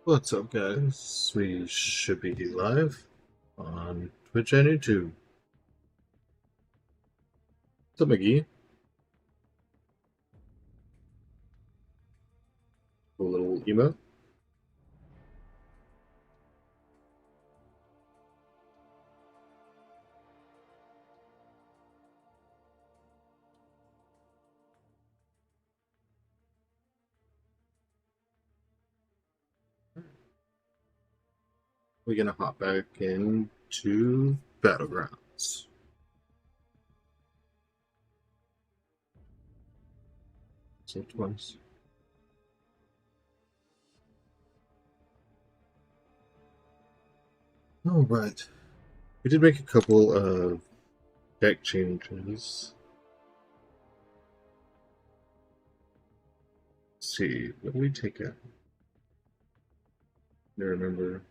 What's up, guys? We should be live on Twitch and YouTube. What's up, McGee? A little emo. We're gonna hop back into Battlegrounds. So twice. All right. We did make a couple of deck changes. Let's see, what did we take out? I remember.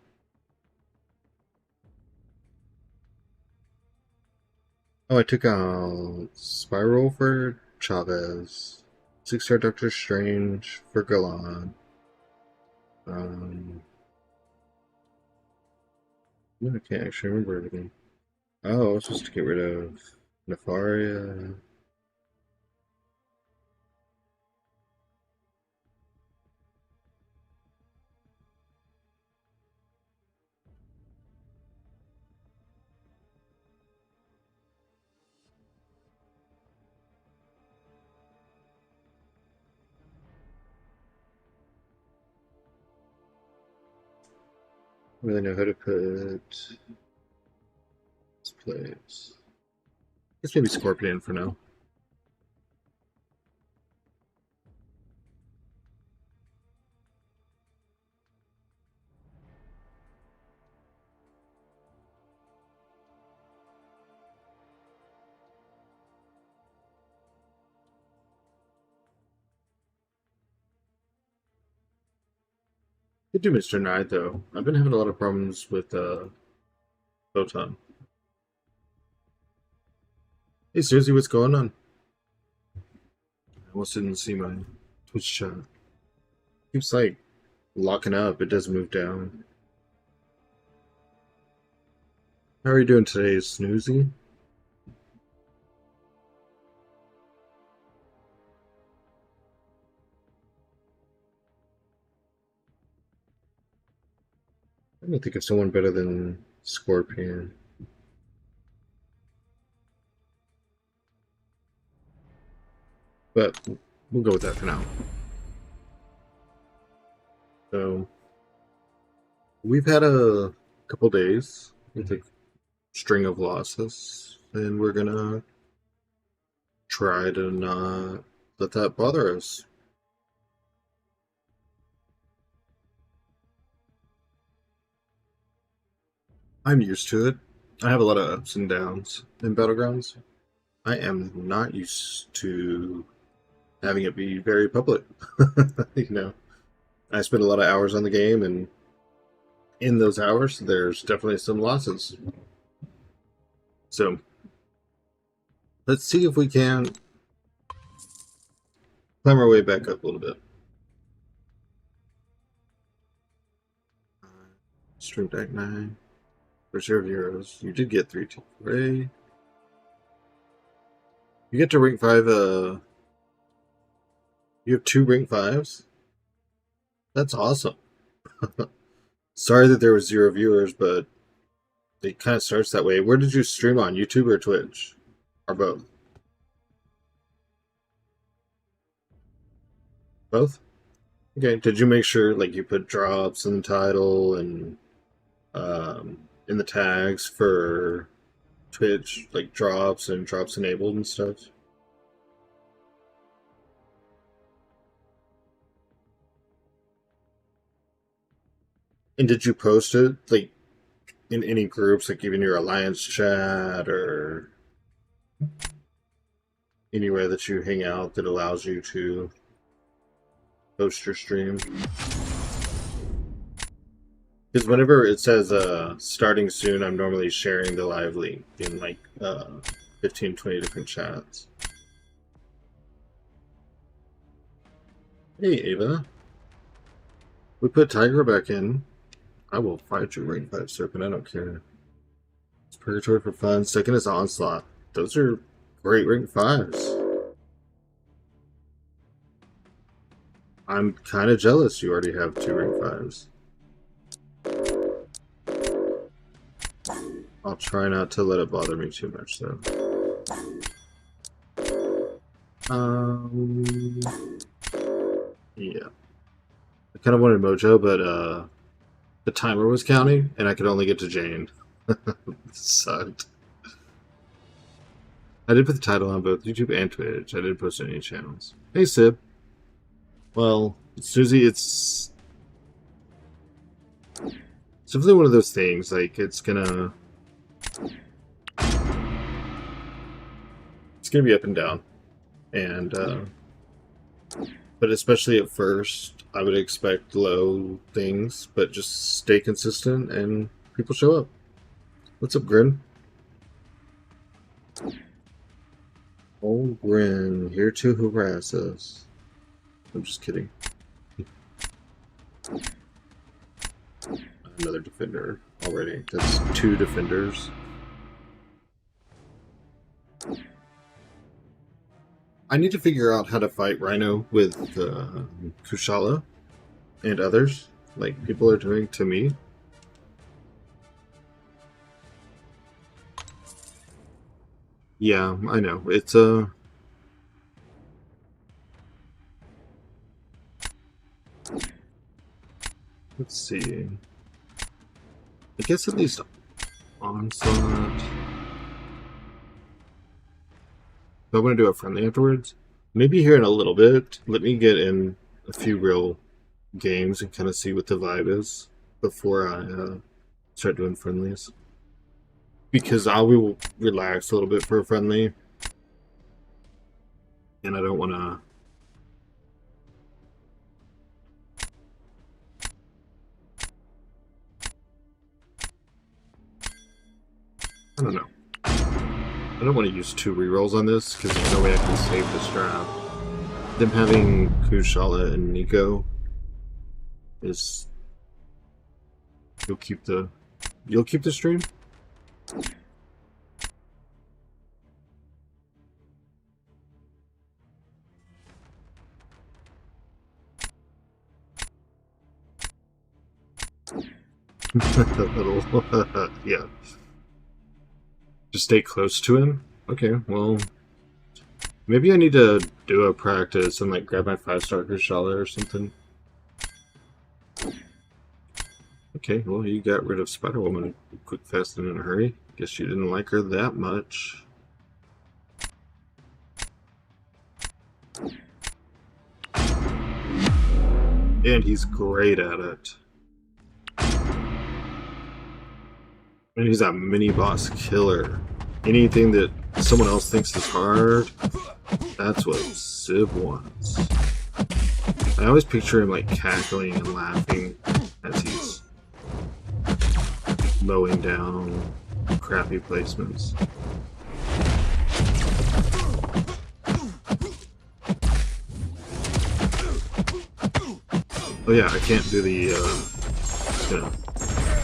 Oh, I took out Spiral for Chavez, 6-star Doctor Strange for Galan. I can't actually remember everything. Oh, I was supposed to get rid of Nefaria. I don't really know how to put this place. Guess maybe Scorpion for now. Could do Mr. Knight though. I've been having a lot of problems with Photon. Hey Susie, what's going on? I almost didn't see my Twitch chat. Keeps like locking up, it does move down. How are you doing today, Snoozy? I don't think of someone better than Scorpion. But we'll go with that for now. So we've had a couple days with a string of losses, and we're gonna try to not let that bother us. I'm used to it. I have a lot of ups and downs in Battlegrounds. I am not used to having it be very public. you know, I spend a lot of hours on the game, and in those hours, there's definitely some losses. So let's see if we can climb our way back up a little bit. Stream Deck 9. Reserve heroes. You did get 3 Ray. You get to rank 5, you have 2 rank 5s? That's awesome. Sorry that there was 0 viewers, but it kind of starts that way. Where did you stream on? YouTube or Twitch? Or both? Both? Okay. Did you make sure like you put drops in the title and in the tags for Twitch, like drops and drops enabled and stuff? And did you post it like in any groups, like even your alliance chat or anywhere that you hang out that allows you to post your stream? Because whenever it says starting soon, I'm normally sharing the live link in like 15, 20 different chats. Hey, Ava. We put Tiger back in. I will fight you, Ring 5 Serpent. I don't care. It's Purgatory for fun. Second is Onslaught. Those are great Ring 5s. I'm kind of jealous you already have 2 Ring 5s. I'll try not to let it bother me too much, though. Yeah. I kind of wanted Mojo, but the timer was counting, and I could only get to Jane. It sucked. I did put the title on both YouTube and Twitch. I didn't post any channels. Hey, Sib. Well, Susie, it's definitely one of those things. Like, it's gonna be up and down, and but especially at first, I would expect low things, but just stay consistent, and people show up. What's up, Grin? Old Grin, here to harass us. I'm just kidding. Another defender already. That's 2 defenders. I need to figure out how to fight Rhino with Kushala and others, like people are doing to me. Yeah, I know. It's let's see. I guess at least Onslaught. If I want to do a friendly afterwards, maybe here in a little bit, let me get in a few real games and kind of see what the vibe is before I start doing friendlies. Because I will relax a little bit for a friendly, and I don't want to. I don't know. I don't want to use 2 rerolls on this because there's no way I can save this draft. Them having Kushala and Nico is you'll keep the stream? Yeah. Just stay close to him? Okay, well, maybe I need to do a practice and like grab my 5-star Kushala or something. Okay, well, you got rid of Spider-Woman quick, fast, and in a hurry. Guess you didn't like her that much. And he's great at it. And he's a mini-boss killer. Anything that someone else thinks is hard, that's what Sib wants. I always picture him like cackling and laughing as he's mowing down crappy placements. Oh yeah, I can't do the,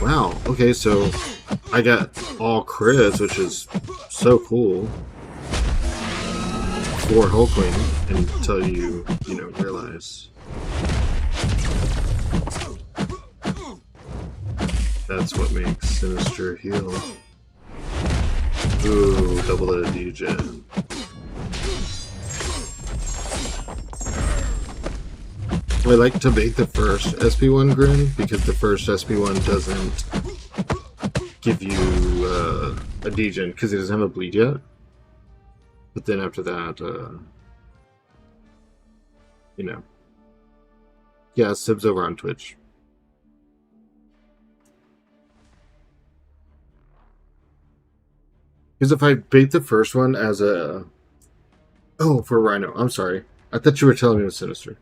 Wow, okay, so I got all crits, which is so cool. For Hulkling until you realize. That's what makes Sinister heal. Ooh, double the degen. I like to bait the first SP1 Grin because the first SP1 doesn't give you a degen because he doesn't have a bleed yet. But then after that, yeah, Sib's over on Twitch. Because if I bait the first one as a... Oh, for Rhino. I'm sorry. I thought you were telling me it was Sinister.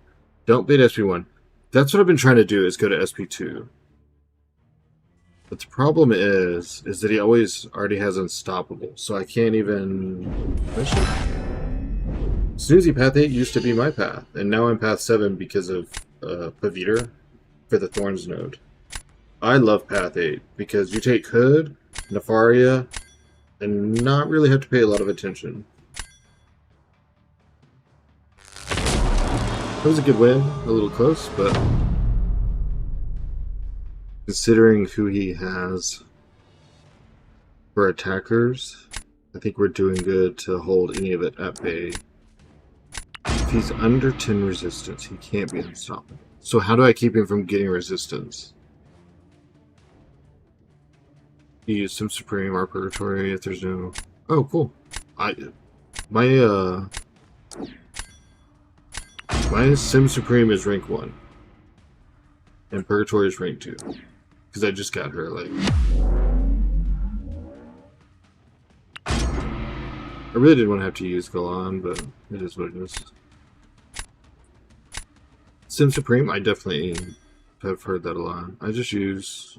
Don't bait SP1. That's what I've been trying to do, is go to SP2. But the problem is that he already has Unstoppable, so I can't even... Snoozy Path 8 used to be my path, and now I'm Path 7 because of Paviter. for the Thorns node. I love Path 8 because you take Hood, Nefaria, and not really have to pay a lot of attention. That was a good win, a little close, but considering who he has for attackers, I think we're doing good to hold any of it at bay. If he's under 10 resistance, he can't be unstoppable. So how do I keep him from getting resistance? You use Sim Supreme or Purgatory if there's no... Oh, cool. My Sim Supreme is rank 1. And Purgatory is rank 2. Because I just got her, like... I really didn't want to have to use Golan, but it is what it is. Sim Supreme, I definitely have heard that a lot. I just use...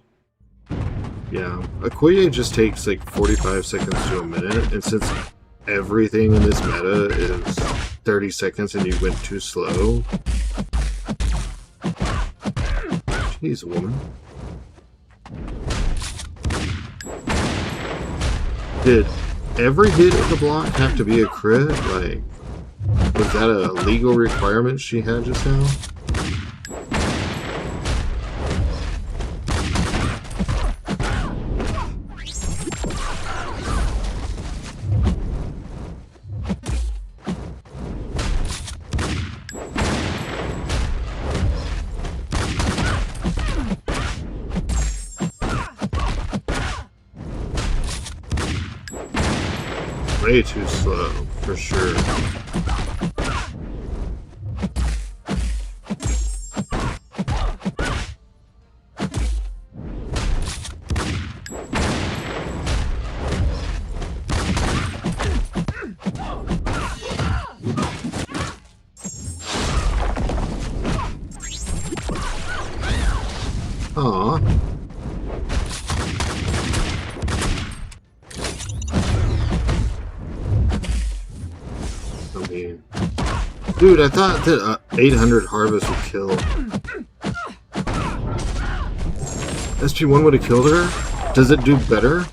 Yeah. Okoye just takes like 45 seconds to a minute, and since everything in this meta is 30 seconds and you went too slow... Jeez, woman. Did every hit of the block have to be a crit? Like, was that a legal requirement she had just now? Way too slow, for sure. Aww. Dude, I thought that 800 Harvest would kill. SP1 would have killed her? Does it do better?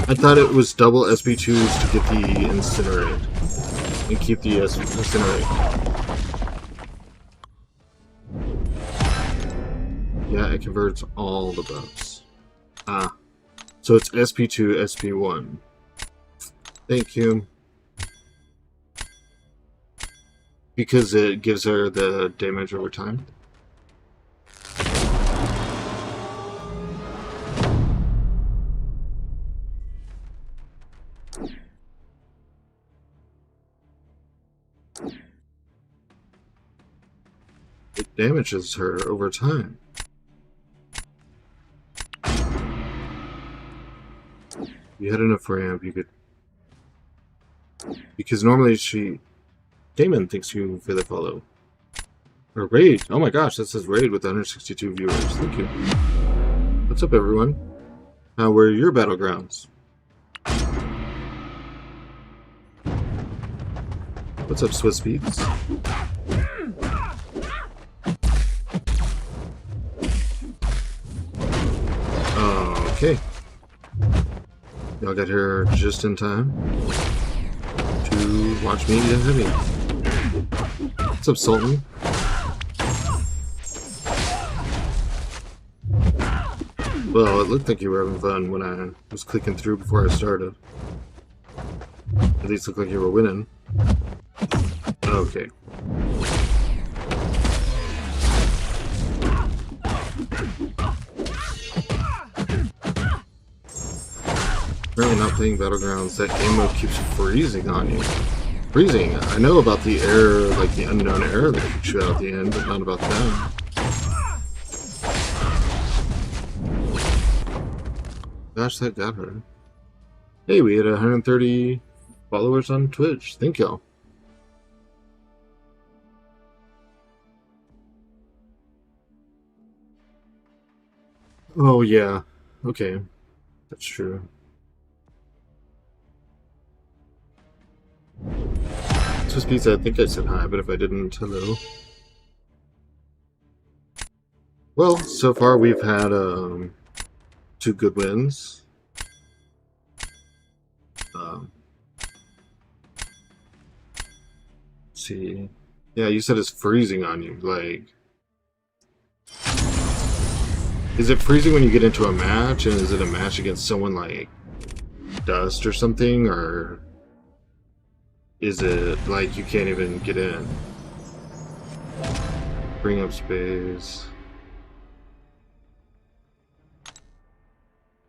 I thought it was double SP2s to get the Incinerate. And keep the Incinerate. Yeah, it converts all the buffs. Ah. So it's SP2, SP1. Thank you. Because it gives her the damage over time. It damages her over time. You had enough ramp, you could... Because normally Damon thinks you for the follow. Or raid. Oh my gosh, that says raid with 162 viewers. Thank you. What's up, everyone? How were your battlegrounds? What's up, Swiss Beats? Okay. Y'all got here just in time to watch me get heavy. What's up, Sultan? Well, it looked like you were having fun when I was clicking through before I started. At least looked like you were winning. Okay. Apparently not playing Battlegrounds, that game mode keeps freezing on you. Freezing! I know about the error, like the unknown error that kicks you out at the end, but not about that. Gosh, that got her. Hey, we had 130 followers on Twitch. Thank y'all. Oh, yeah. Okay. That's true. Breakfast Pizza, I think I said hi, but if I didn't, hello. Well, so far we've had 2 good wins. Let's see. Yeah, you said it's freezing on you. Like, is it freezing when you get into a match, and is it a match against someone like Dust or something, or is it like you can't even get in? Bring up space.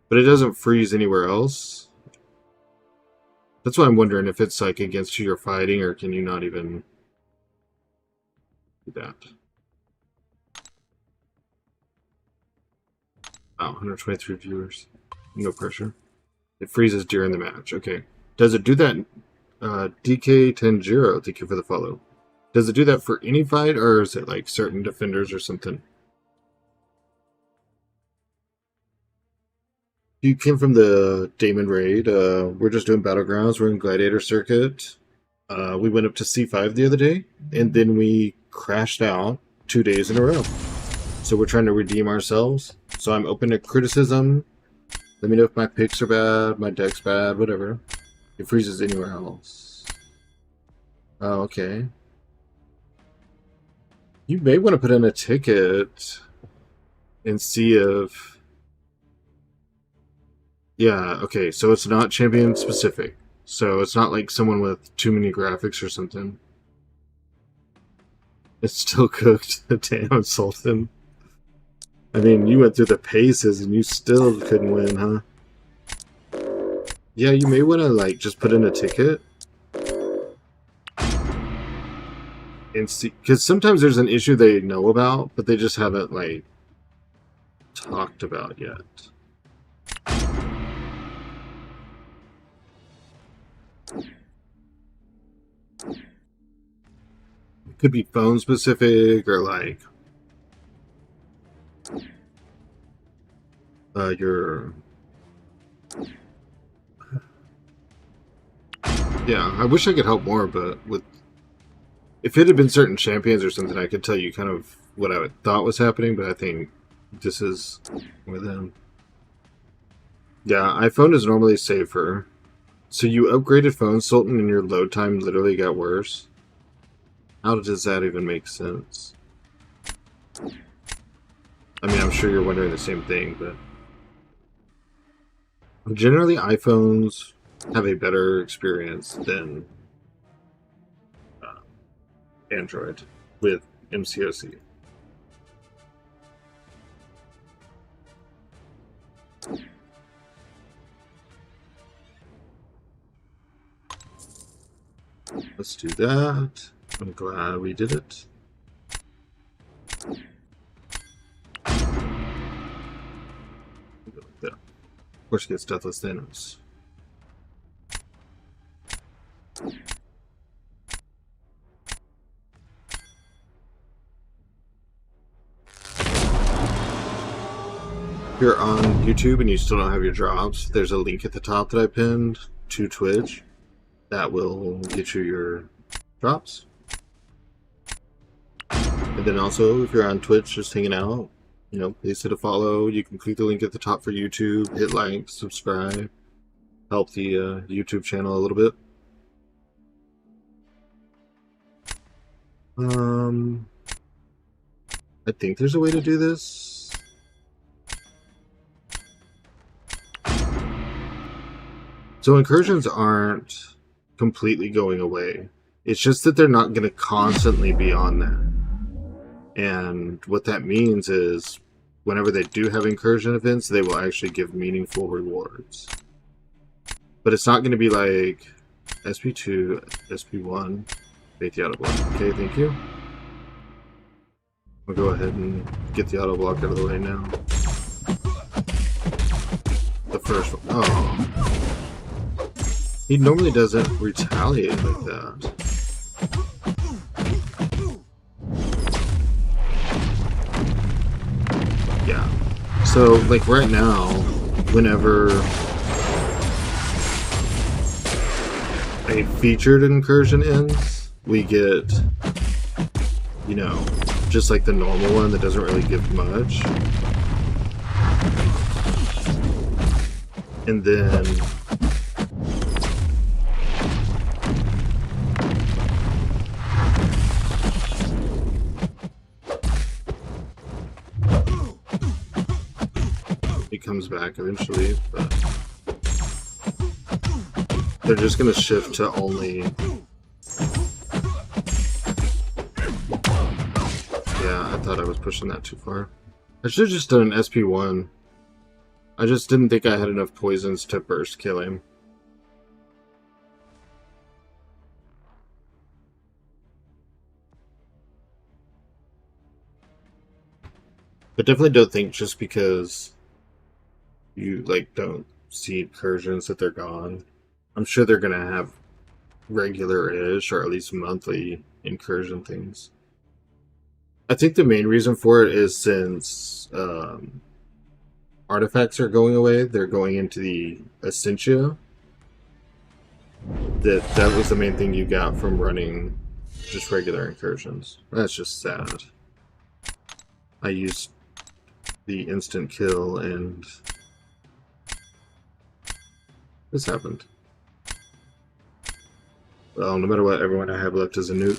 But it doesn't freeze anywhere else. That's why I'm wondering if it's like against who you're fighting, or can you not even do that? Wow, 123 viewers. No pressure. It freezes during the match. Okay. Does it do that? DK100, thank you for the follow. Does it do that for any fight, or is it like certain defenders or something? You came from the Damon raid. We're just doing Battlegrounds. We're in Gladiator Circuit. We went up to C5 the other day, and then we crashed out 2 days in a row. So we're trying to redeem ourselves. So I'm open to criticism. Let me know if my picks are bad, my deck's bad, whatever. It freezes anywhere else. Oh, okay. You may want to put in a ticket and see if... Yeah, okay, so it's not champion specific. So it's not like someone with too many graphics or something. It's still cooked. Damn, Sultan. I mean, you went through the paces and you still couldn't win, huh? Yeah, you may want to, like, just put in a ticket. And see, because sometimes there's an issue they know about, but they just haven't, like, talked about yet. It could be phone specific, or like your... Yeah, I wish I could help more, but with... If it had been certain champions or something, I could tell you kind of what I thought was happening, but I think this is with them. Yeah, iPhone is normally safer. So you upgraded phone, Sultan, and your load time literally got worse? How does that even make sense? I mean, I'm sure you're wondering the same thing, but... Generally, iPhones have a better experience than Android with MCOC. Let's do that. I'm glad we did it. There. Of course, he gets Deathless Thanos. If you're on YouTube and you still don't have your drops, there's a link at the top that I pinned to Twitch that will get you your drops. And then also, if you're on Twitch just hanging out, you know, please hit a follow. You can click the link at the top for YouTube, hit like, subscribe, help the YouTube channel a little bit. I think there's a way to do this. So incursions aren't completely going away. It's just that they're not going to constantly be on there. And what that means is whenever they do have incursion events, they will actually give meaningful rewards. But it's not going to be like SP2, SP1, bait the auto block. Okay, thank you. I'll go ahead and get the auto block out of the way now. The first one. Oh. He normally doesn't retaliate like that. Yeah. So, like right now, whenever a featured incursion ends, we get, you know, just like the normal one that doesn't really give much. And then it comes back eventually, but they're just going to shift to only... Yeah, I thought I was pushing that too far. I should have just done an SP1. I just didn't think I had enough poisons to burst kill him. But definitely don't think just because you like don't see incursions that they're gone. I'm sure they're gonna have regular-ish or at least monthly incursion things. I think the main reason for it is since artifacts are going away, they're going into the Essentia. That was the main thing you got from running just regular incursions. That's just sad. I used the instant kill and this happened. Well, no matter what, everyone I have left is a nuke.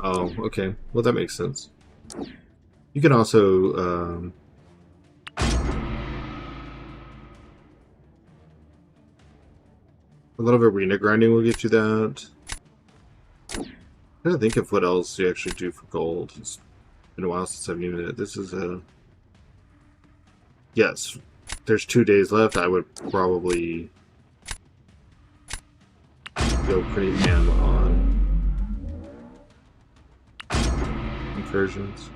Oh, okay. Well, that makes sense. You can also a lot of arena grinding will get you that. I'm trying to think of what else you actually do for gold. It's been a while since I've needed it. This is a... Yes, there's 2 days left. I would probably go pretty hand-on incursions.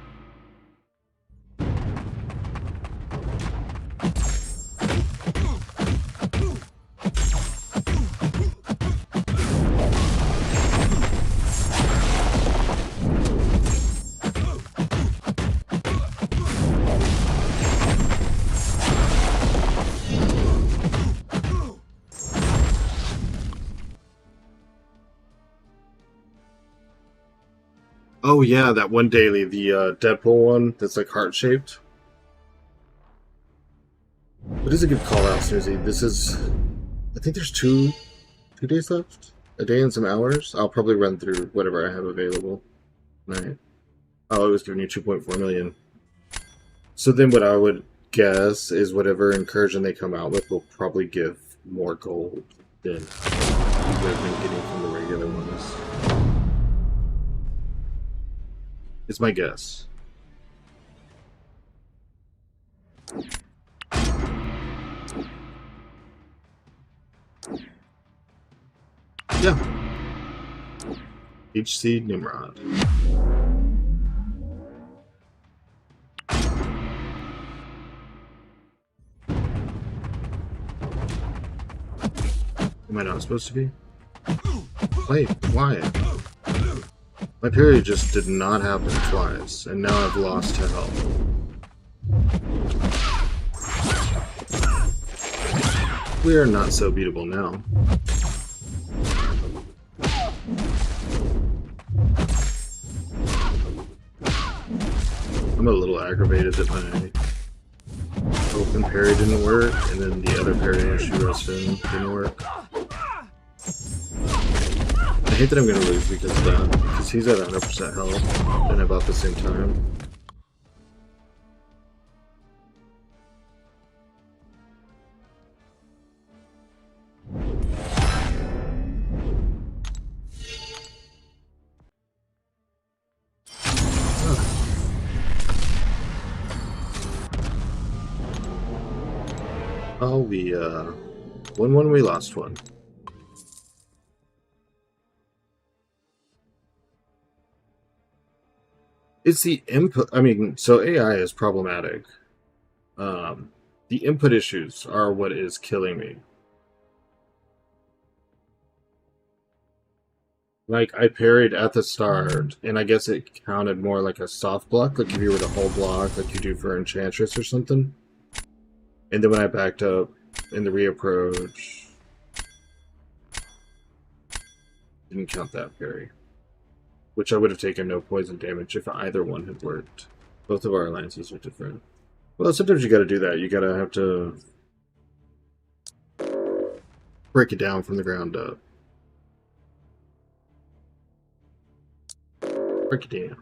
Oh yeah, that one daily, the Deadpool one that's like heart-shaped. What is a good call-out, Susie? This is... I think there's two days left? A day and some hours? I'll probably run through whatever I have available. Right. Oh, it was giving you 2.4 million. So then what I would guess is whatever incursion they come out with will probably give more gold than you would have been getting from the regular ones. It's my guess. Yeah. HC Nimrod. Am I not supposed to be? Wait, why? My period just did not happen twice, and now I've lost to health. We are not so beatable now. I'm a little aggravated that my open parry didn't work, and then the other parry I shoot rest in didn't work. I hate that I'm going to lose because of that, because he's at 100% health, and about the same time. Oh, we won one, we lost one. It's the input. I mean, so AI is problematic. The input issues are what is killing me. Like, I parried at the start, and I guess it counted more like a soft block, like if you were to hold block, like you do for Enchantress or something. And then when I backed up, And the reapproach didn't count that parry. Which I would have taken no poison damage if either one had worked. Both of our alliances are different. Well, sometimes you gotta do that. You gotta have to break it down from the ground up. Break it down.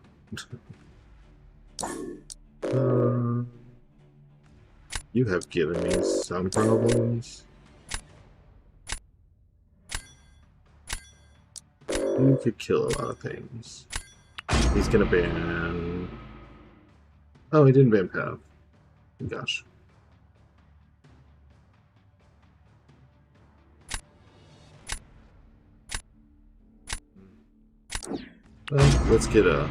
You have given me some problems. You could kill a lot of things. He's gonna ban... Oh, he didn't ban Pav. Gosh. Well, let's get a...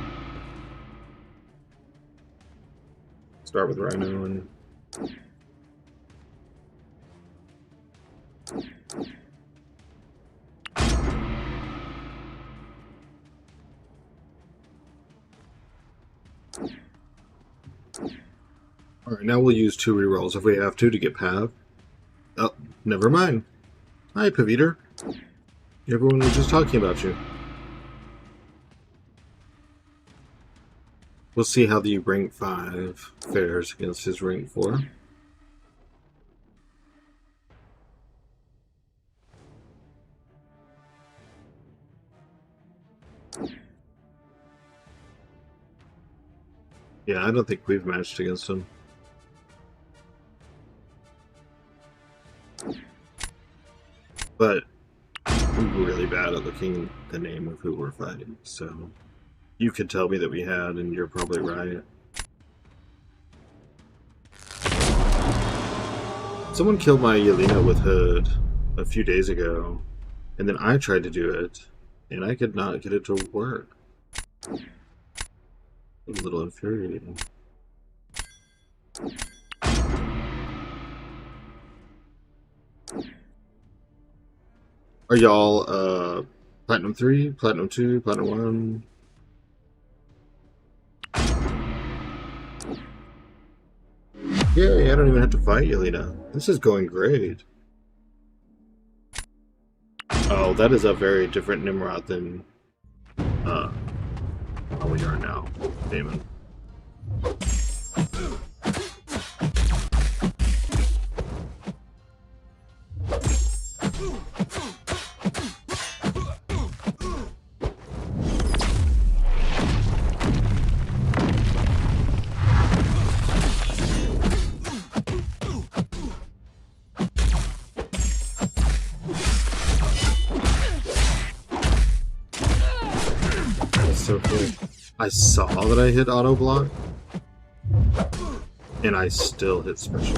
Start with Rhino and... Alright, now we'll use 2 rerolls if we have to get Pav. Oh, never mind. Hi, Paviter. Everyone was just talking about you. We'll see how the rank 5 fares against his rank 4. Yeah, I don't think we've matched against him. But I'm really bad at looking the name of who we're fighting, so you could tell me that we had, and you're probably right. Someone killed my Yelena with Hood a few days ago, and then I tried to do it, and I could not get it to work. A little infuriating. Are y'all Platinum 3, Platinum 2, Platinum 1? Yay, I don't even have to fight Yelena. This is going great. Oh, that is a very different Nimrod than how we are now, Damon. So cool. I saw that I hit auto block, and I still hit special.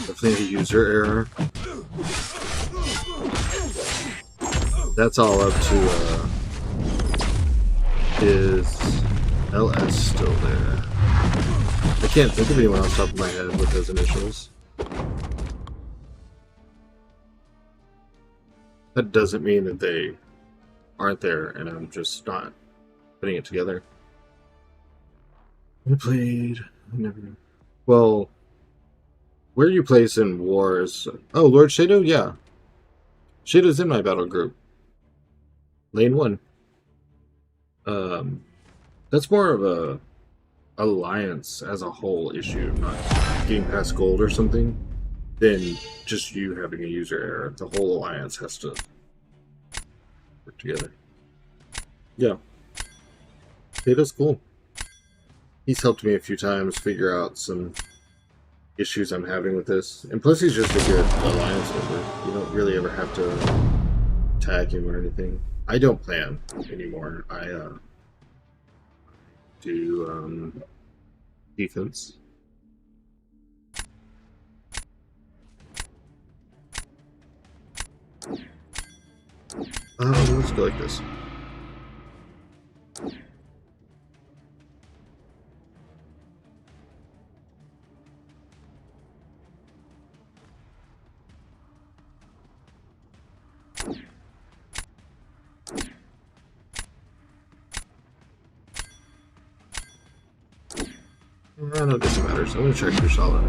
Definitely a user error. That's all up to is LS still there? I can't think of anyone off the top of my head with those initials. That doesn't mean that they aren't there, and I'm just not putting it together. I played... Well, where you place in wars... Oh, Lord Shadow? Yeah. Shadow's in my battle group. Lane 1. That's more of a alliance as a whole issue, not getting past gold or something, than just you having a user error. The whole alliance has to work together. Yeah. Hey, that's cool. He's helped me a few times figure out some issues I'm having with this. And plus he's just a good alliance member. You don't really ever have to tag him or anything. I don't plan anymore. I do defense. Let's go like this. I don't guess it matters. I'm gonna check your solid.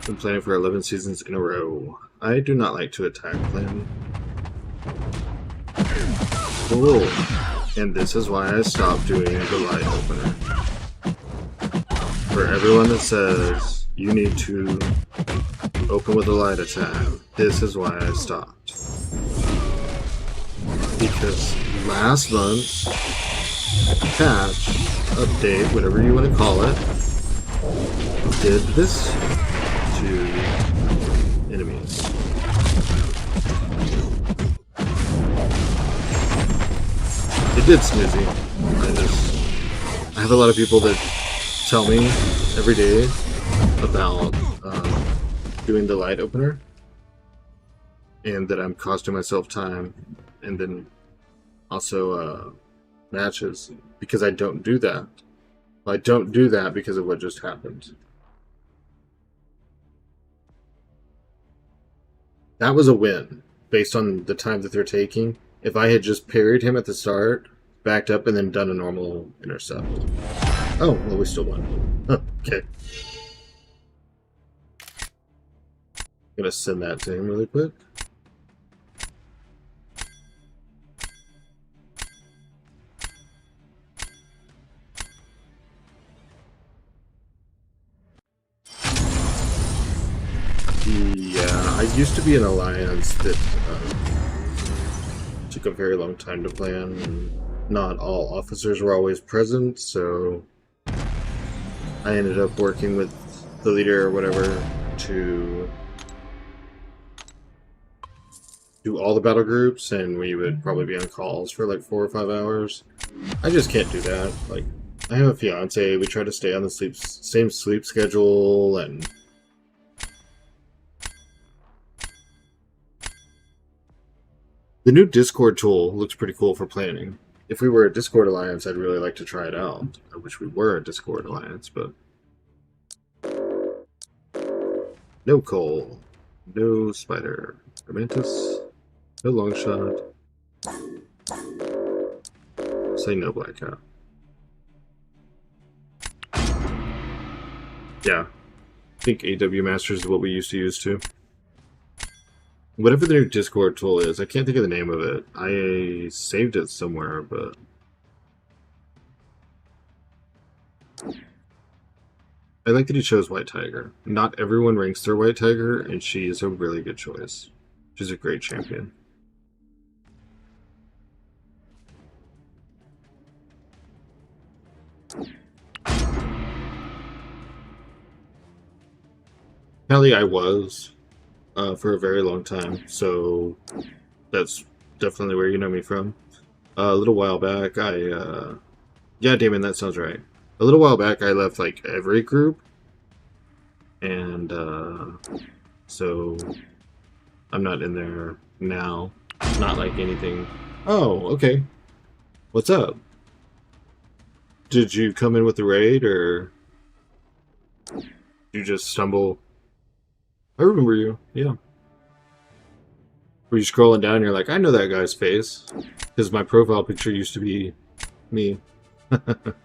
Been playing for 11 seasons in a row. I do not like to attack plan. Cool. And this is why I stopped doing the light opener. For everyone that says you need to open with a light attack, this is why I stopped. Because last month's patch, update, whatever you want to call it, did this to enemies. It did snoozy. I have a lot of people that tell me every day about doing the light opener, and that I'm costing myself time, and then also matches, because I don't do that. I don't do that because of what just happened. That was a win, based on the time that they're taking. If I had just parried him at the start, backed up, and then done a normal intercept. Oh, well, we still won. Okay. Gonna send that to him really quick. Yeah, I used to be an alliance that took a very long time to plan, and not all officers were always present, so I ended up working with the leader or whatever to do all the battle groups, and we would probably be on calls for like 4 or 5 hours. I just can't do that. Like, I have a fiance, we try to stay on the same sleep schedule, and the new Discord tool looks pretty cool for planning. If we were a Discord alliance, I'd really like to try it out. I wish we were a Discord alliance, but no Cole, no Spider, Romantis, no Longshot, say no Black Cat. Yeah, I think AW Masters is what we used to use too. Whatever the new Discord tool is, I can't think of the name of it. I saved it somewhere, but I like that he chose White Tiger. Not everyone ranks their White Tiger, and she is a really good choice. She's a great champion. Kelly, I was for a very long time, so that's definitely where you know me from. A little while back, yeah, Damon, that sounds right. A little while back, I left like every group, and so I'm not in there now. Not like anything. Oh, okay. What's up? Did you come in with the raid, or you just stumble? I remember you, yeah. Were you scrolling down and you're like, I know that guy's face, because my profile picture used to be me. Let's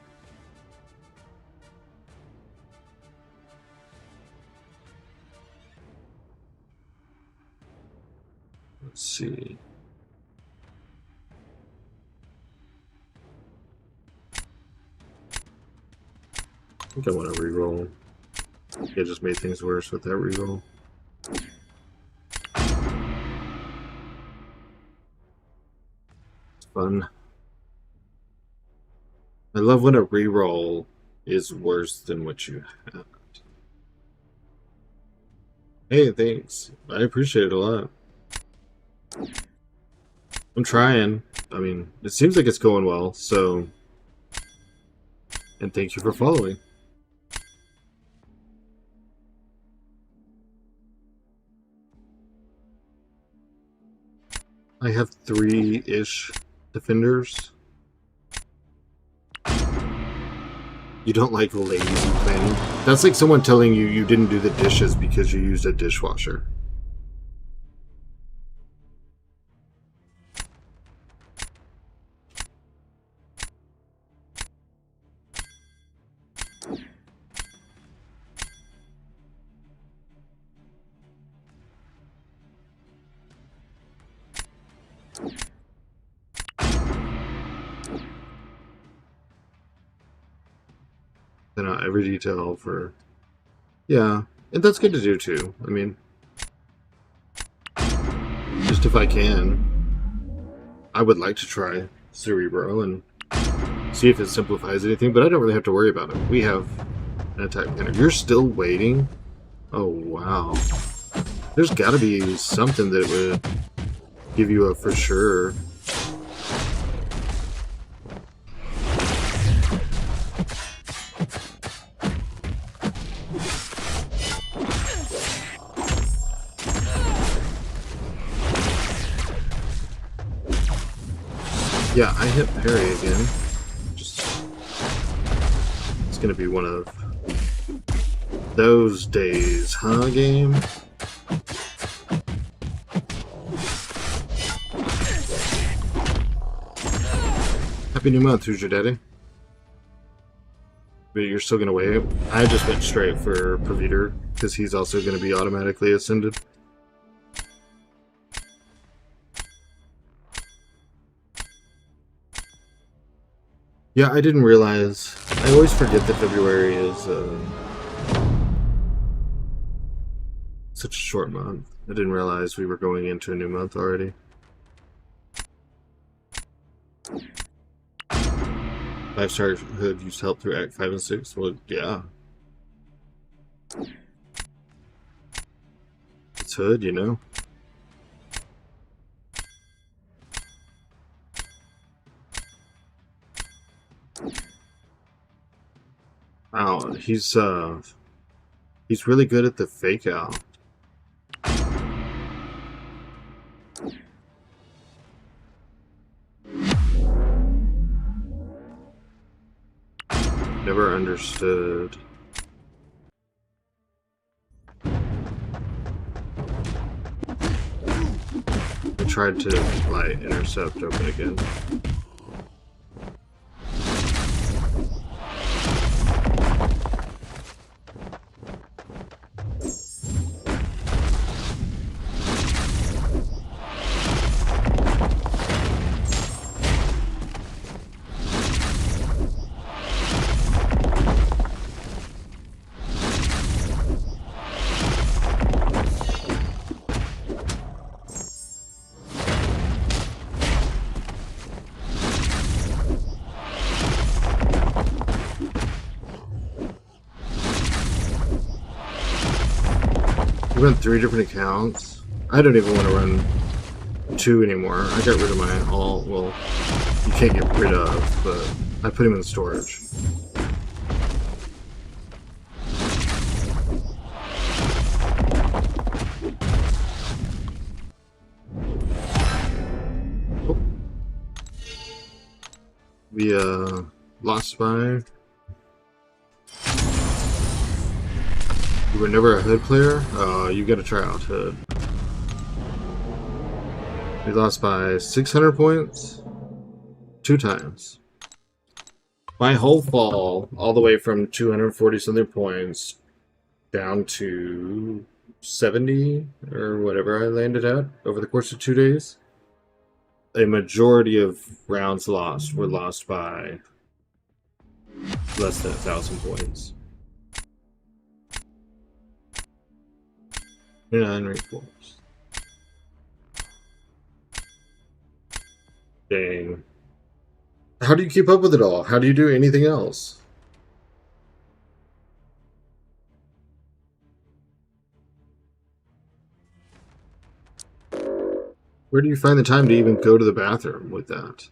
see. I think I want to reroll. I just made things worse with that reroll. It's fun. I love when a reroll is worse than what you had. Hey, thanks. I appreciate it a lot. I'm trying. I mean, it seems like it's going well, so... And thank you for following. I have 3-ish defenders. You don't like lazy planning? That's like someone telling you you didn't do the dishes because you used a dishwasher. out every detail for... Yeah, and that's good to do too. I mean, just if I can, I would like to try Cerebro and see if it simplifies anything, but I don't really have to worry about it. We have an attack planner. You're still waiting? Oh, wow. There's got to be something that would give you a for sure. Yeah, I hit parry again. It's gonna be one of those days, huh, game? Happy New Month, who's your daddy? But you're still gonna wait. I just went straight for Praviter, because he's also gonna be automatically ascended. Yeah, I didn't realize. I always forget that February is such a short month. I didn't realize we were going into a new month already. 5-star hood used help through Act 5 and 6? Well, yeah. It's hood, you know? Wow, he's really good at the fake out. Never understood. I tried to like intercept open again. I run 3 different accounts. I don't even want to run 2 anymore. I got rid of my all. Well, you can't get rid of, but I put him in storage. Oh. We lost by. You were never a hood player? You gotta try out hood. We lost by 600 points 2 times. My whole fall, all the way from 240 something points down to 70 or whatever I landed at over the course of 2 days. A majority of rounds lost were lost by less than 1,000 points. 9 reforms. Dang. How do you keep up with it all? How do you do anything else? Where do you find the time to even go to the bathroom with that?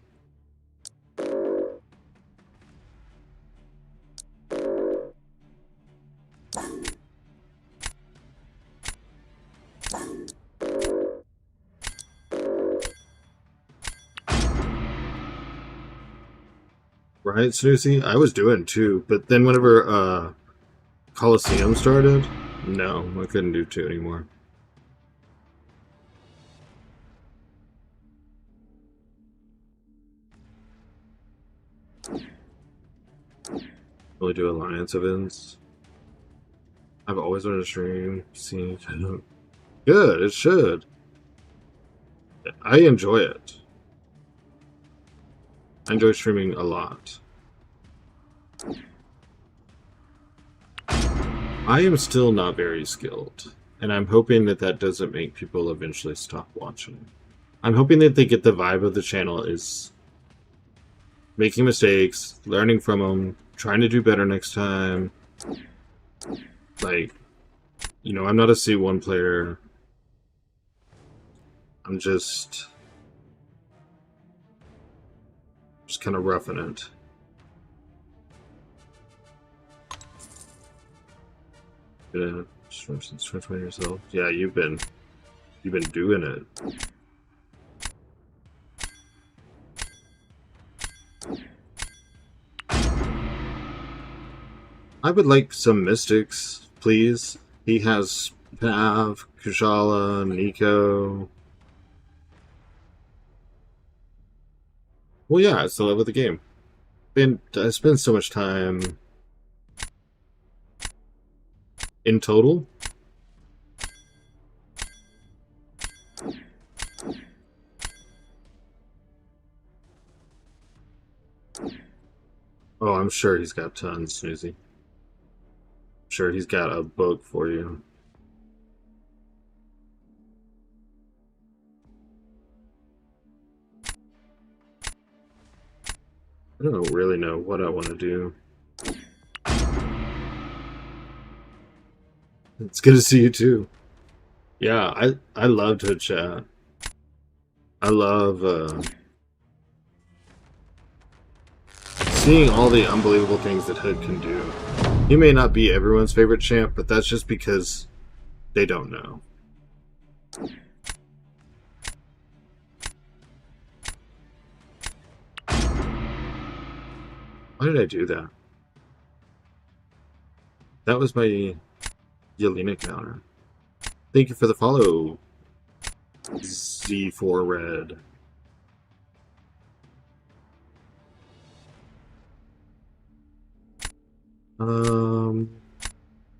Right, Snoozy? I was doing too, but then whenever Coliseum started, no, I couldn't do 2 anymore. Really do Alliance events. I've always wanted to stream. See, good, it should. I enjoy it. I enjoy streaming a lot. I am still not very skilled, and I'm hoping that that doesn't make people eventually stop watching. I'm hoping that they get the vibe of the channel is making mistakes, learning from them, trying to do better next time. Like, you know, I'm not a C1 player. I'm just kind of roughing it. Since 20 years old. Yeah, you've been doing it. I would like some mystics, please. He has Pav, Kushala, Nico. Well, yeah, it's the love of the game. I spend so much time in total. Oh, I'm sure he's got tons, Snoozy. I'm sure he's got a book for you. I don't really know what I want to do. It's good to see you too. Yeah, I love to chat. I love seeing all the unbelievable things that Hood can do. He may not be everyone's favorite champ, but that's just because they don't know. Why did I do that? That was my Yelena counter. Thank you for the follow, Z4 Red.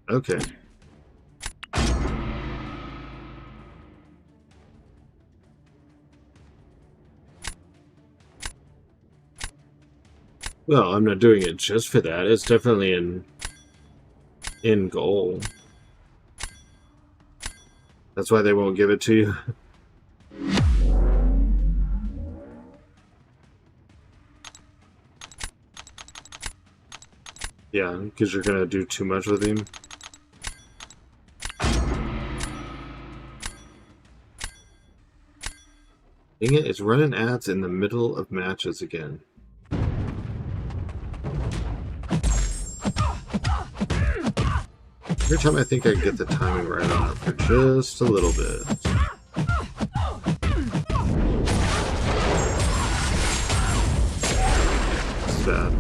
Okay. Well, I'm not doing it just for that. It's definitely in goal. That's why they won't give it to you. Yeah, because you're gonna do too much with him. Dang it, it's running ads in the middle of matches again. Every time I think I get the timing right on it for just a little bit. It's bad.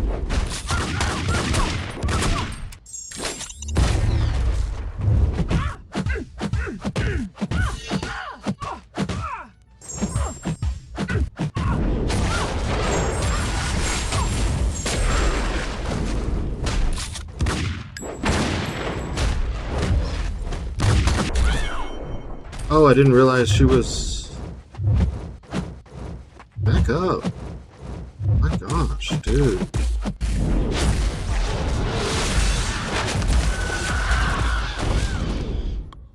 Oh, I didn't realize she was... Back up. My gosh, dude.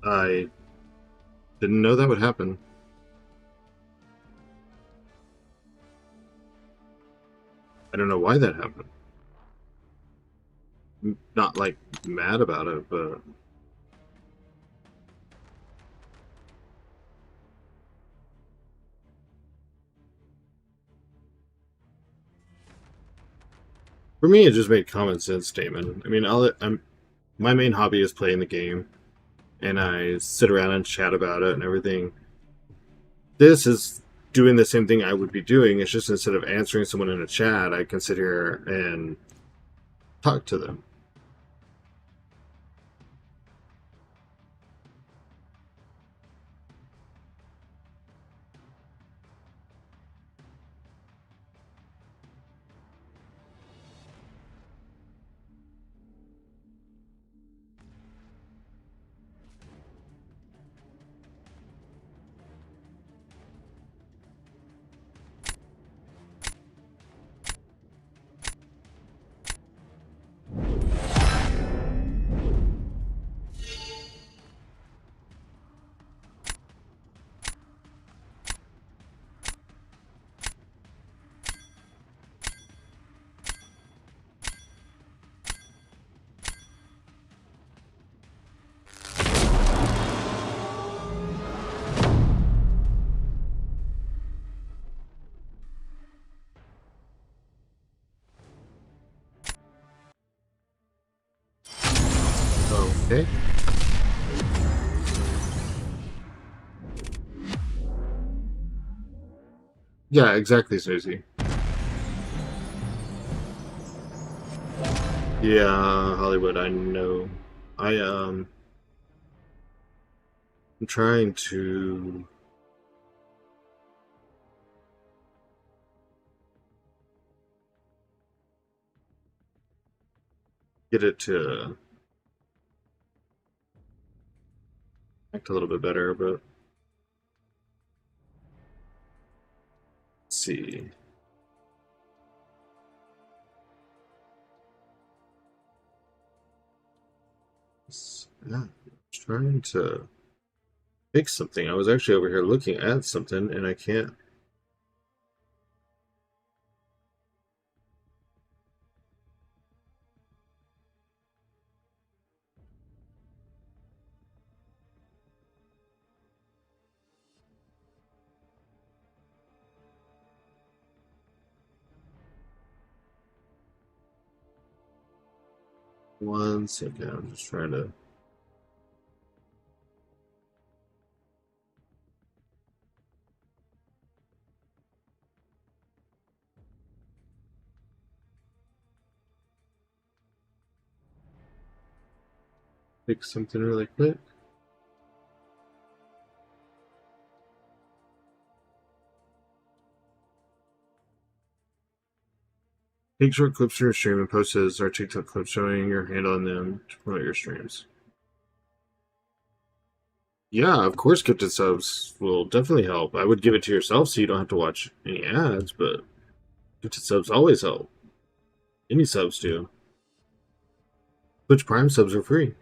I didn't know that would happen. I don't know why that happened. I'm not, like, mad about it, but... For me, it just made common sense statement. I mean, my main hobby is playing the game, and I sit around and chat about it and everything. This is doing the same thing I would be doing. It's just instead of answering someone in a chat, I can sit here and talk to them. Okay. Yeah, exactly, Susie. Yeah, Hollywood, I know. I I'm trying to get it to act a little bit better, but let's see. Yeah, trying to fix something. I was actually over here looking at something and I can't. One second, I'm just trying to fix something really quick. Take short clips from your stream and post as our TikTok clips showing your hand on them to promote your streams. Yeah, of course, gifted subs will definitely help. I would give it to yourself so you don't have to watch any ads, but gifted subs always help. Any subs do. Twitch Prime subs are free.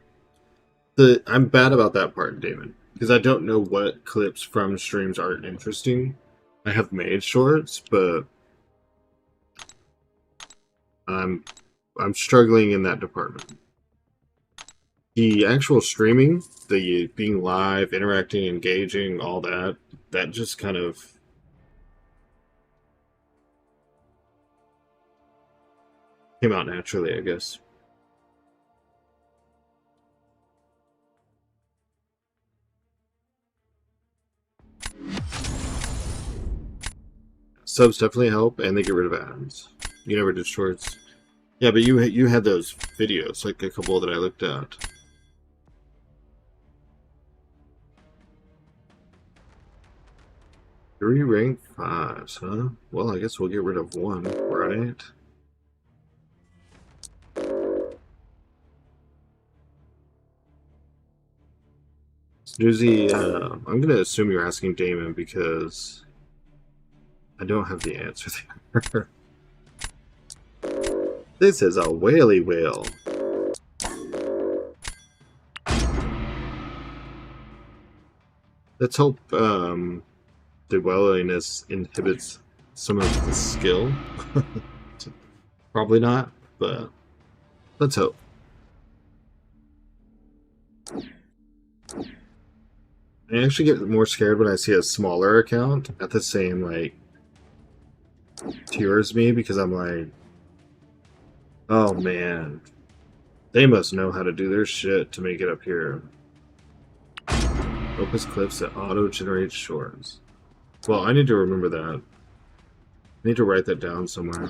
I'm bad about that part, Damon, because I don't know what clips from streams are interesting. I have made shorts, but I'm I'm struggling in that department. The actual streaming, the being live, interacting, engaging, all that, that just kind of came out naturally, I guess. Subs definitely help, and they get rid of ads. You never did shorts. Yeah, but you had those videos, like a couple that I looked at. 3 rank 5s, huh? Well, I guess we'll get rid of 1, right? Snoozy, I'm gonna assume you're asking Damon because I don't have the answer there. This is a whaley whale. Let's hope the whaliness inhibits some of the skill. Probably not, but let's hope. I actually get more scared when I see a smaller account at the same like tier as me because I'm like, oh man, they must know how to do their shit to make it up here. Focus clips that auto-generate shorts. Well, I need to remember that. I need to write that down somewhere.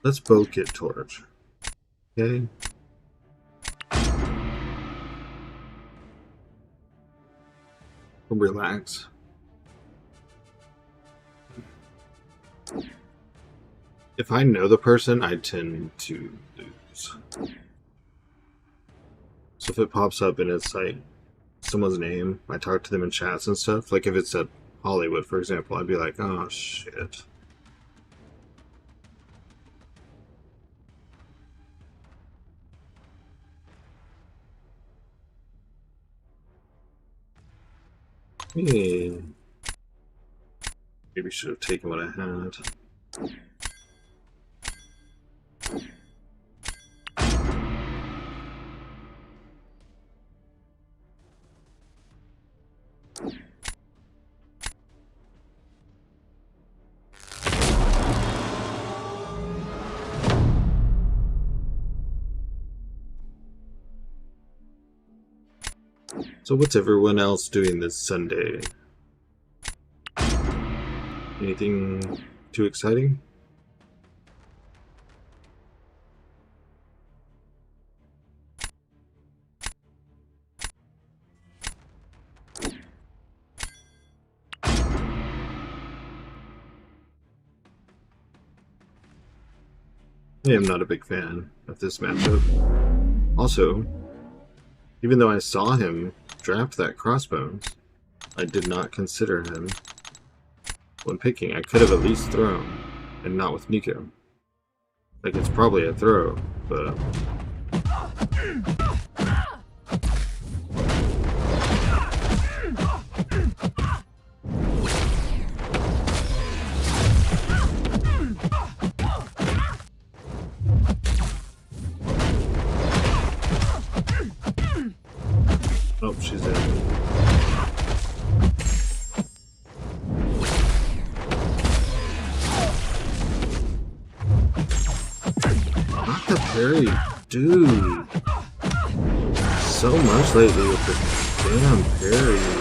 Let's both get torch. Okay. Relax. If I know the person, I tend to lose. So if it pops up and it's like someone's name, I talk to them in chats and stuff. Like if it's at Hollywood, for example, I'd be like, oh shit. Hey. Maybe should have taken what I had. So what's everyone else doing this Sunday? Anything too exciting? I am not a big fan of this matchup. Also, even though I saw him draft that crossbones, I did not consider him when picking. I could have at least thrown, and not with Nico. Like, it's probably a throw, but... Oh, she's in. Not the parry, dude. So much lately with the damn parries.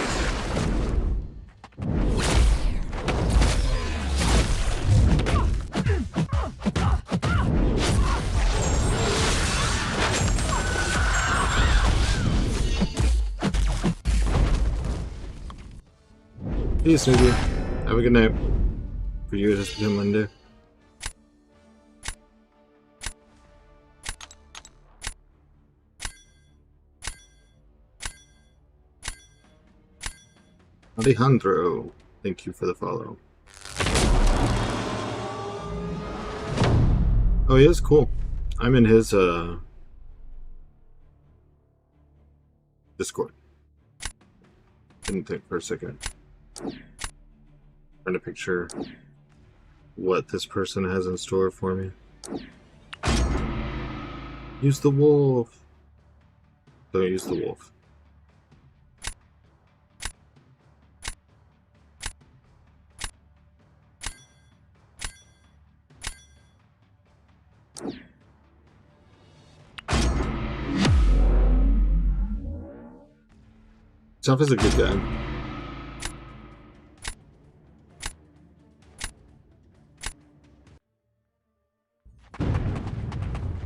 Hey, Snoopy. Have a good night. For you, it has become Monday. Alejandro, thank you for the follow. Oh, he is cool. I'm in his Discord. Didn't think for a second. Trying to picture what this person has in store for me. Use the wolf. Don't use the wolf. Tough is a good guy.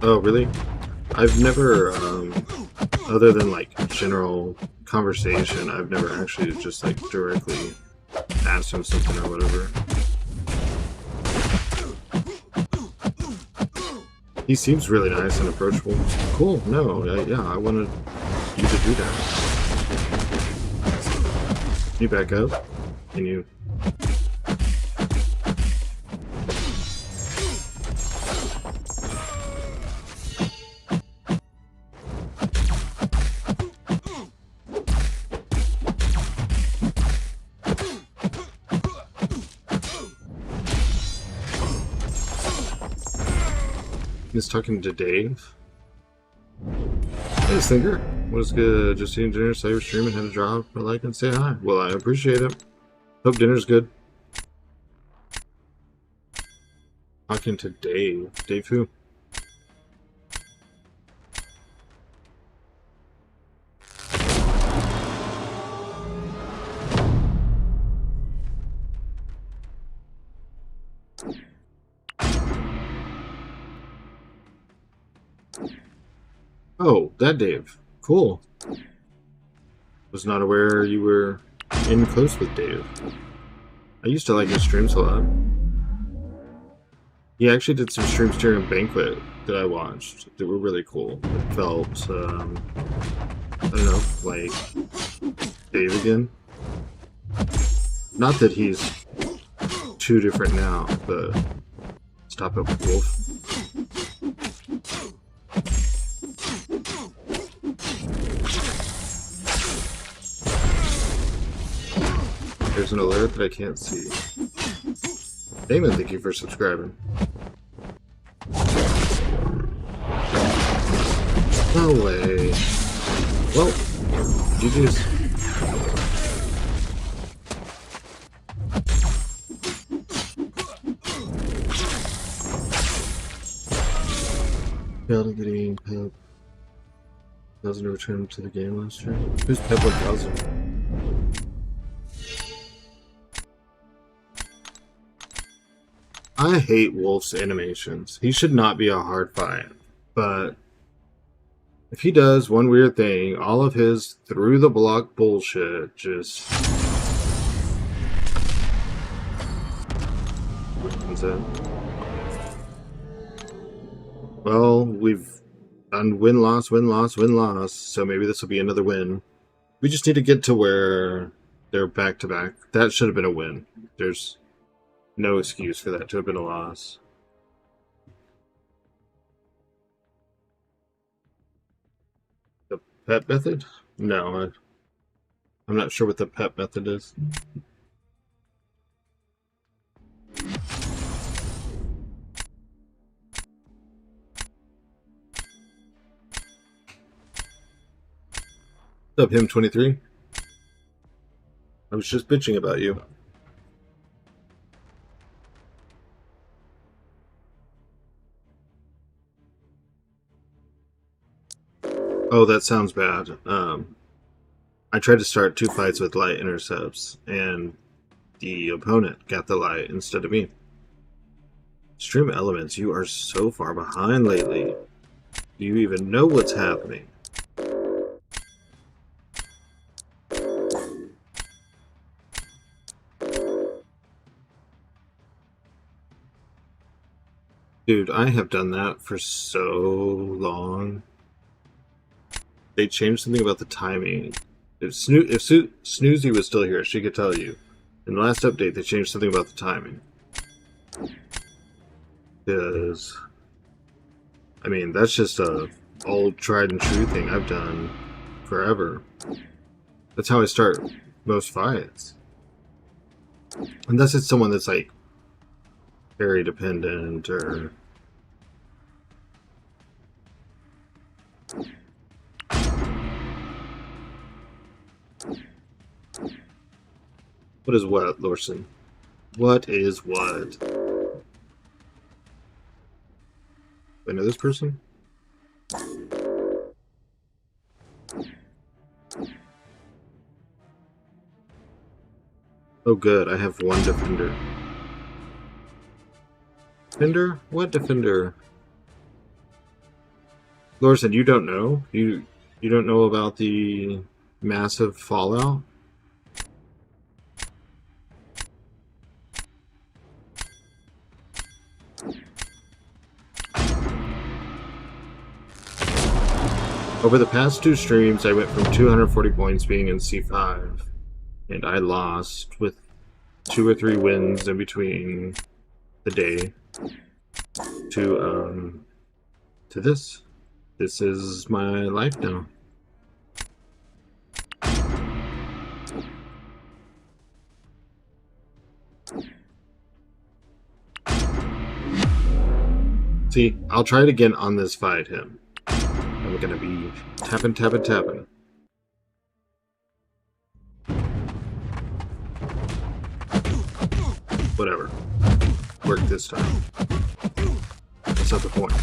Oh, really? I've never, other than like general conversation, I've never actually just like directly asked him something or whatever. He seems really nice and approachable. Cool, no, yeah, I wanted you to do that. You back up, and you... He's talking to Dave. Hey, Stinker. What is good? Just eating dinner, saw your stream and had to drop a like and say hi. Well, I appreciate it. Hope dinner's good. Talking to Dave. Dave who? Oh, that Dave. Cool. Was not aware you were in close with Dave. I used to like his streams a lot. He actually did some streams during Banquet that I watched that were really cool. It felt, I don't know, like Dave again. Not that he's too different now, but stop it, Wolf. There's an alert that I can't see. Damon, thank you for subscribing. No way. Well, GG's. Failed at getting Pep 1000 to return to the game last year. Who's Pep 1000? I hate Wolf's animations. He should not be a hard fight, but if he does one weird thing, all of his through the block bullshit just ruins it. Well, we've done win loss, win loss, win loss, so maybe this will be another win. We just need to get to where they're back to back. That should have been a win. There's no excuse for that to have been a loss. The pet method? No, I'm not sure what the pet method is. What's up, him 23? I was just bitching about you. Oh, that sounds bad. I tried to start 2 fights with light intercepts, and the opponent got the light instead of me. Stream Elements, you are so far behind lately. Do you even know what's happening? Dude, I have done that for so long. They changed something about the timing. If Snoozy was still here, she could tell you. In the last update, they changed something about the timing. Because, I mean, that's just a old tried and true thing I've done forever. That's how I start most fights. Unless it's someone that's like very dependent or what is what, Lorson? What is what? Do I know this person? Oh good, I have one defender. Defender? What defender? Lorson, you don't know? You don't know about the massive fallout? Over the past 2 streams, I went from 240 points being in C5, and I lost with 2 or 3 wins in between the day to this. This is my life now. See, I'll try it again on this fight, him. I'm gonna be tapping, tapping, tapping. Whatever. Work this time. That's not the point.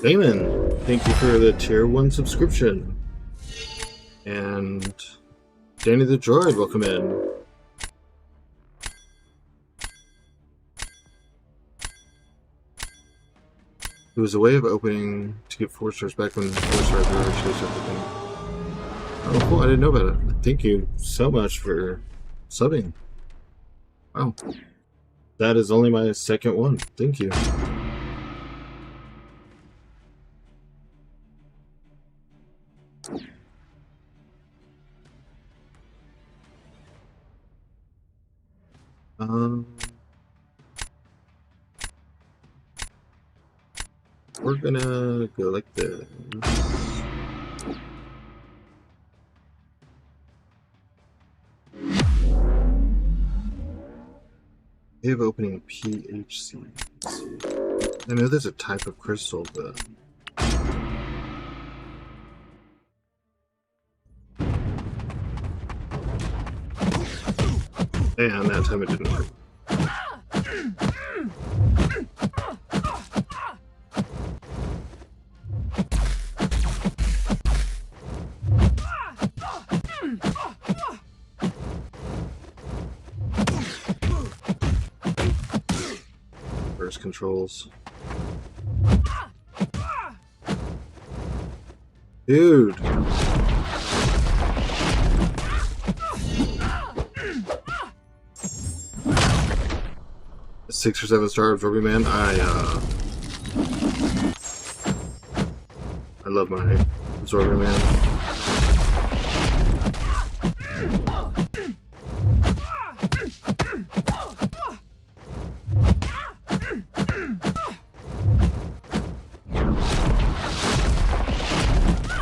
Damon, thank you for the tier 1 subscription. And Danny the Droid, welcome in. It was a way of opening to get 4 stars back when 4 stars were chased everything. Oh, cool, I didn't know about it. Thank you so much for subbing. Wow. That is only my second one. Thank you. Um, we're gonna go like this. Cave opening PHC. I know there's a type of crystal, but and that time it didn't work. First controls. Dude. 6 or 7 star absorbing man. I love my absorbing man.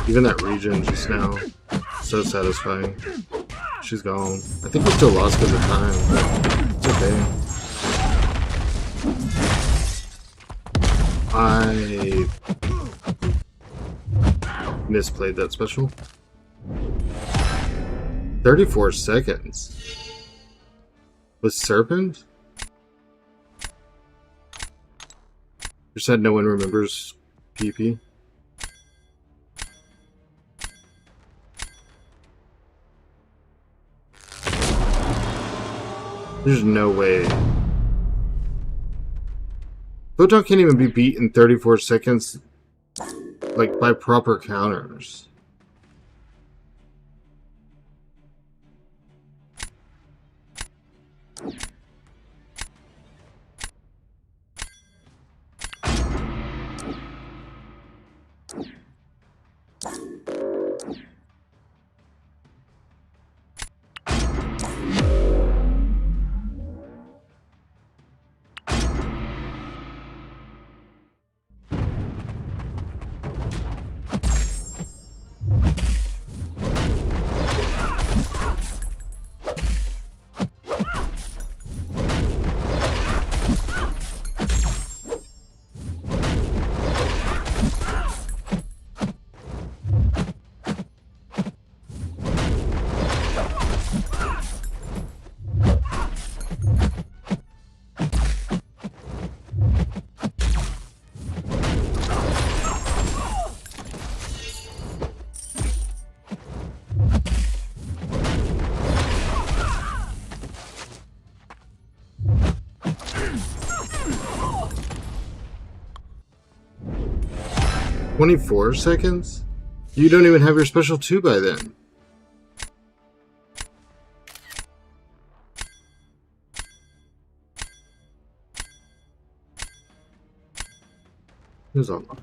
Even that region just now, so satisfying. She's gone. I think we still lost because of time, but it's okay. I misplayed that special. 34 seconds. With Serpent? You said no one remembers PP? There's no way. Photon can't even be beat in 34 seconds, like, by proper counters. "24 seconds? You don't even have your special 2 by then." Who's online?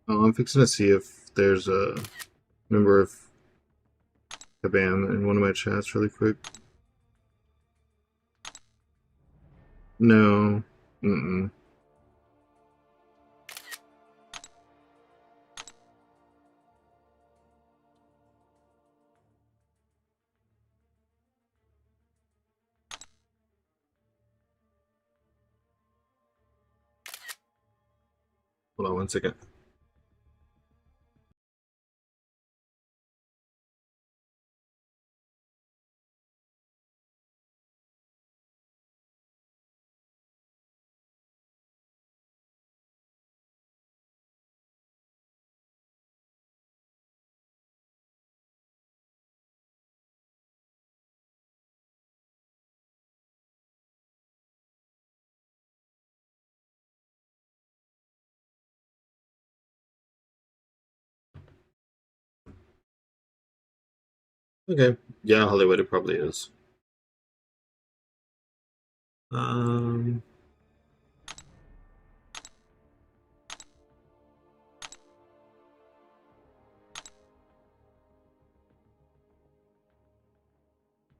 Oh, I'm fixing to see if there's a member of Kabam in one of my chats really quick. No. Mm-mm. Hold on 1 second. Okay. Yeah, Hollywood it probably is. Um,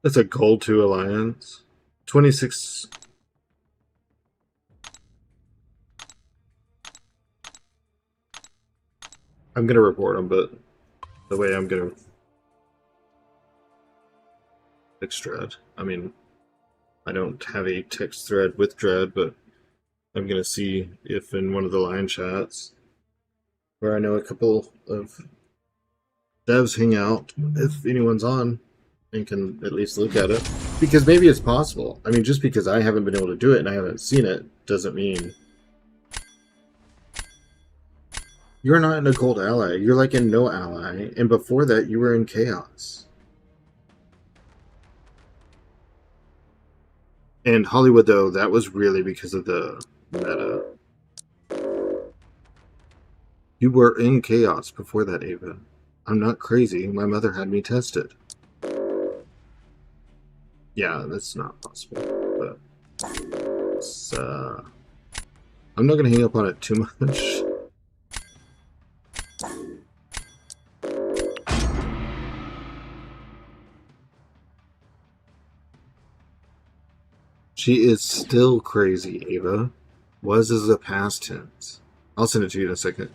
that's a gold 2 alliance. 26. I'm gonna report them, but the way I'm gonna fix Dread. I mean, I don't have a text thread with Dread, but I'm gonna see if in one of the line chats where I know a couple of devs hang out, if anyone's on and can at least look at it. Because maybe it's possible. I mean, just because I haven't been able to do it and I haven't seen it doesn't mean you're not in a gold ally. You're like in no ally, and before that you were in chaos. And Hollywood, though, that was really because of the meta. You were in chaos before that, Ava. I'm not crazy. My mother had me tested. Yeah, that's not possible. But it's, I'm not going to hang up on it too much. She is still crazy, Ava. Was is a past tense. I'll send it to you in a second.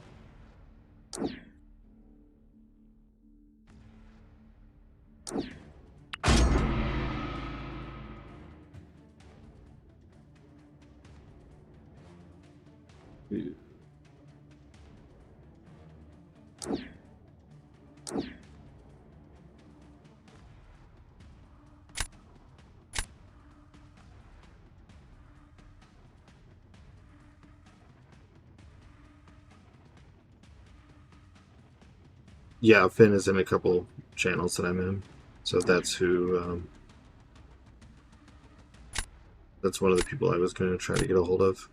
Yeah, Finn is in a couple channels that I'm in. So that's who, that's one of the people I was going to try to get a hold of.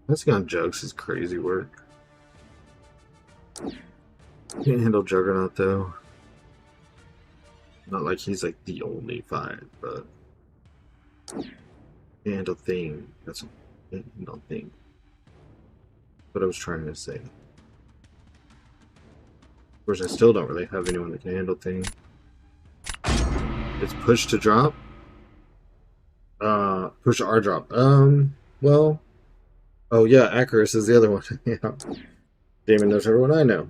Passing on Jugs is crazy work. Can't handle Juggernaut, though. Not like he's like the only fight, but can't handle Thing. That's can't handle Thing. What I was trying to say. Of course, I still don't really have anyone that can handle Thing. It's push to drop. Push to R drop. Well. Oh yeah, Acarus is the other one. Yeah. Damon knows everyone I know.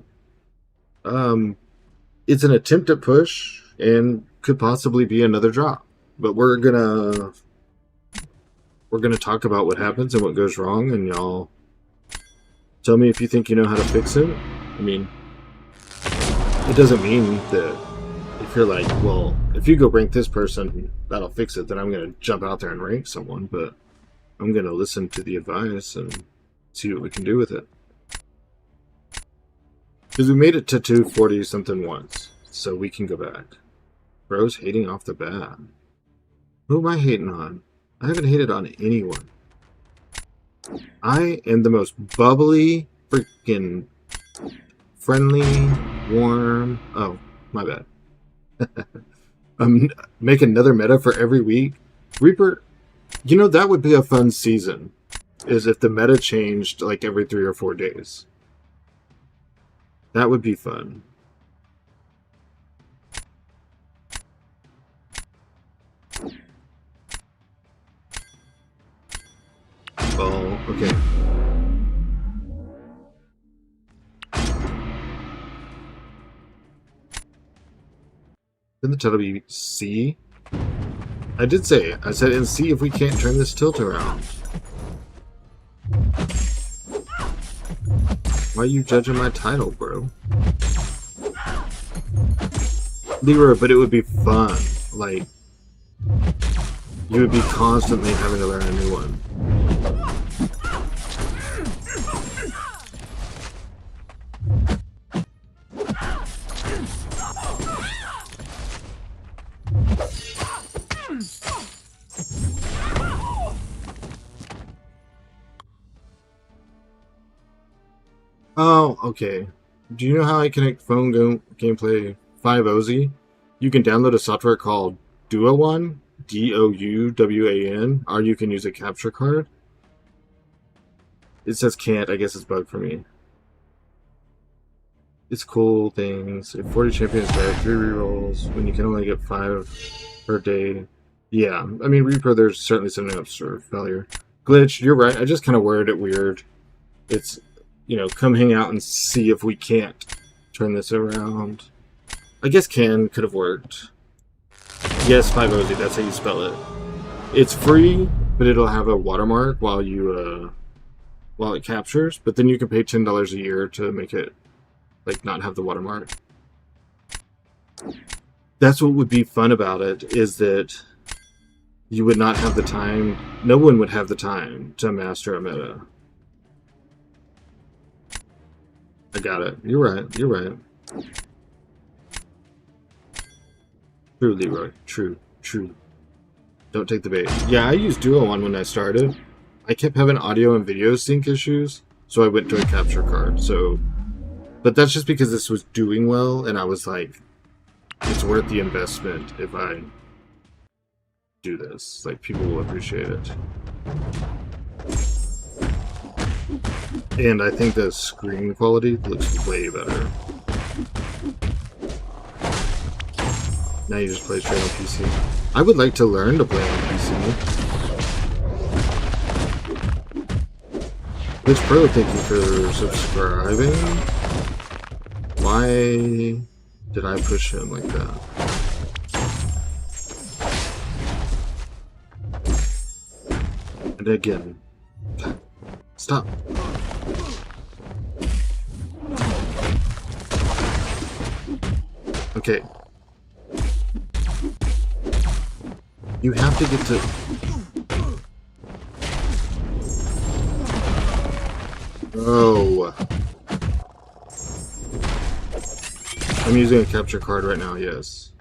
It's an attempt at push and could possibly be another drop. But we're gonna talk about what happens and what goes wrong, and y'all tell me if you think you know how to fix it. I mean, it doesn't mean that if you're like, well, if you go rank this person, that'll fix it, then I'm gonna jump out there and rank someone, but I'm gonna listen to the advice and see what we can do with it. Because we made it to 240 something once, so we can go back. Bro's hating off the bat. Who am I hating on? I haven't hated on anyone. I am the most bubbly, freaking friendly, warm. Oh, my bad. Make another meta for every week. Reaper, you know, that would be a fun season. Is if the meta changed like every 3 or 4 days. That would be fun. Oh, okay. Didn't the title be C? I did say it. I said, and see if we can't turn this tilt around. Why are you judging my title, bro? Leroy, but it would be fun. Like, you would be constantly having to learn a new one. how? Okay. Do you know how I connect phone gameplay 5OZ? You can download a software called Douwan, DOUWAN, or you can use a capture card. It says can't. I guess it's bugged for me. It's cool things. If 40 champions die, 3 rerolls. When you can only get 5 per day. Yeah, I mean, Repro, there's certainly something up for failure. Glitch, you're right. I just kind of worded it weird. It's, you know, come hang out and see if we can't turn this around. I guess could have worked. Yes, 5OZ, that's how you spell it. It's free, but it'll have a watermark while you, while it captures, but then you can pay $10 a year to make it, like, not have the watermark. That's what would be fun about it, is that you would not have the time, no one would have the time to master a meta. I got it. You're right. You're right. True, Leroy. True. True. Don't take the bait. Yeah, I used Duo when I started. I kept having audio and video sync issues, so I went to a capture card. So, but that's just because this was doing well, and I was like, it's worth the investment if I do this. Like, people will appreciate it. And I think the screen quality looks way better. Now you just play straight on PC. I would like to learn to play on PC. Glitch Pro, thank you for subscribing. Why did I push him like that? And again. Stop. Okay. You have to get to... Oh. I'm using a capture card right now, yes.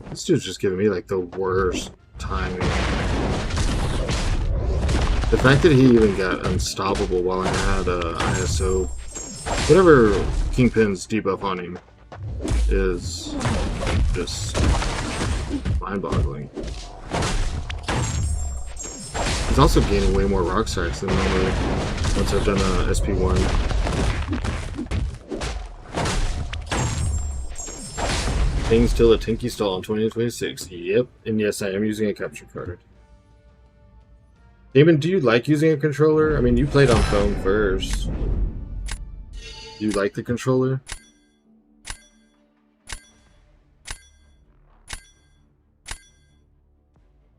This dude's just giving me like the worst timing. The fact that he even got unstoppable while I had ISO, whatever Kingpin's debuff on him, is just mind-boggling. He's also gaining way more rock strikes than normally once I've done SP1. Things still a tinky stall in 2026. Yep, and yes, I am using a capture card. Damon, do you like using a controller? I mean, you played on phone first. Do you like the controller?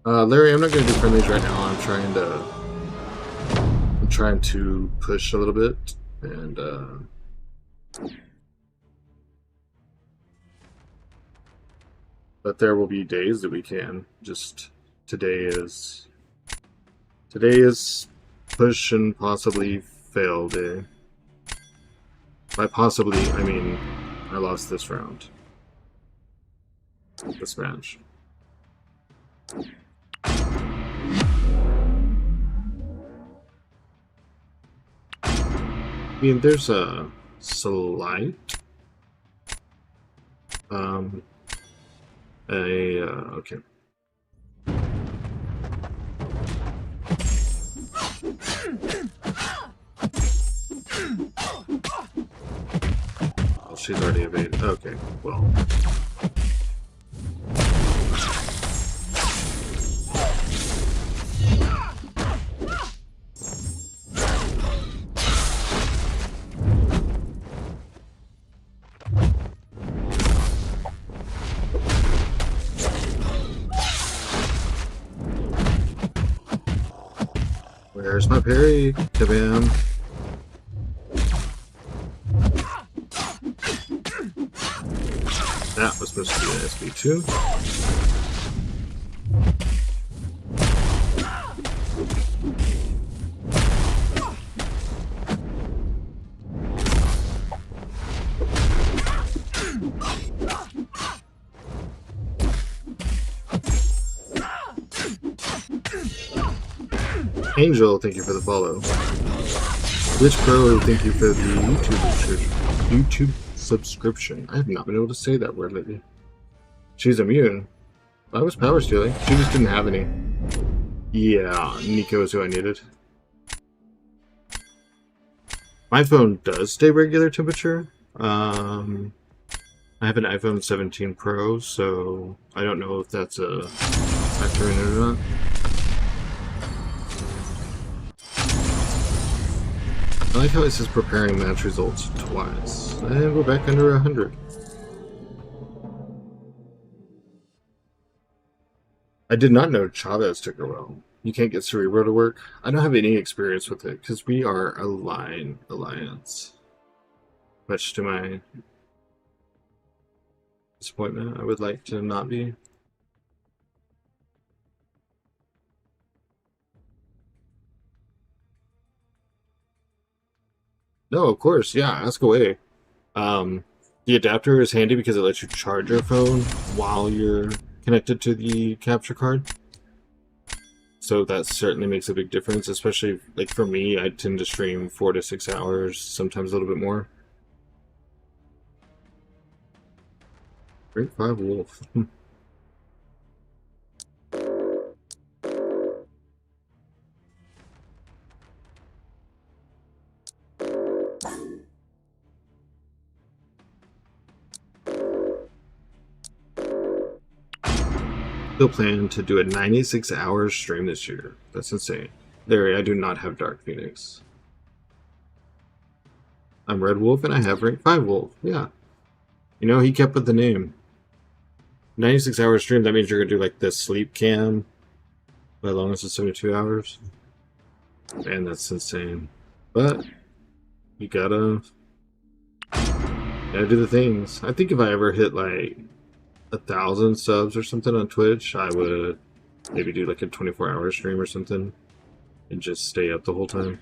Larry, I'm not going to do friendlies right now. I'm trying to push a little bit, and but there will be days that we can. Just today is push and possibly fail day. By possibly, I mean I lost this round. This match. I mean, there's a slight okay. Oh, she's already evaded. Okay, well. Where's my parry? Kabam. That was supposed to be an SB2. Angel, thank you for the follow. Glitch Pro, thank you for the YouTube subscription. I have not been able to say that word lately. She's immune. I was power stealing. She just didn't have any. Yeah, Nico is who I needed. My phone does stay regular temperature. I have an iPhone 17 Pro, so I don't know if that's a factor in it or not. I like how it says preparing match results twice. And we're back under 100. I did not know Chavez took her well. You can't get Cerebro to work. I don't have any experience with it because we are a alliance. Much to my disappointment, I would like to not be. No, of course, yeah, ask away. The adapter is handy because it lets you charge your phone while you're connected to the capture card. So that certainly makes a big difference, especially like for me, I tend to stream 4 to 6 hours, sometimes a little bit more. Great 5 Wolf. Still plan to do a 96-hour stream this year. That's insane. Larry, I do not have Dark Phoenix. I'm Red Wolf and I have rank 5 Wolf. Yeah. You know, he kept with the name. 96-hour stream, that means you're going to do like the sleep cam. As long as it's 72 hours. Man, that's insane. But you gotta do the things. I think if I ever hit like 1,000 subs or something on Twitch, I would maybe do like a 24-hour stream or something and just stay up the whole time.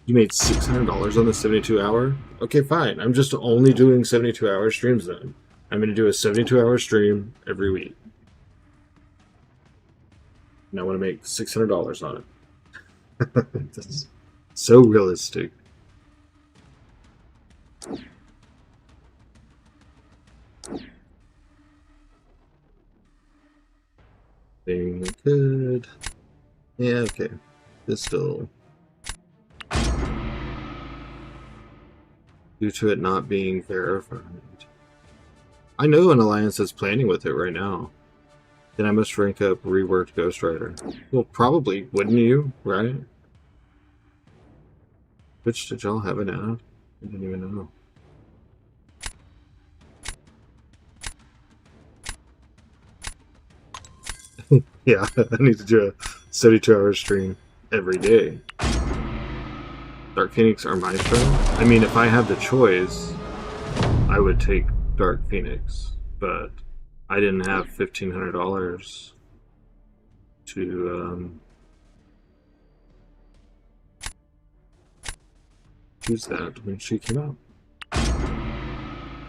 You made $600 on the 72-hour? Okay, fine. I'm just only doing 72-hour streams then. I'm going to do a 72-hour stream every week. And I want to make $600 on it. That's so realistic. Thing good. Yeah, okay. Pistol. Due to it not being verified. I know an alliance that's planning with it right now. Then I must rank up reworked Ghost Rider. Well, probably, wouldn't you? Right? Which did y'all have an ad? I didn't even know. Yeah, I need to do a 72-hour stream every day. Dark Phoenix or Maestro? I mean, if I had the choice, I would take Dark Phoenix, but I didn't have $1,500 to choose that when she came out.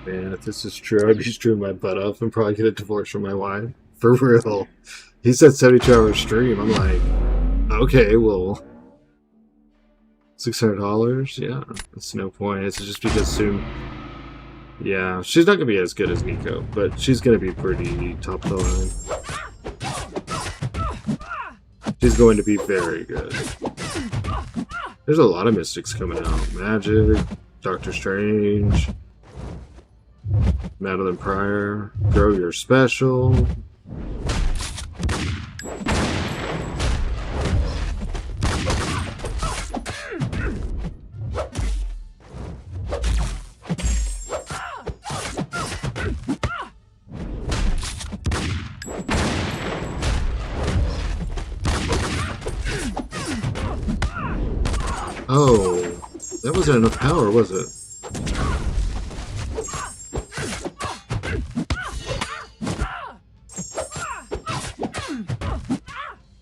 Man, if this is true, I'd be streaming my butt off and probably get a divorce from my wife. For real. He said 72-hour stream. I'm like, okay, well, $600? Yeah, that's no point. It's just because soon... Yeah, she's not going to be as good as Nico, but she's going to be pretty top of the line. She's going to be very good. There's a lot of mystics coming out. Magic, Doctor Strange, Madeline Pryor, Grow Your Special. Oh, that wasn't enough power, was it?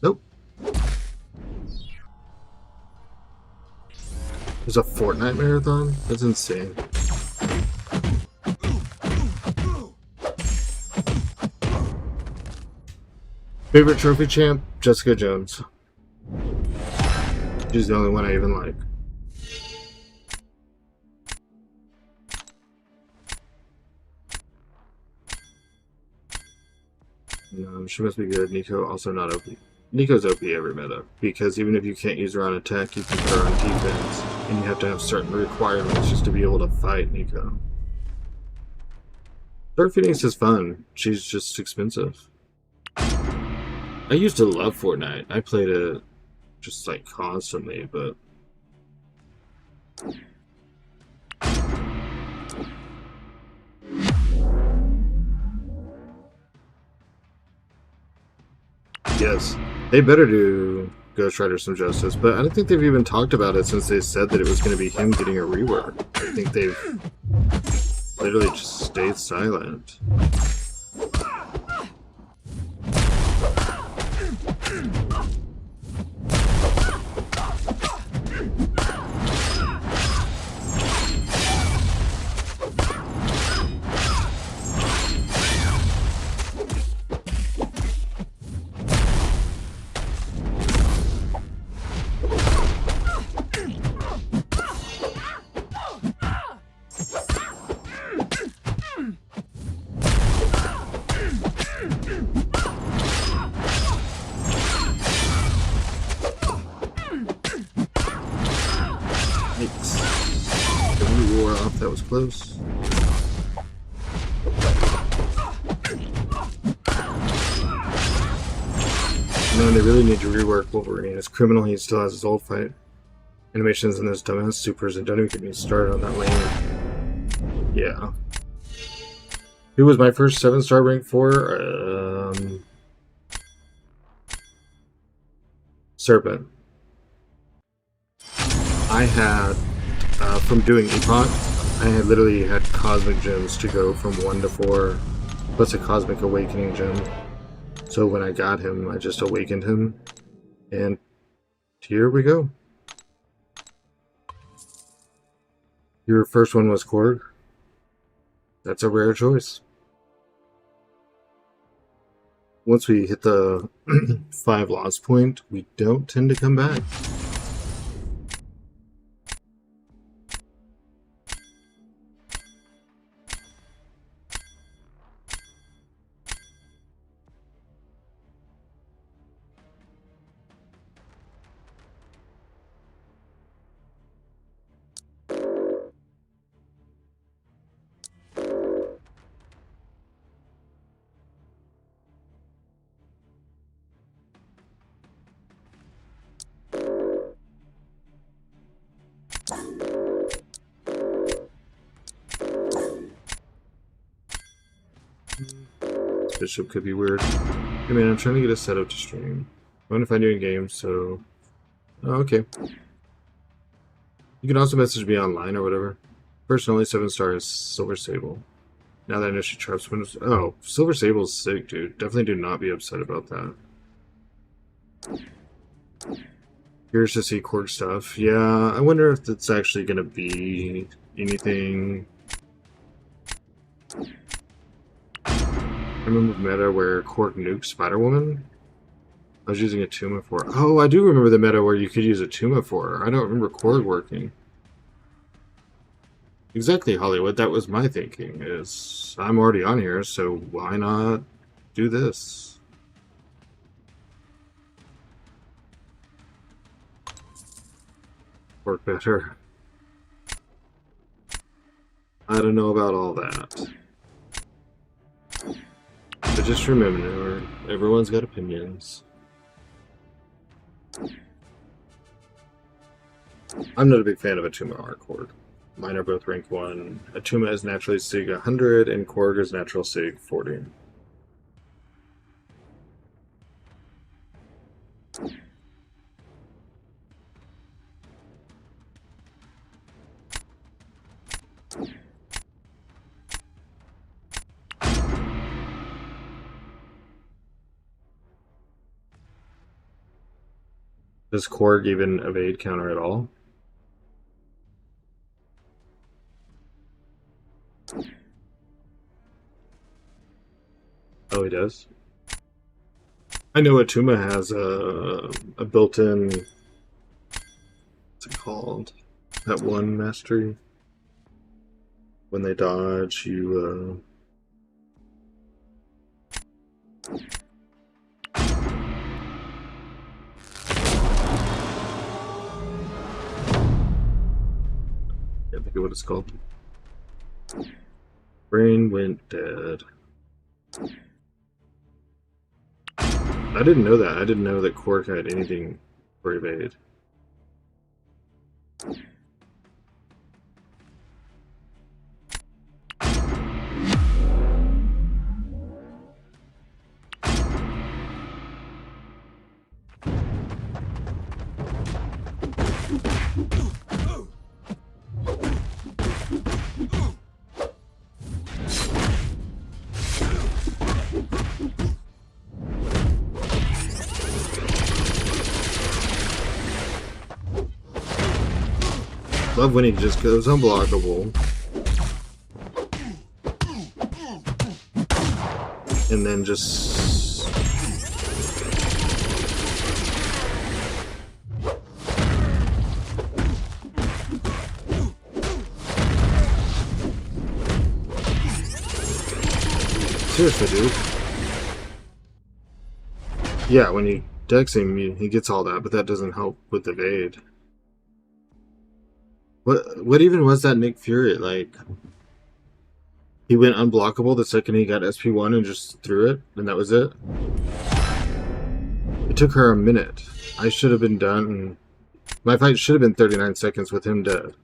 Nope. There's a Fortnite marathon? That's insane. Favorite trophy champ? Jessica Jones. She's the only one I even like. No, she must be good. Nico also not OP. Nico's OP every meta, because even if you can't use her on attack, you can put her on defense, and you have to have certain requirements just to be able to fight Nico. Dark Phoenix is fun. She's just expensive. I used to love Fortnite. I played it just like constantly, but yes, they better do Ghost Rider some justice. But I don't think they've even talked about it since they said that it was going to be him getting a rework. I think they've literally just stayed silent. That was close. Man, they really need to rework Wolverine. It's criminal he still has his old fight animations and those dumbass supers, and don't even get me started on that lane. Yeah. Who was my first 7-star rank for? Serpent. I had, from doing Epoch, I had literally had cosmic gems to go from 1 to 4, plus a cosmic awakening gem. So when I got him, I just awakened him, and here we go. Your first one was Korg. That's a rare choice. Once we hit the 5 loss point, we don't tend to come back. Bishop could be weird. Hey man, I'm trying to get a setup to stream. I want to find you in game, so... Oh, okay. You can also message me online or whatever. First and only 7-star is Silver Sable. Now that I know she traps windows... Oh, Silver Sable's sick, dude. Definitely do not be upset about that. Here's to see Korg stuff. Yeah, I wonder if it's actually going to be anything... I remember meta where Korg nuked Spider-Woman. I was using a Tuma for her. Oh, I do remember the meta where you could use a Tuma for her. I don't remember Korg working. Exactly, Hollywood. That was my thinking. Is I'm already on here, so why not do this? Work better. I don't know about all that. But just remember, everyone's got opinions. I'm not a big fan of Atuma or Korg. Mine are both rank 1. Atuma is naturally Sig 100, and Korg is natural Sig 40. Does Korg even evade counter at all? Oh, he does? I know Atuma has a built-in, what's it called? That one mastery. When they dodge, you can't think of what it's called. Brain went dead. I didn't know that. I didn't know that Quark had anything for evade. Love when he just goes unblockable. And then just... Seriously, dude. Yeah, when you dex him, he gets all that, but that doesn't help with evade. What even was that Nick Fury? Like, he went unblockable the second he got SP1 and just threw it, and that was it? It took her a minute. I should have been done. My fight should have been 39 seconds with him dead.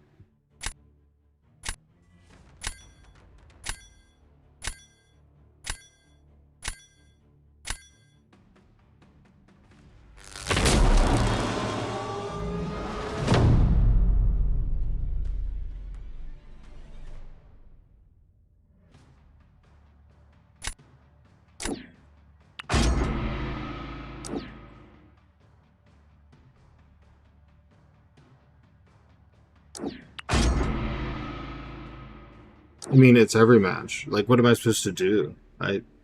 I mean, it's every match. Like, what am I supposed to do?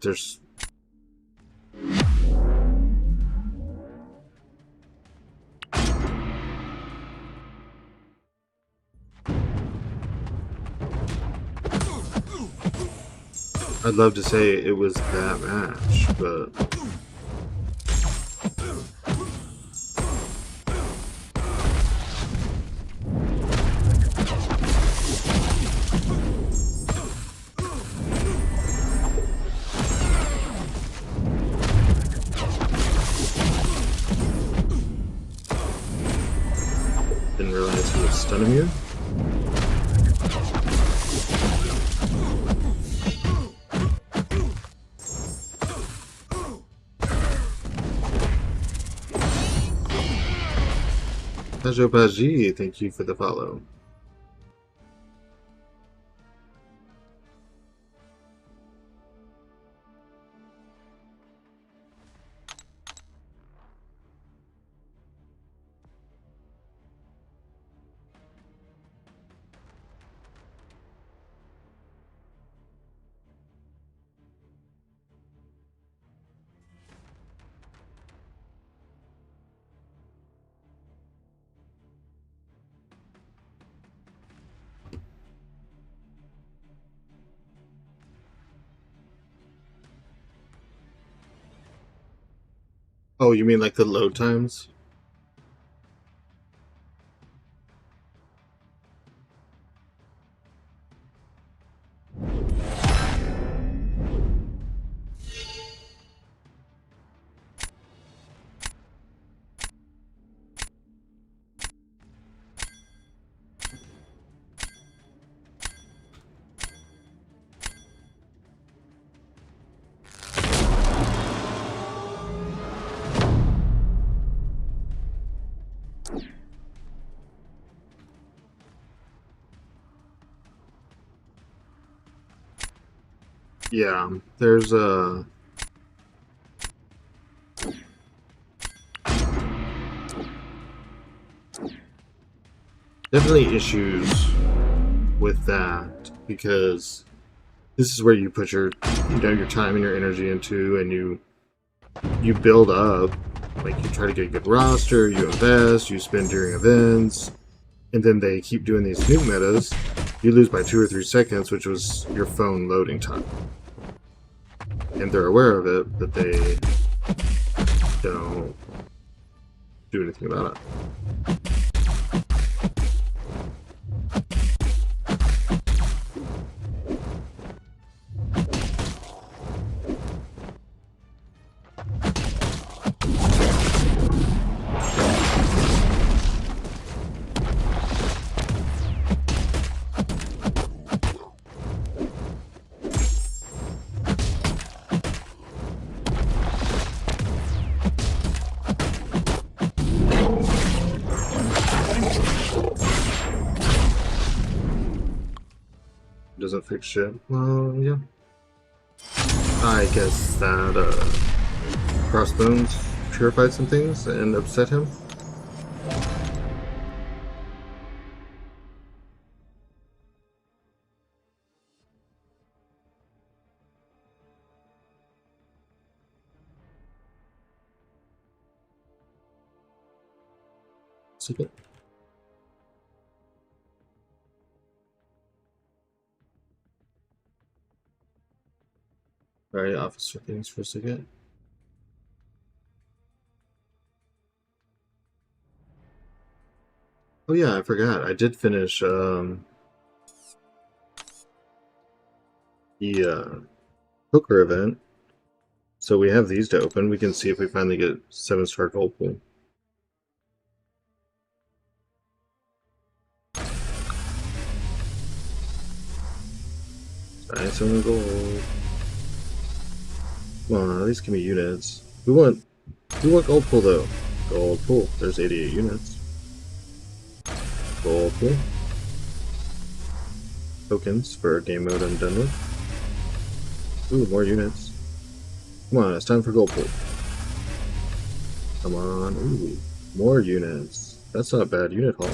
There's... I'd love to say it was that match, but... Didn't realize he was stunning you. Paji, thank you for the follow. Oh, you mean like the load times? Yeah, there's definitely issues with that, because this is where you put your, your time and your energy into, and you you build up, like you try to get a good roster, you invest, you spend during events, and then they keep doing these new metas. You lose by 2 or 3 seconds, which was your phone loading time. And they're aware of it, but they don't do anything about it. Doesn't fix shit. Well, yeah. I guess that crossbones purified some things and upset him. Second. Alright, officer things for a second. Oh yeah, I forgot. I did finish the poker event. So we have these to open. We can see if we finally get 7-star gold pool. Nice on gold. Come on, these can be units. We want gold pool though. Gold pool. There's 88 units. Gold pool. Tokens for game mode I'm done with. Ooh, more units. Come on, it's time for gold pool. Come on. Ooh, more units. That's not a bad unit haul.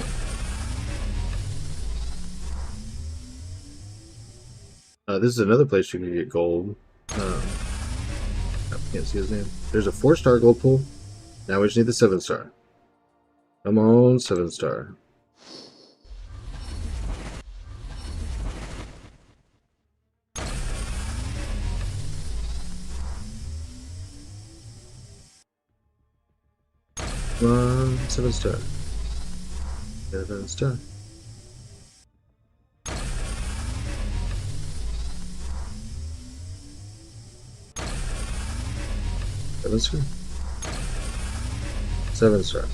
This is another place you can get gold. I can't see his name. There's a 4-star gold pool. Now we just need the 7-star. Come on, 7-star. Come on, 7-star. 7-star. Seven-star. 7-star.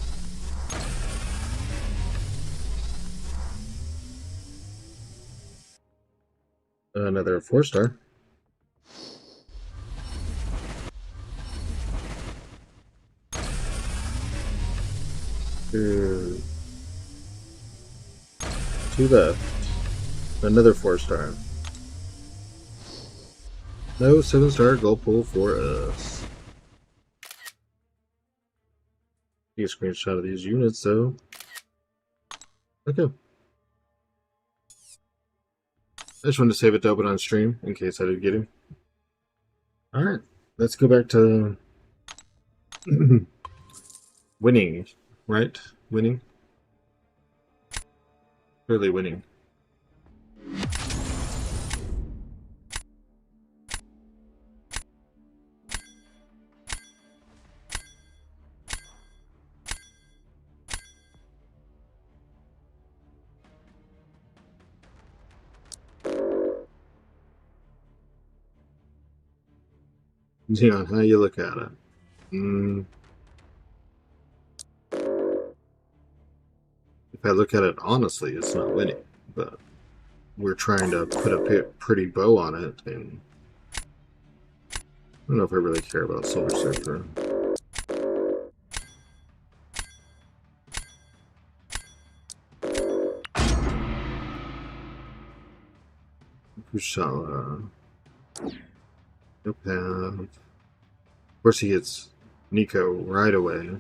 Another 4-star. Two left. Another 4-star. No 7-star gold pool for us. Take a screenshot of these units though. Okay. I just wanted to save it to open on stream in case I did get him. Alright, let's go back to winning, right? Winning. Clearly winning. Depending on how you look at it. If I look at it honestly, it's not winning, but we're trying to put a pretty bow on it, and I don't know if I really care about Solar Surfer. Kushala. Nope. Of course he gets Nico right away.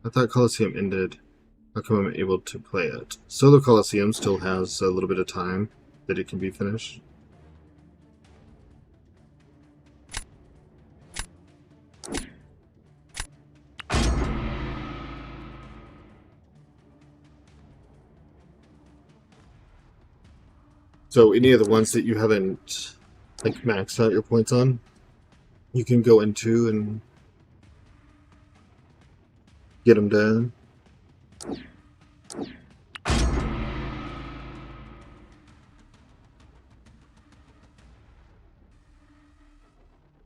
I thought Coliseum ended. How come I'm able to play it? Solo Coliseum still has a little bit of time that it can be finished. So any of the ones that you haven't like maxed out your points on, you can go into and get them done.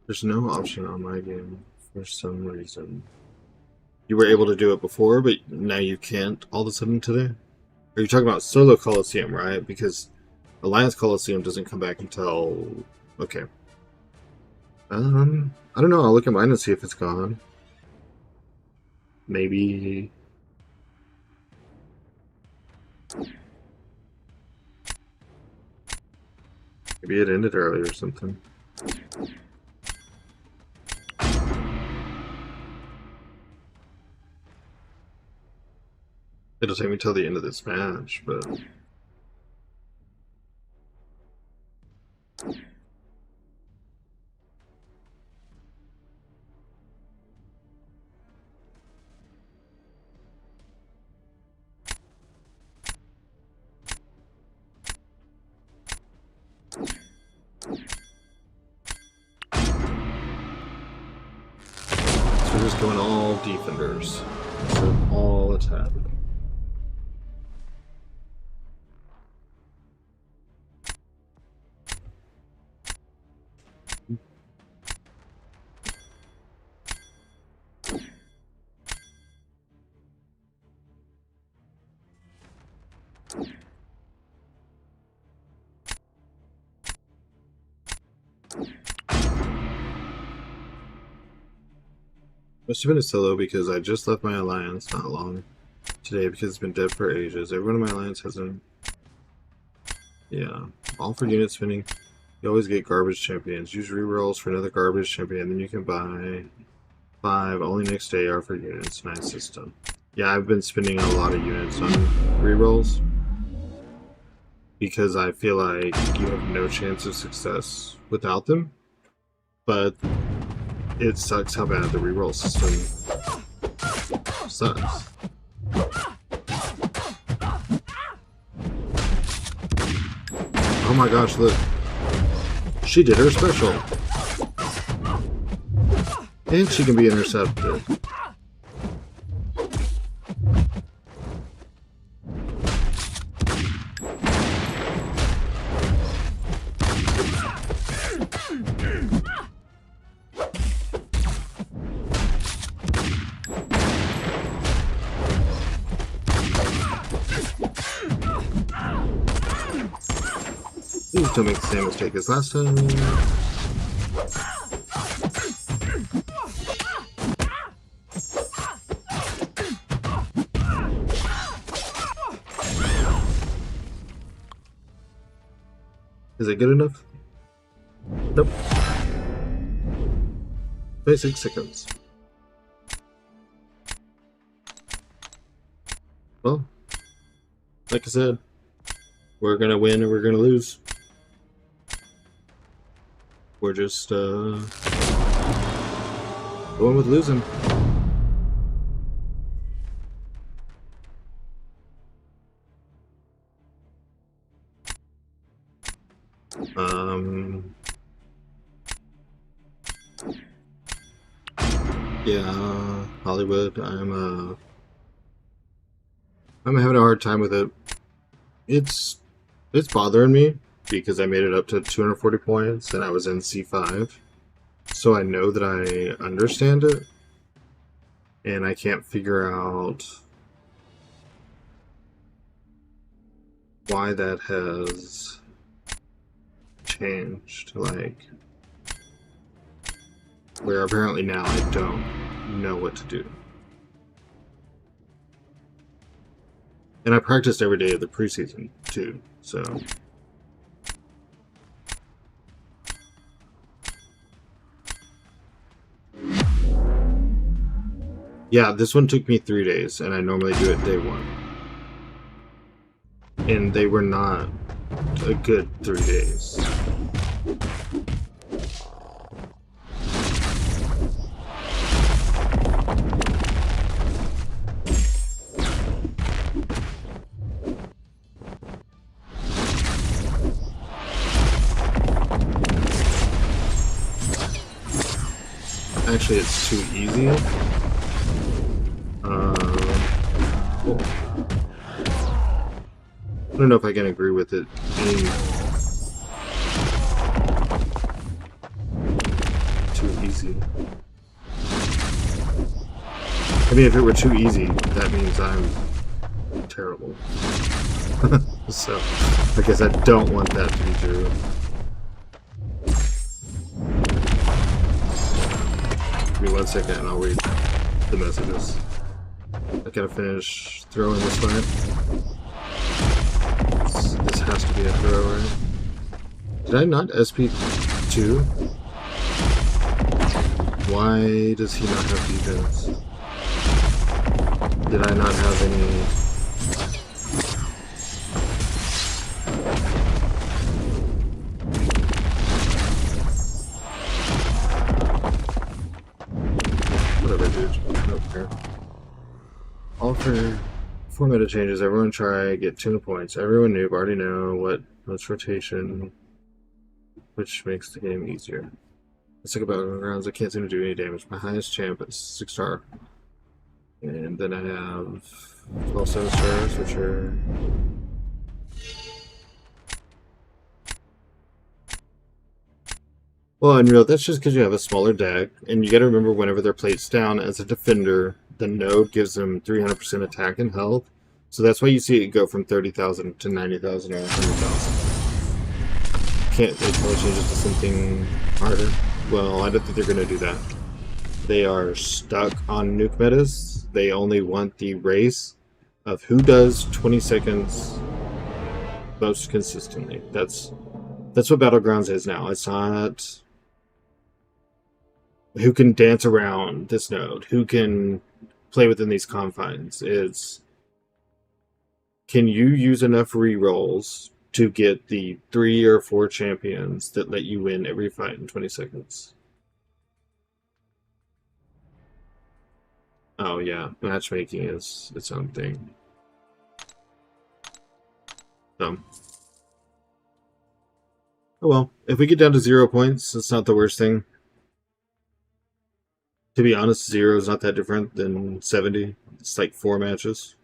There's no option on my game for some reason. You were able to do it before, but now you can't all of a sudden today? Are you talking about solo Coliseum, right? Because Alliance Coliseum doesn't come back until... Okay. I don't know. I'll look at mine and see if it's gone. Maybe... Maybe it ended early or something. It'll take me till the end of this match, but... So we're just going all defenders. So all attack. Must have been a solo because I just left my alliance not long today because it's been dead for ages. Everyone in my alliance hasn't... Yeah. All for unit spinning. You always get garbage champions. Use rerolls for another garbage champion, then you can buy 5. Only next day are for units. Nice system. Yeah, I've been spending a lot of units on rerolls because I feel like you have no chance of success without them. But it sucks how bad the reroll system sucks. Oh my gosh, look. She did her special. And she can be intercepted. Please don't make the same mistake as last time. Is it good enough? Nope. Basic seconds. Well, like I said, we're gonna win or we're gonna lose. We're just going with losing. Yeah, Hollywood. I'm having a hard time with it. It's bothering me because I made it up to 240 points and I was in C5. So I know that I understand it and I can't figure out why that has changed. Like, where apparently now I don't know what to do. And I practiced every day of the preseason too, so... Yeah, this one took me 3 days, and I normally do it day 1. And they were not a good 3 days. Actually, it's too easy. Cool. I don't know if I can agree with it being too easy. I mean, if it were too easy, that means I'm terrible. So, I guess I don't want that to be true. Give me 1 second and I'll read the messages. I gotta finish throwing this fight. This has to be a throw, right? Did I not SP2? Why does he not have defense? Did I not have any... Whatever, dude. I don't care. Alter format changes. Everyone try, get 2 points. Everyone noob already know what's rotation, which makes the game easier. Let's talk about Battlegrounds. I can't seem to do any damage. My highest champ is 6 star. And then I have 12 7 stars, which are... Well, Unreal, that's just because you have a smaller deck, and you gotta remember whenever their plate's down as a defender, the node gives them 300% attack and health. So that's why you see it go from 30,000 to 90,000 or 100,000. Can't they probably change it to something harder? Well, I don't think they're gonna do that. They are stuck on nuke metas. They only want the race of who does 20 seconds most consistently. That's what Battlegrounds is now. It's not who can dance around this node, who can play within these confines. It's can you use enough rerolls to get the 3 or 4 champions that let you win every fight in 20 seconds? Oh yeah, matchmaking is its own thing. Oh well, if we get down to 0 points, it's not the worst thing. To be honest, 0 is not that different than 70. It's like 4 matches.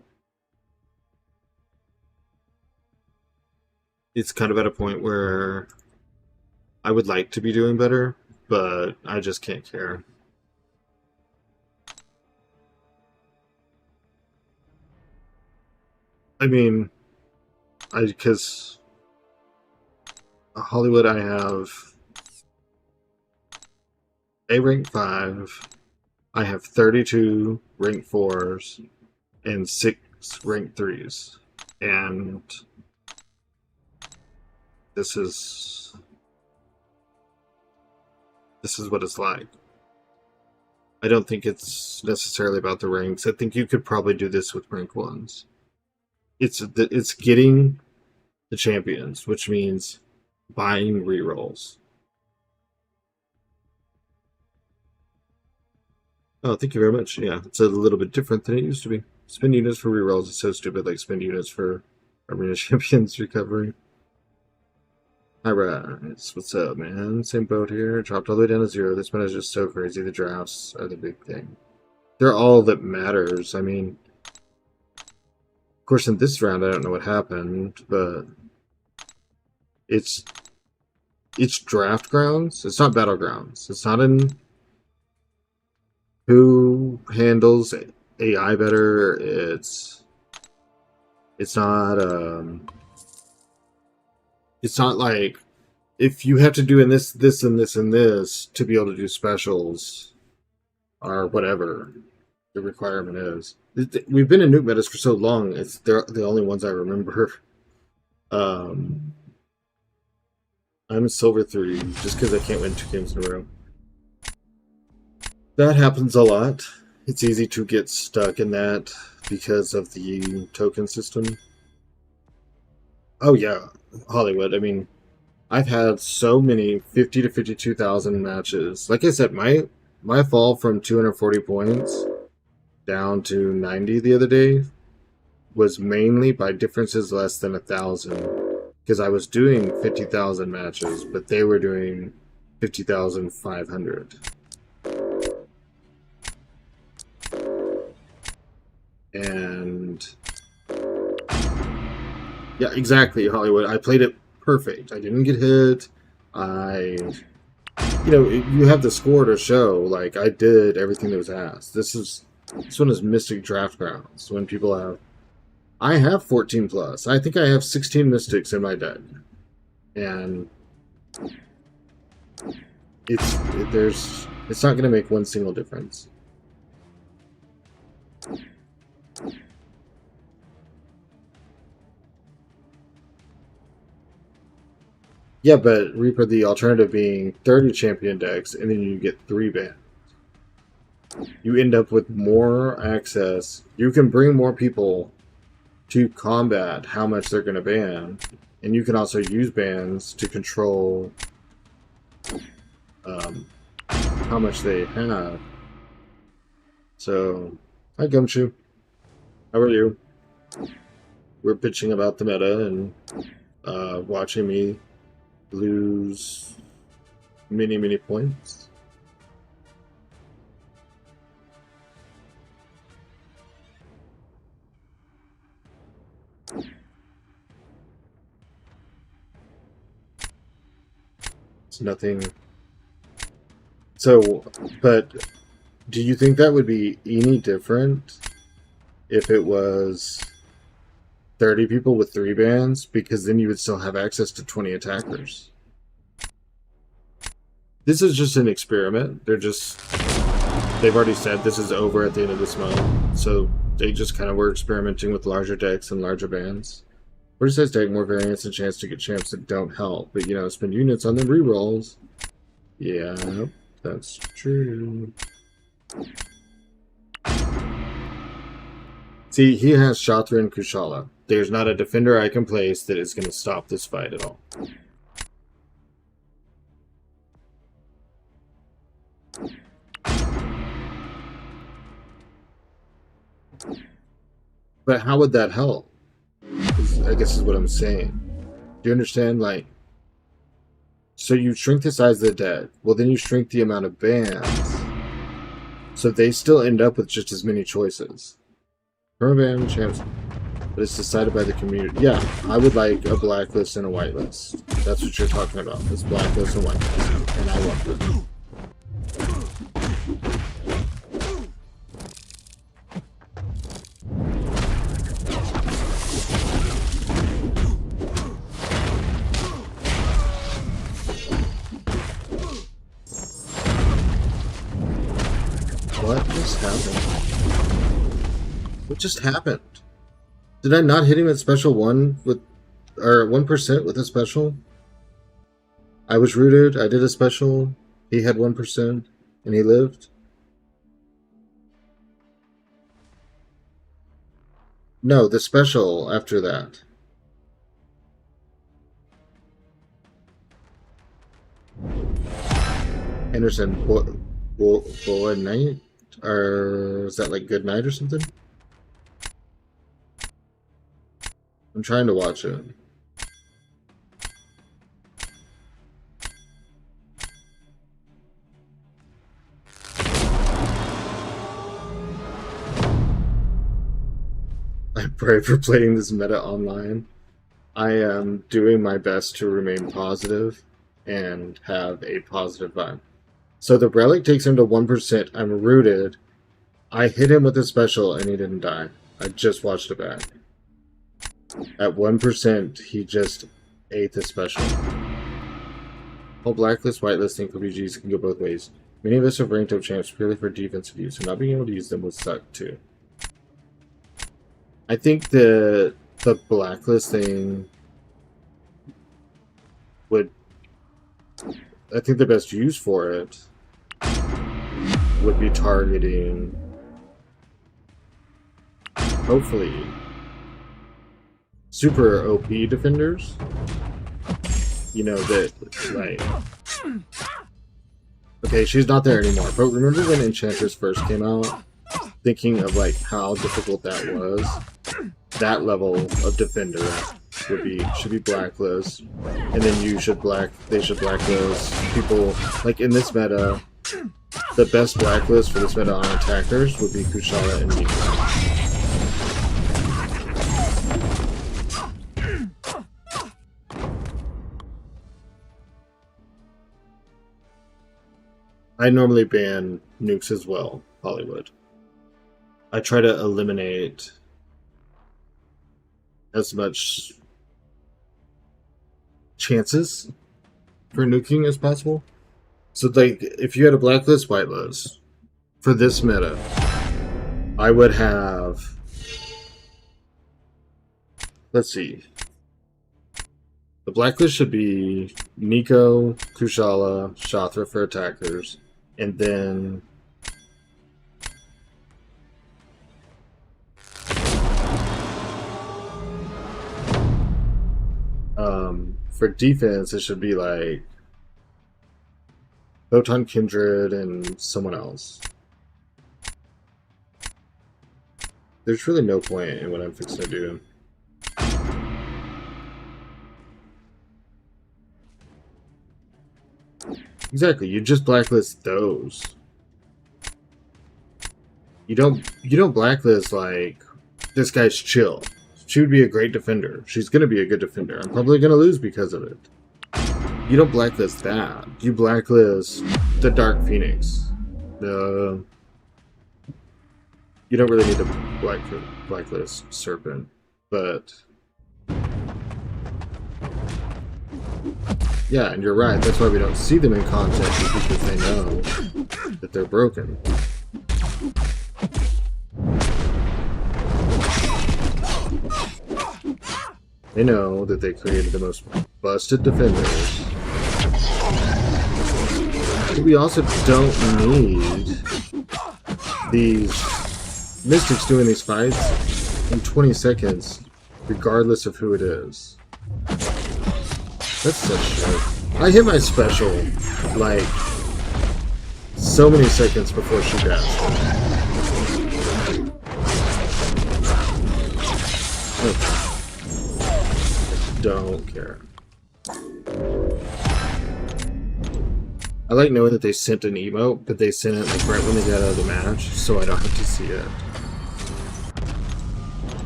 It's kind of at a point where I would like to be doing better, but I just can't care. I mean, because Hollywood, I have a rank 5, I have 32 rank 4s, and 6 rank 3s, and this is what it's like. I don't think it's necessarily about the ranks. I think you could probably do this with rank 1s. It's getting the champions, which means buying rerolls. Oh, thank you very much. Yeah, it's a little bit different than it used to be. Spend units for rerolls is so stupid, like spend units for Arena Champions recovery. Hi, Rise. What's up, man? Same boat here. Dropped all the way down to 0. This meta is just so crazy. The drafts are the big thing. They're all that matters. I mean, of course, in this round, I don't know what happened, but it's draft grounds. It's not battlegrounds. It's not in who handles AI better. It's not like if you have to do in this, and this, and this to be able to do specials or whatever the requirement is. We've been in nuke metas for so long, they're the only ones I remember. I'm a silver 3 just because I can't win 2 games in a row. That happens a lot. It's easy to get stuck in that because of the token system. Oh yeah, Hollywood. I mean, I've had so many 50 to 52,000 matches. Like I said, my fall from 240 points down to 90 the other day was mainly by differences less than 1,000. Because I was doing 50,000 matches, but they were doing 50,500. And yeah, exactly, Hollywood. I played it perfect. I didn't get hit. You have the score to show. Like, I did everything that was asked. This one is Mystic Draft Grounds. When people have, I have 14 plus. I think I have 16 Mystics in my deck, and it's not going to make one single difference. Yeah, but Reaper, the alternative being 30 champion decks, and then you get 3 bans. You end up with more access. You can bring more people to combat how much they're going to ban, and you can also use bans to control how much they have. So, hi Gumshoe. How are you? We're bitching about the meta and watching me lose many points. It's nothing. So, but do you think that would be any different if it was 30 people with 3 bans? Because then you would still have access to 20 attackers. This is just an experiment. They've already said this is over at the end of this month. So they just kind of were experimenting with larger decks and larger bans. Or says deck more variance and chance to get champs that don't help. But, spend units on the rerolls. Yeah, that's true. See, he has Shatra and Kushala. There's not a defender I can place that is going to stop this fight at all. But how would that help? I guess is what I'm saying. Do you understand? Like, so you shrink the size of the deck. Well, then you shrink the amount of bans. So they still end up with just as many choices. Permaban champs, but it's decided by the community. Yeah, I would like a blacklist and a whitelist. That's what you're talking about. It's blacklist and whitelist, and I want them. What just happened? What just happened? Did I not hit him at special 1% with a special? I was rooted, I did a special, he had 1%, and he lived? No, the special after that. Anderson, boy night? Or is that like good night or something? I'm trying to watch it. I pray for playing this meta online. I am doing my best to remain positive and have a positive vibe. So the relic takes him to 1%. I'm rooted. I hit him with a special and he didn't die. I just watched it back. At 1%, he just ate the special. Whole blacklist, whitelist, and PUBGs can go both ways. Many of us have ranked up champs purely for defensive use, so not being able to use them would suck too. I think the blacklist thing would... I think the best use for it would be targeting, hopefully, super OP defenders. That, like... Okay, she's not there anymore, but remember when Enchantress first came out? Thinking of, like, how difficult that was? That level of defender should be blacklist, and then they should blacklist people. Like in this meta, the best blacklist for this meta on attackers would be Kushala and Mika. I normally ban nukes as well, Hollywood. I try to eliminate as much chances for nuking as possible. So, like, if you had a blacklist, whitelist for this meta, I would have. Let's see. The blacklist should be Nico, Kushala, Shathra for attackers, and then for defense it should be like Photon Kindred and someone else. There's really no point in what I'm fixing to do. Exactly, you just blacklist those. You don't blacklist like this guy's chill. She would be a great defender. She's gonna be a good defender. I'm probably gonna lose because of it. You don't blacklist that. You blacklist the Dark Phoenix. You don't really need to blacklist Serpent, but yeah, and you're right. That's why we don't see them in content, because they know that they're broken. They know that they created the most busted defenders. But we also don't need these Mystics doing these fights in 20 seconds, regardless of who it is. That's such shit. I hit my special, like, so many seconds before she dashed. Okay. I don't care. I like knowing that they sent an emote, but they sent it like right when they got out of the match, so I don't have to see it.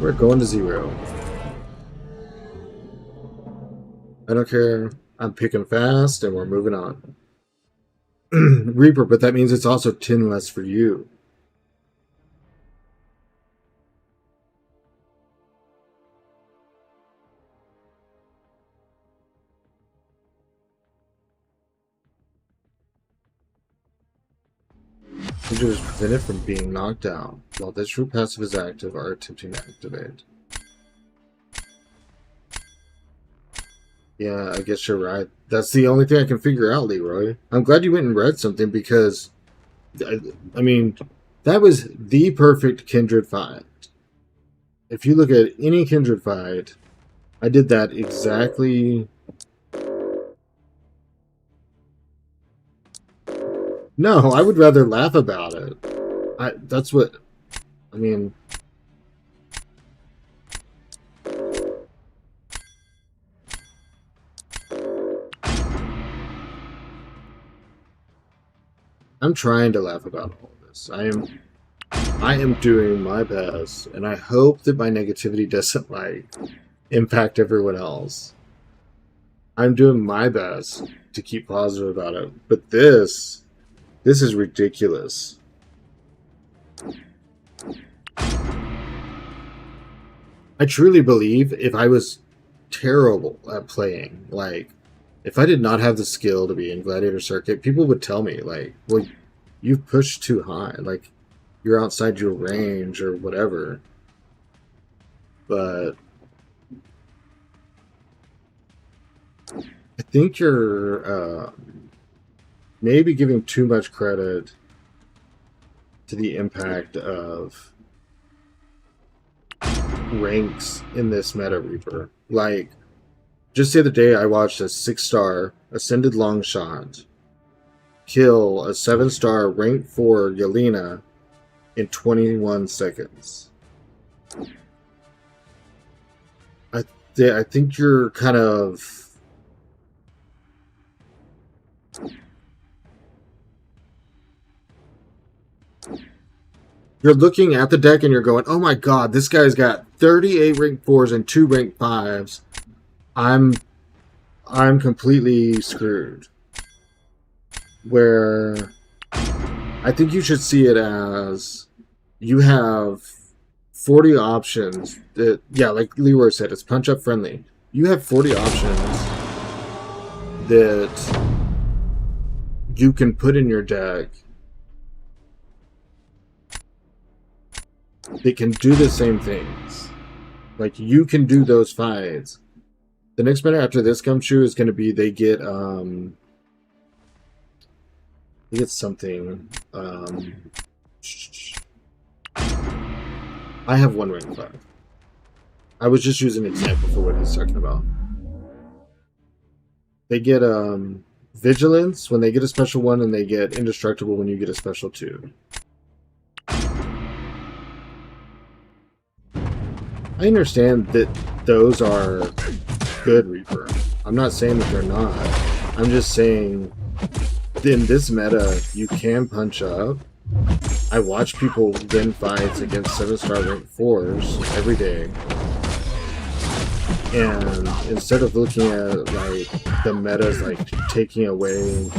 We're going to 0. I don't care. I'm picking fast, and we're moving on. Reaper, but that means it's also 10 less for you. Danger is prevented from being knocked down, while this root passive is active or attempting to activate. Yeah, I guess you're right. That's the only thing I can figure out, Leroy. I'm glad you went and read something because, I mean, that was the perfect Kindred fight. If you look at any Kindred fight, I did that exactly. No, I would rather laugh about it. That's what, I mean. I'm trying to laugh about all of this. I am doing my best, and I hope that my negativity doesn't, like, impact everyone else. I'm doing my best to keep positive about it, but this is ridiculous. I truly believe if I was terrible at playing, like, if I did not have the skill to be in Gladiator Circuit, people would tell me, like, well, you've pushed too high. Like, you're outside your range or whatever. But I think you're maybe giving too much credit to the impact of ranks in this meta Reaper. Like, just the other day I watched a 6-star Ascended Longshot kill a 7-star rank 4 Yelena in 21 seconds. I think you're kind of... You're looking at the deck and you're going, oh my god, this guy's got 38 rank 4s and 2 rank 5s. I'm completely screwed. Where I think you should see it as you have 40 options that, yeah, like Leroy said, it's punch up friendly. You have 40 options that you can put in your deck that can do the same things. Like, you can do those fights. The next meta after this Gumshoe is going to be they get something. I have one rank 5. I was just using an example for what he's talking about. They get Vigilance when they get a special 1, and they get Indestructible when you get a special 2. I understand that those are good, Reaper. I'm not saying that they're not. I'm just saying in this meta, you can punch up. I watch people win fights against 7-star rank 4s every day. And instead of looking at like the meta's like taking away,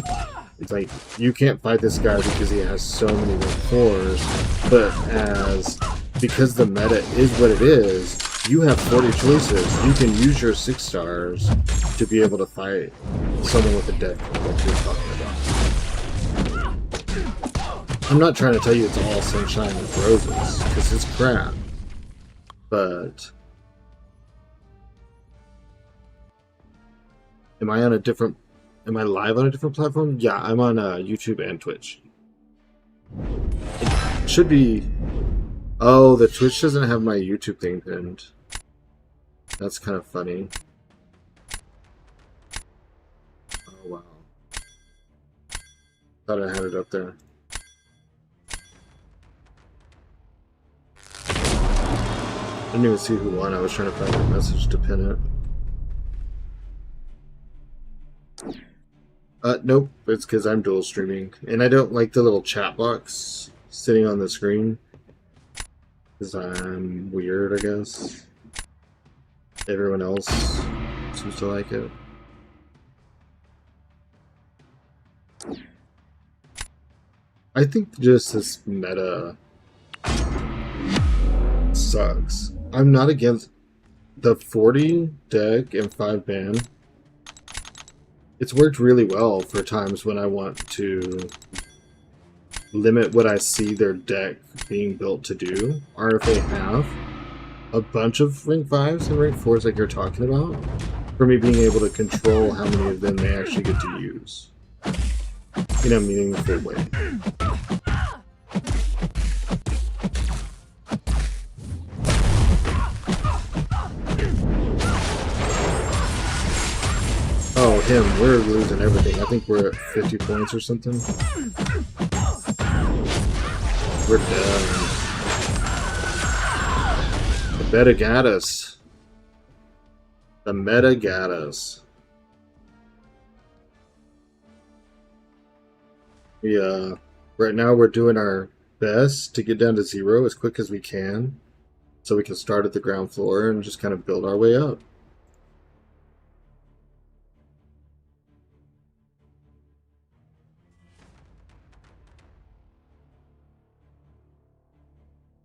it's like you can't fight this guy because he has so many rank 4s, but as because the meta is what it is, you have 40 choices. You can use your 6 stars to be able to fight someone with a deck like you're talking about. I'm not trying to tell you it's all sunshine and roses, because it's crap. But am I live on a different platform? Yeah, I'm on YouTube and Twitch. It should be. Oh, the Twitch doesn't have my YouTube thing pinned. That's kind of funny. Oh, wow. Thought I had it up there. I didn't even see who won. I was trying to find a message to pin it. Nope. It's because I'm dual streaming. And I don't like the little chat box sitting on the screen. Because I'm weird, I guess. Everyone else seems to like it. I think just this meta sucks. I'm not against the 40 deck and 5 ban. It's worked really well for times when I want to limit what I see their deck being built to do, or if they have a bunch of rank 5s and rank 4s like you're talking about, for me being able to control how many of them they actually get to use in a meaningful way. Oh, him. We're losing everything. I think we're at 50 points or something. We're done. The meta got us. The meta got us. Yeah. Right now we're doing our best to get down to 0 as quick as we can, so we can start at the ground floor and just kind of build our way up.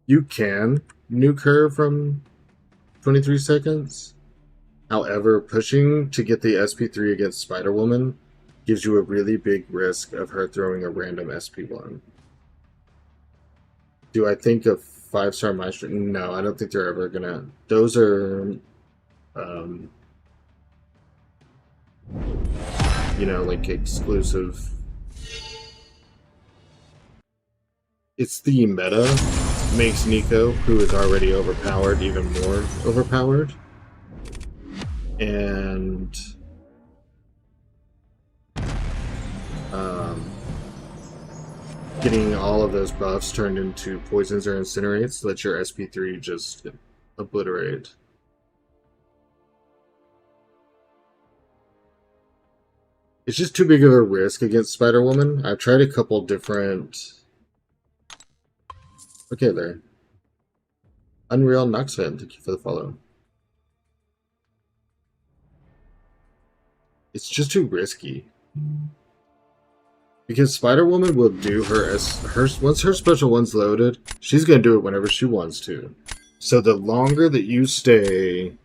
You can nuke her from 23 seconds. However, pushing to get the SP3 against Spider-Woman gives you a really big risk of her throwing a random SP1. Do I think of 5-star Maestro? No, I don't think they're ever gonna. Those are, you know, like exclusive. It's the meta makes Nico, who is already overpowered, even more overpowered. And getting all of those buffs turned into poisons or incinerates lets your SP3 just obliterate. It's just too big of a risk against Spider-Woman. I've tried a couple different... Okay, there. Unreal Noxfan, thank you for the follow. It's just too risky. Because Spider-Woman will do her once her special one's loaded, she's gonna do it whenever she wants to. So the longer that you stay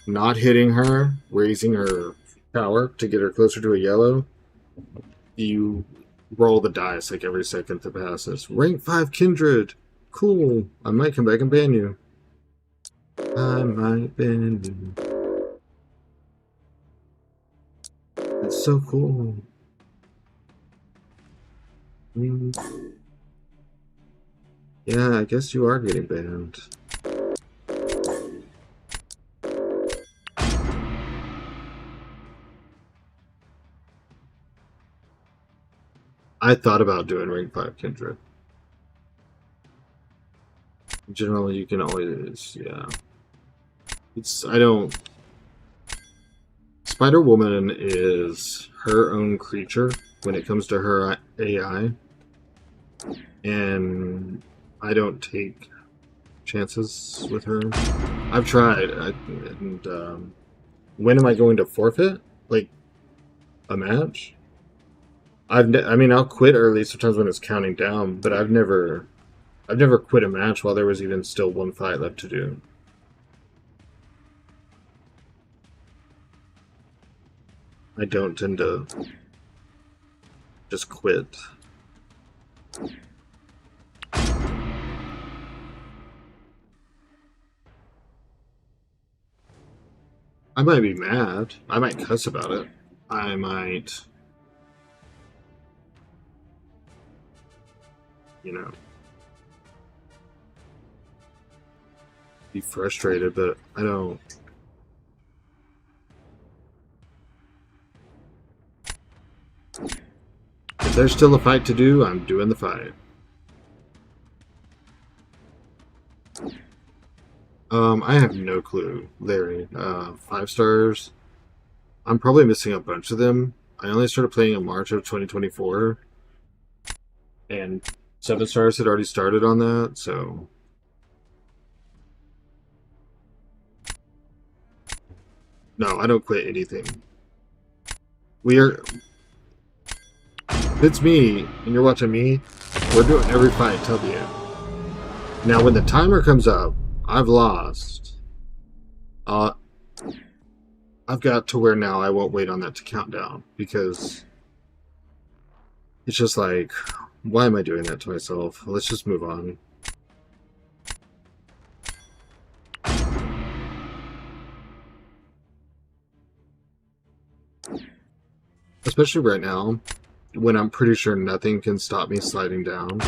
not hitting her, raising her power to get her closer to a yellow, you roll the dice like every second that passes. Rank 5 Kindred! Cool. I might come back and ban you. I might ban you. That's so cool. Yeah, I guess you are getting banned. I thought about doing rank 5 Kindred. Generally, you can always, yeah. I don't... Spider-Woman is her own creature when it comes to her AI. And I don't take chances with her. I've tried, when am I going to forfeit? Like, a match? I mean, I'll quit early sometimes when it's counting down, but I've never quit a match while there was even still one fight left to do. I don't tend to just quit. I might be mad. I might cuss about it. I might, you know, be frustrated, but I don't. If there's still a fight to do, I'm doing the fight. I have no clue, Larry. 5 stars. I'm probably missing a bunch of them. I only started playing in March of 2024. And 7 stars had already started on that, so... No, I don't quit anything. If it's me, and you're watching me, we're doing every fight till the end. Now, when the timer comes up, I've lost. I've got to where now I won't wait on that to count down, because it's just like, why am I doing that to myself? Let's just move on. Especially right now, when I'm pretty sure nothing can stop me sliding down.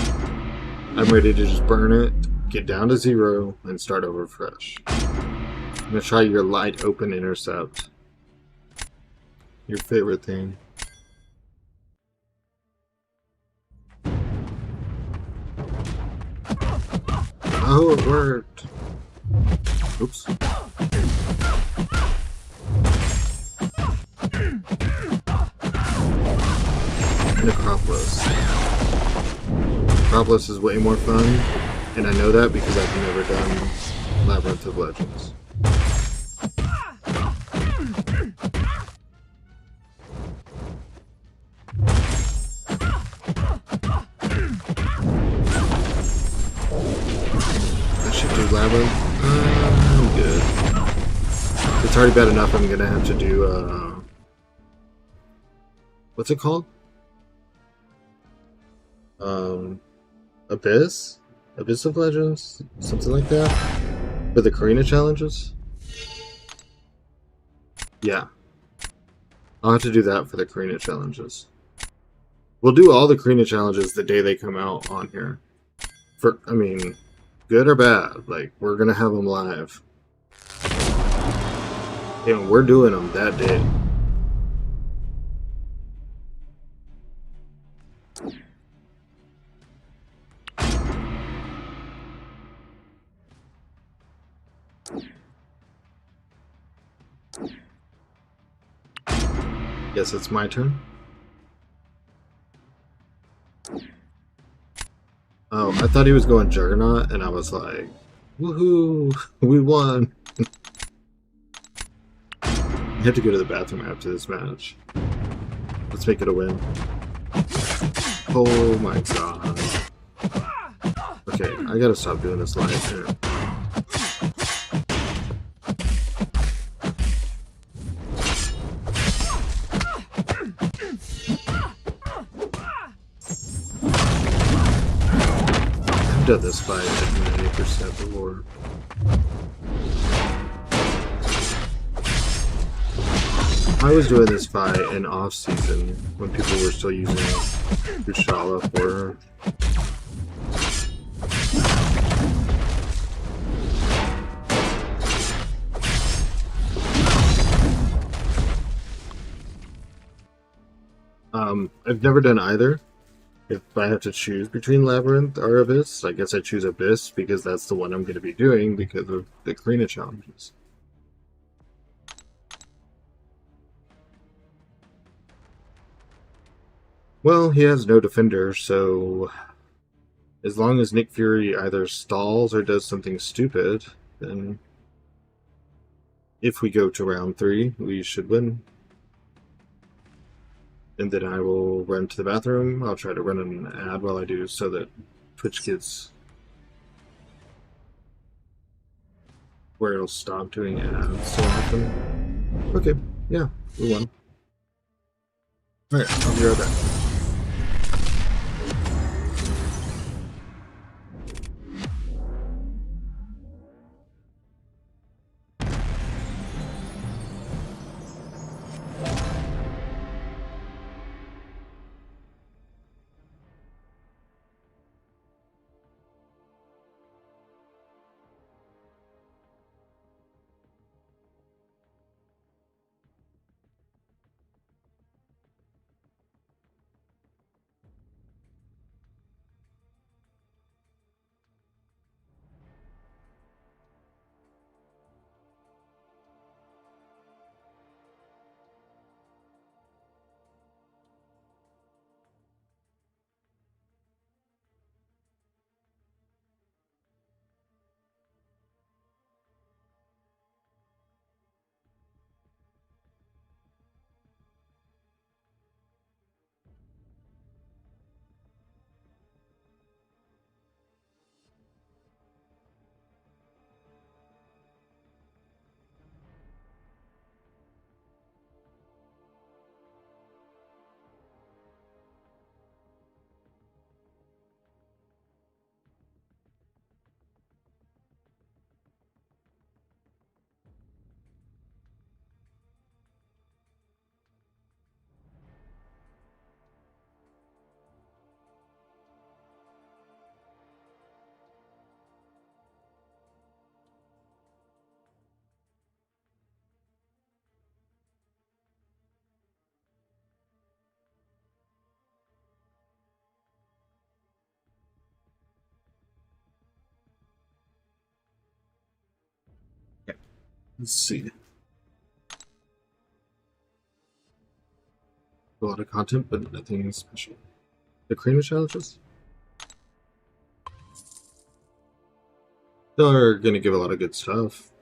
I'm ready to just burn it, get down to 0, and start over fresh. I'm gonna try your light open intercept. Your favorite thing. Oh, it worked. Oops. Necropolis. Necropolis is way more fun, and I know that because I've never done Labyrinth of Legends. I should do Labyrinth. I'm good. It's already bad enough I'm gonna have to do, what's it called? Abyss? Abyss of Legends? Something like that? For the Karina challenges? Yeah. I'll have to do that for the Karina challenges. We'll do all the Karina challenges the day they come out on here. I mean, good or bad, like, we're gonna have them live. And we're doing them that day. Guess it's my turn. Oh, I thought he was going Juggernaut, and I was like, woohoo, we won. I have to go to the bathroom after this match. Let's make it a win. Oh my god. Okay, I gotta stop doing this live here. I've done this fight like 90% before. I was doing this fight in off-season when people were still using Kushala for... I've never done either. If I have to choose between Labyrinth or Abyss, I guess I choose Abyss because that's the one I'm going to be doing because of the Karina challenges. Well, he has no defender, so as long as Nick Fury either stalls or does something stupid, then if we go to round 3, we should win. And then I will run to the bathroom. I'll try to run an ad while I do so that Twitch gets where it'll stop doing ads so often. Okay, yeah, we won. Alright, I'll be right back. Let's see. A lot of content, but nothing special. The Karina challenges? They're gonna give a lot of good stuff.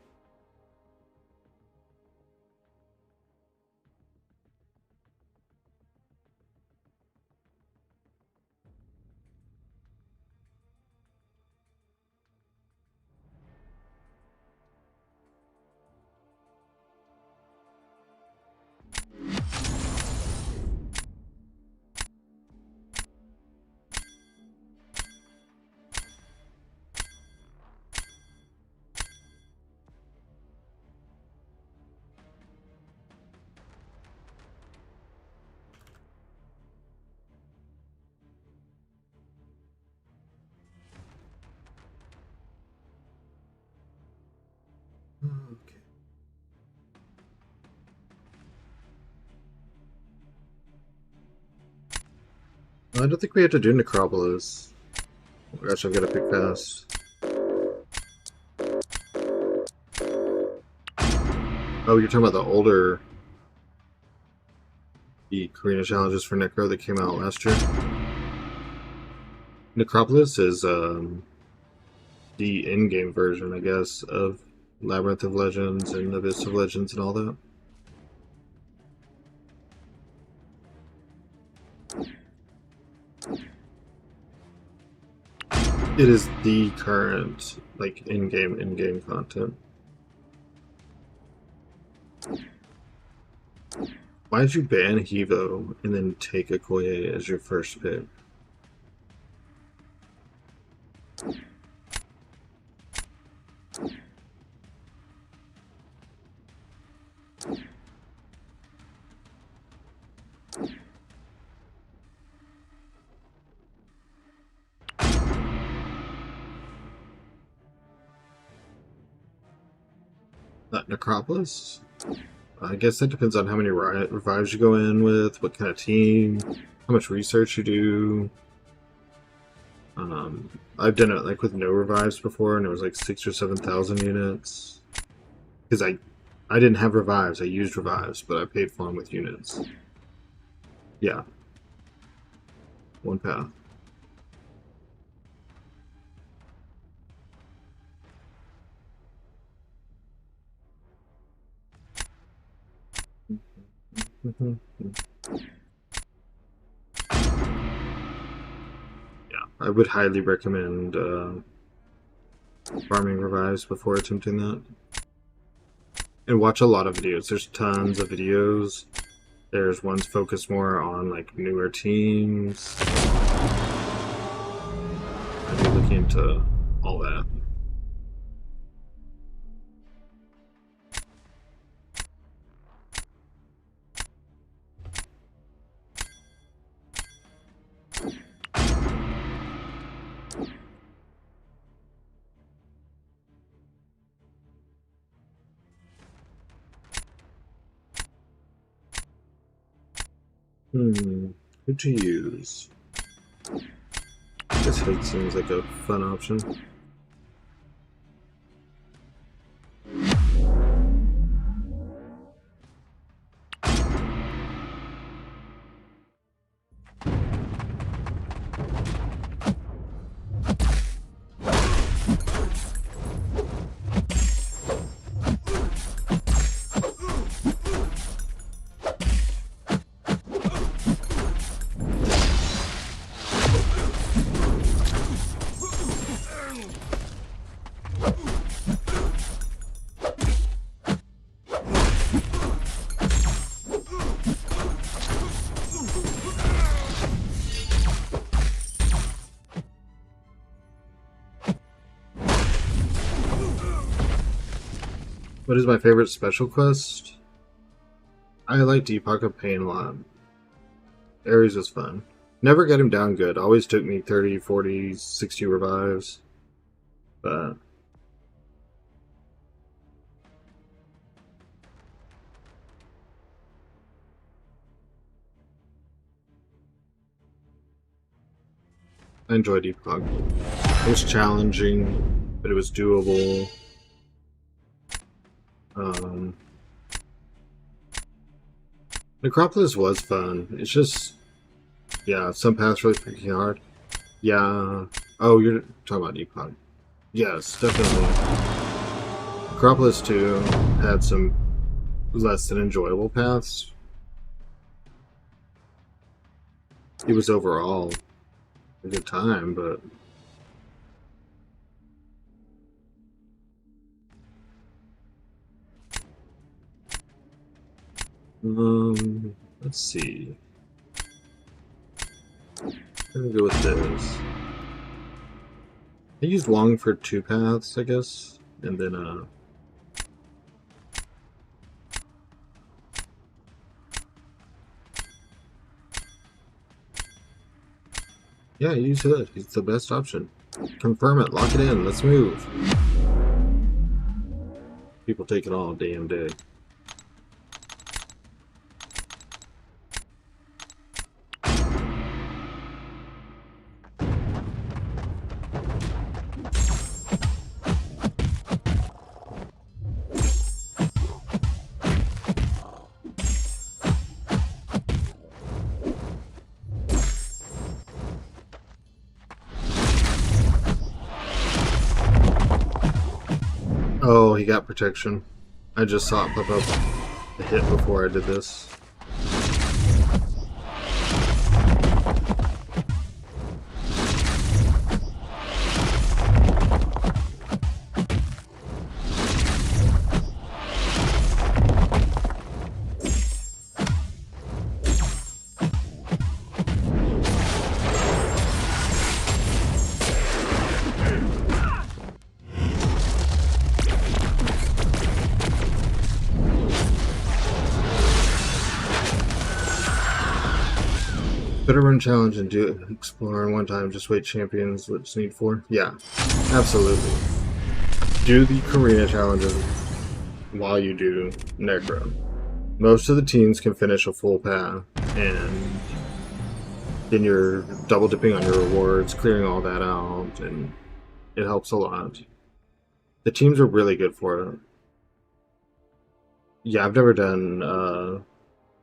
Okay. I don't think we have to do Necropolis. Oh gosh, I've got to pick fast. Oh, you're talking about the older Karina challenges for Necro that came out last year? Necropolis is the in-game version, I guess, of Labyrinth of Legends and Abyss of Legends and all that. It is the current, like, in-game content. Why did you ban Hevo and then take Okoye as your first pick? Not Necropolis? I guess that depends on how many revives you go in with, what kind of team, how much research you do. I've done it like with no revives before, and it was like 6,000 or 7,000 units. Because I didn't have revives, I used revives, but I paid for them with units. Yeah. One path. Yeah, I would highly recommend farming revives before attempting that. And watch a lot of videos. There's tons of videos. There's ones focused more on like newer teams. I'd be looking into all that. Who to use? This hood seems like a fun option. What is my favorite special quest? I like Deepak of Pain a lot. Ares was fun. Never got him down good. Always took me 30, 40, 60 revives. But I enjoyed Deepak. It was challenging, but it was doable. Necropolis was fun. It's just, yeah, some paths really freaking hard. Yeah. Oh, you're talking about Deepak. Yes, definitely. Necropolis 2 had some less than enjoyable paths. It was overall a good time, but let's see. I'm gonna go with this. I used Long for 2 paths, I guess, and then yeah, use Hood. He's the best option. Confirm it, lock it in, let's move. People take it all damn day. Oh, he got protection. I just saw it pop up a hit before I did this. Better run challenge and do it. Explore in one time. Just wait champions. What's need for? Yeah, absolutely. Do the Karina challenges while you do Necro. Most of the teams can finish a full path, and then you're double dipping on your rewards, clearing all that out, and it helps a lot. The teams are really good for it. Yeah, I've never done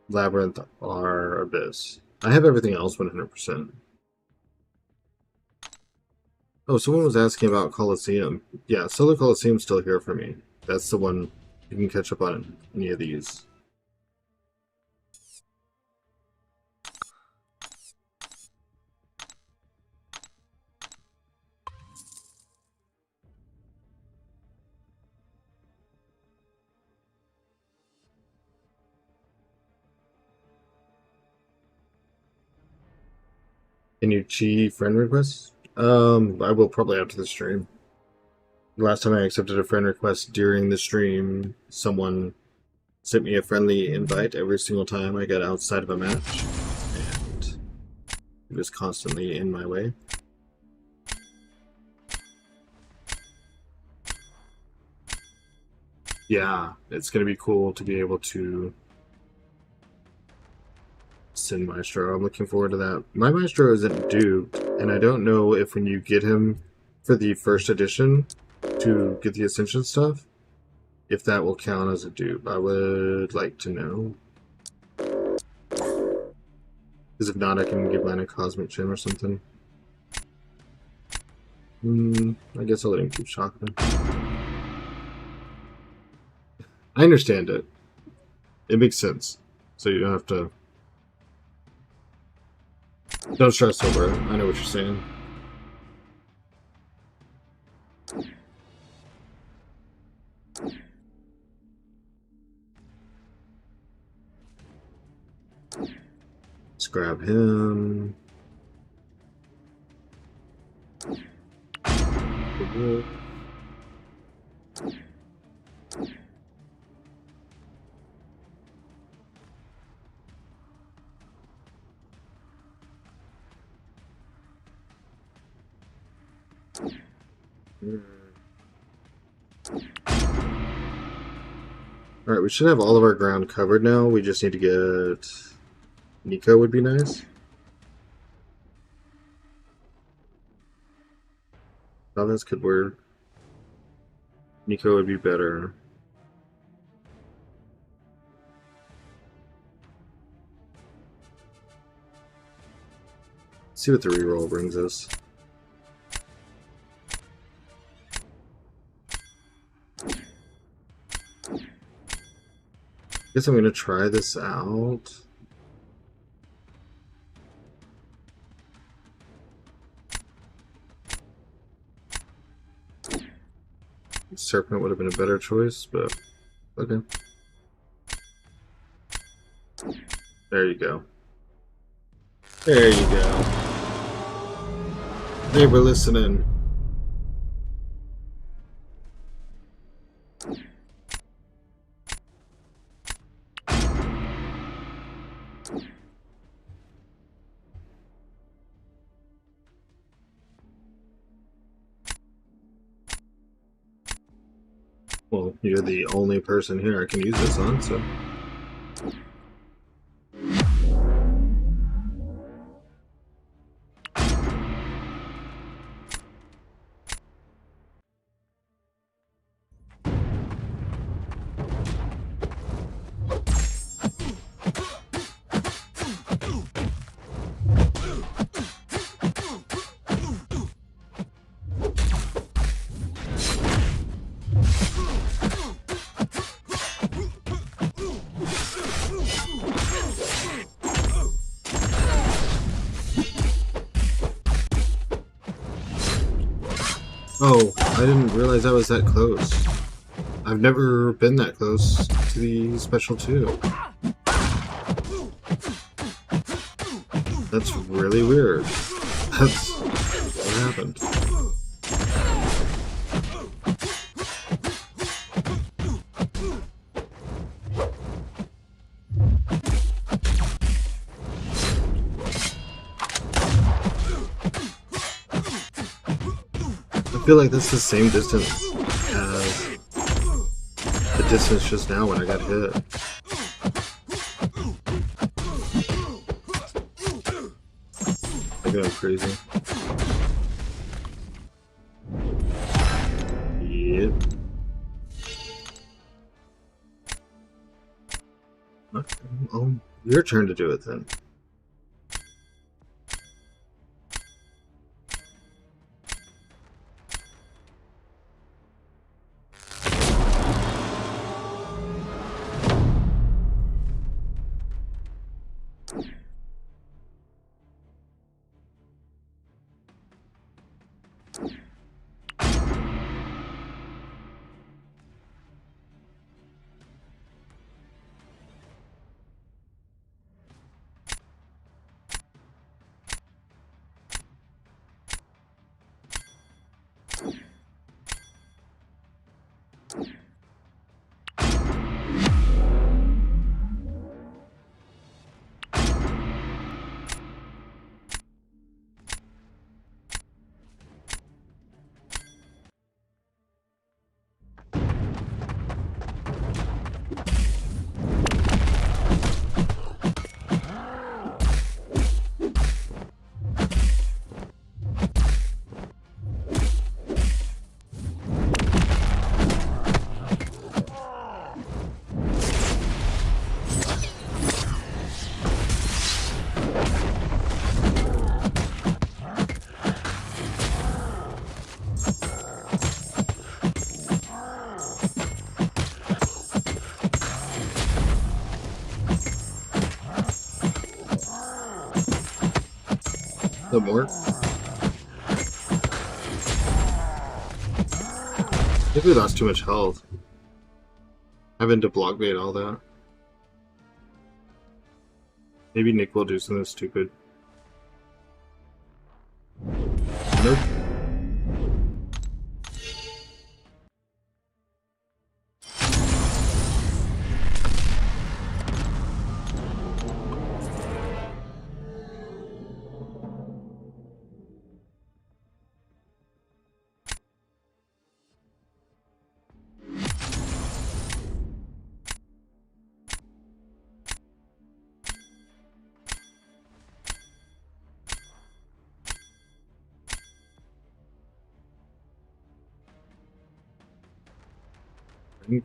Labyrinth or Abyss. I have everything else 100%. Oh, someone was asking about Coliseum. Yeah, Solo Coliseum's still here for me. That's the one you can catch up on any of these. Can you chi friend requests? I will probably after the stream. Last time I accepted a friend request during the stream, someone sent me a friendly invite every single time I got outside of a match, and it was constantly in my way. Yeah, it's going to be cool to be able to send Maestro. I'm looking forward to that. My Maestro isn't duped, and I don't know if when you get him for the first edition to get the Ascension stuff, if that will count as a dupe. I would like to know. Because if not, I can give mine a Cosmic Gem or something. I guess I'll let him keep shocking him. I understand it. It makes sense. So you don't have to... Don't stress over it. I know what you're saying. Let's grab him. Alright, we should have all of our ground covered now. We just need to get... Nico would be nice. Oh, this could work. Nico would be better. Let's see what the reroll brings us. Guess I'm gonna try this out. Serpent would have been a better choice, but okay. There you go. There you go. They were listening. Well, you're the only person here I can use this on, so... Oh, I didn't realize I was that close. I've never been that close to the Special 2. That's really weird. That's what happened. feel like that's the same distance as the distance just now when I got hit. I go crazy. Yep. Okay. Oh, your turn to do it then. No more. I think we lost too much health. Having to block bait all that. Maybe Nick will do something stupid. Nope.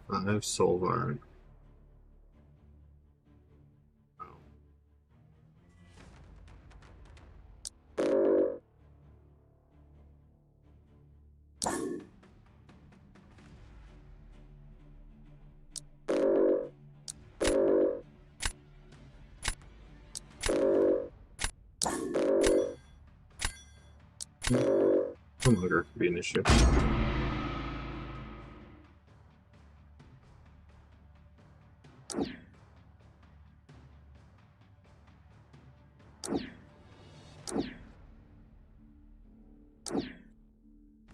I have soul art. Hunger could be an issue.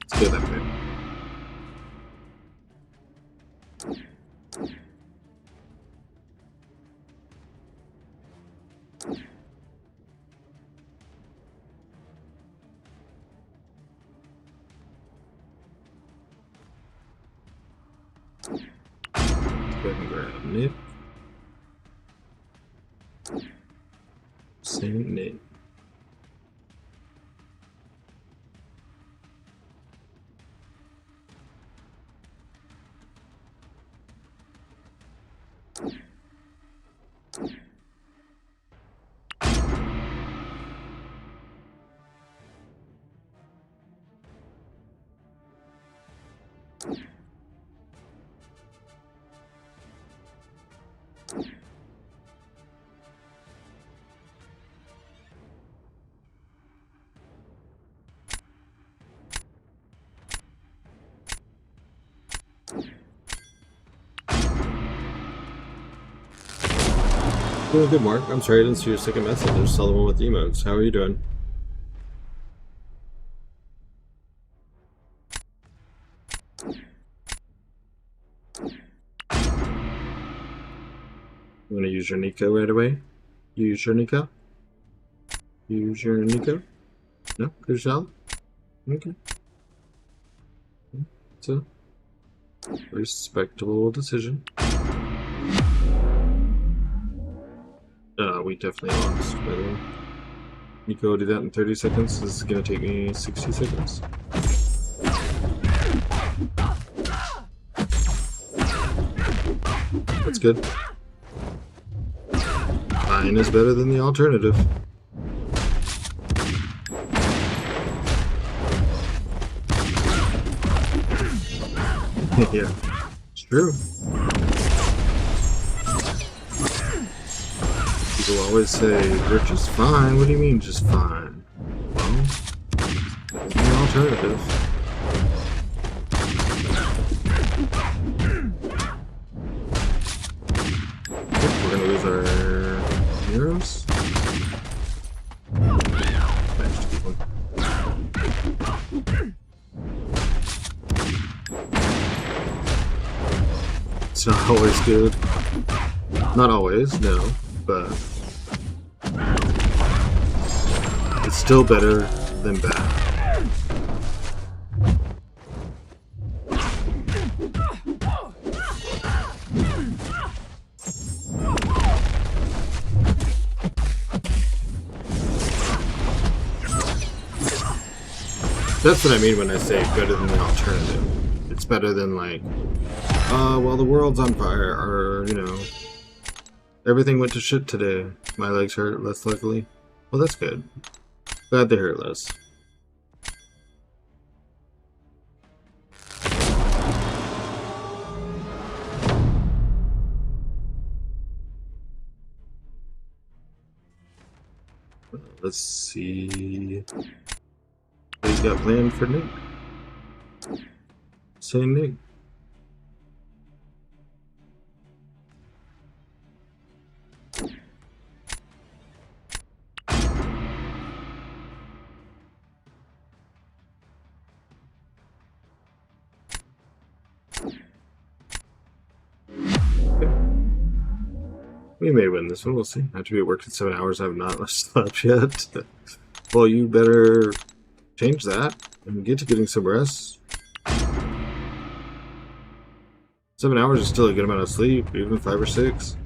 Let's go that way. Go ahead and grab Nick. Saint Nick. Doing good, Mark. I'm sorry I didn't see your second message. I just saw the one with the emotes. How are you doing? You want to use your Nico right away? Use your Nico? Use your Nico? No? Good job? Okay. It's a respectable decision. We definitely lost, by the way. You go do that in 30 seconds. This is gonna take me 60 seconds. That's good. Mine is better than the alternative. Yeah, it's true. People always say, we're just fine. What do you mean, just fine? Well, that's the alternative. We're gonna lose our heroes. Managed to keep them. It's not always good. Not always, no, but it's still better than bad. That's what I mean when I say better than the alternative. It's better than like, well, the world's on fire, or, you know, everything went to shit today. My legs hurt less luckily. Well, that's good. Glad they hurt less. Let's see. What he's got planned for Nick. Say Nick. We may win this one, we'll see. I have to be at work in 7 hours, I have not slept yet. Well, you better change that and get to getting some rest. 7 hours is still a good amount of sleep, even 5 or 6.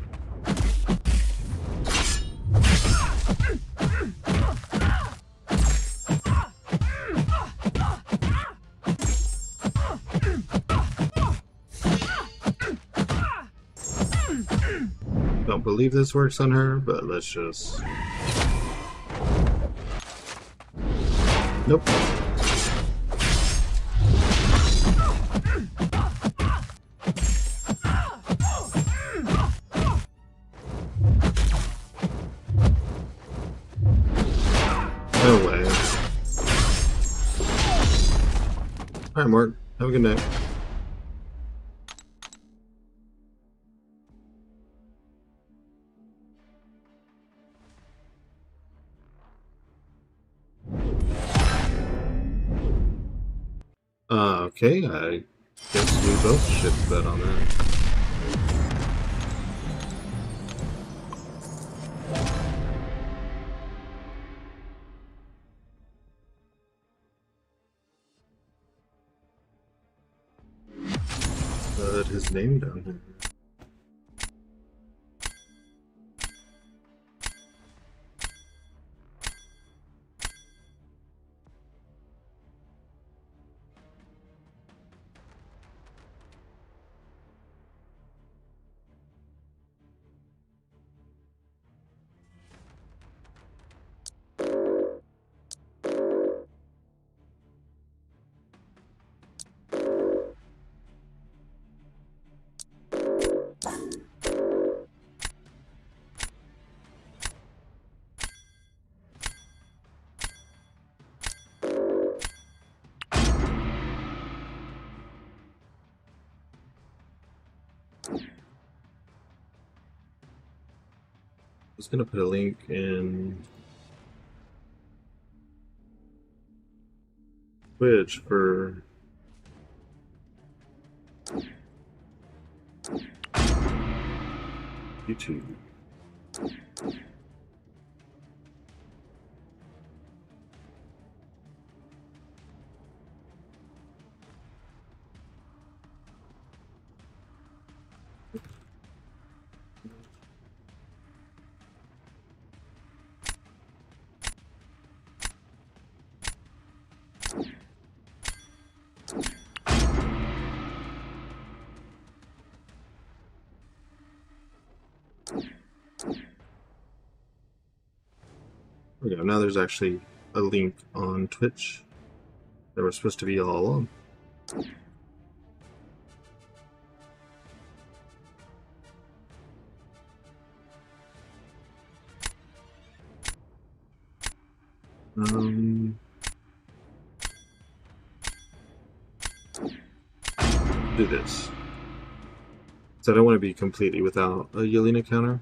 Don't believe this works on her, but let's just... Nope. No way. Alright, Mark. Have a good night. Okay, I guess we both should bet on that. Put his name down here. I was gonna put a link in Twitch for YouTube. we go. Now there's actually a link on Twitch that we're supposed to be all along. Do this. So I don't want to be completely without a Yelena counter.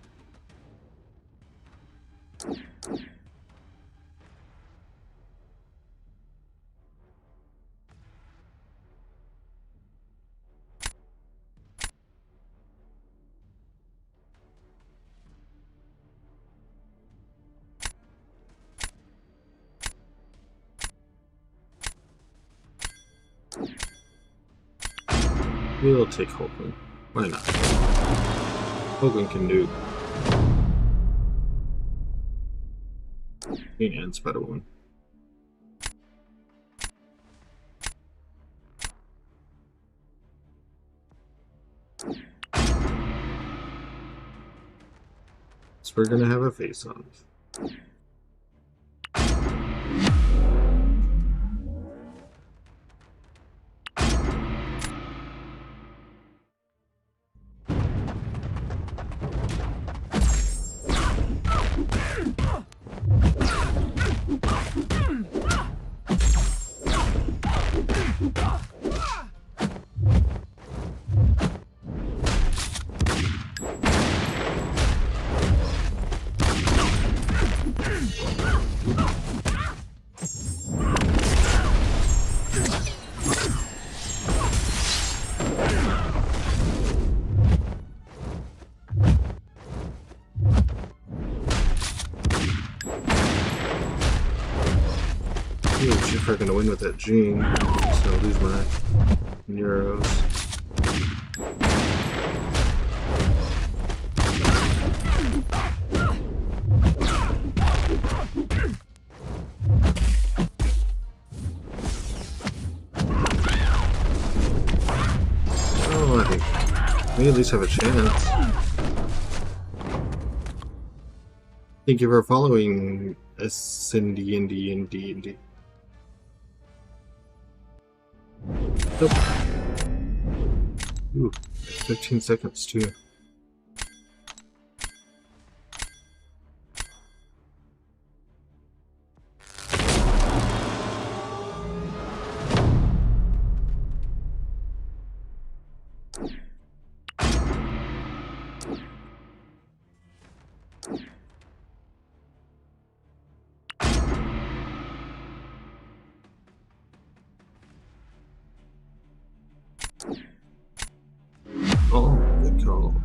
We'll take Hulkling. Why not? Hulkling can do. And Spider-Woman. So we're gonna have a face-off. If I'm gonna win with that Gene, so I'll lose my Neuros. Oh, I think we at least have a chance. Thank you for following SNDND. Nope. Ooh, 15 seconds too. Oh, good call.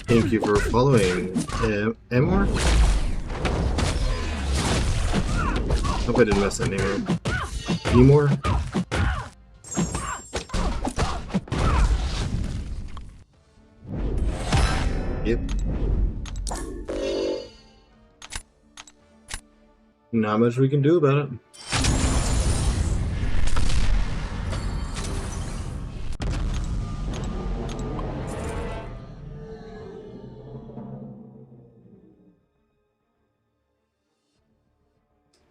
Thank you for following, Emor? Hope I didn't mess that name up. Emor? Yep. Not much we can do about it.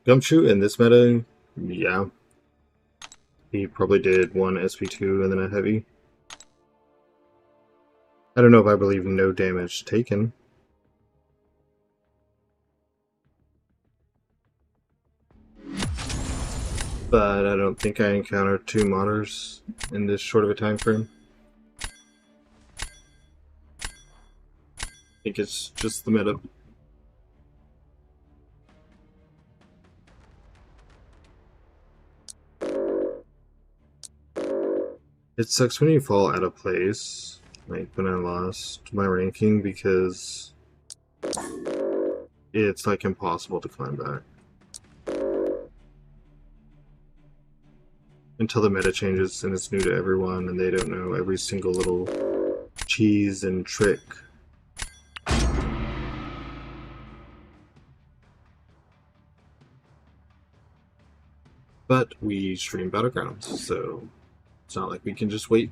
Gumshoe in this meta, yeah. He probably did one SP2 and then a heavy. I don't know if I believe no damage taken. but I don't think I encountered 2 modders in this short of a time frame. I think it's just the meta. It sucks when you fall out of place, like when I lost my ranking, because it's like impossible to climb back. Until the meta changes and it's new to everyone and they don't know every single little cheese and trick. But we stream Battlegrounds, so it's not like we can just wait.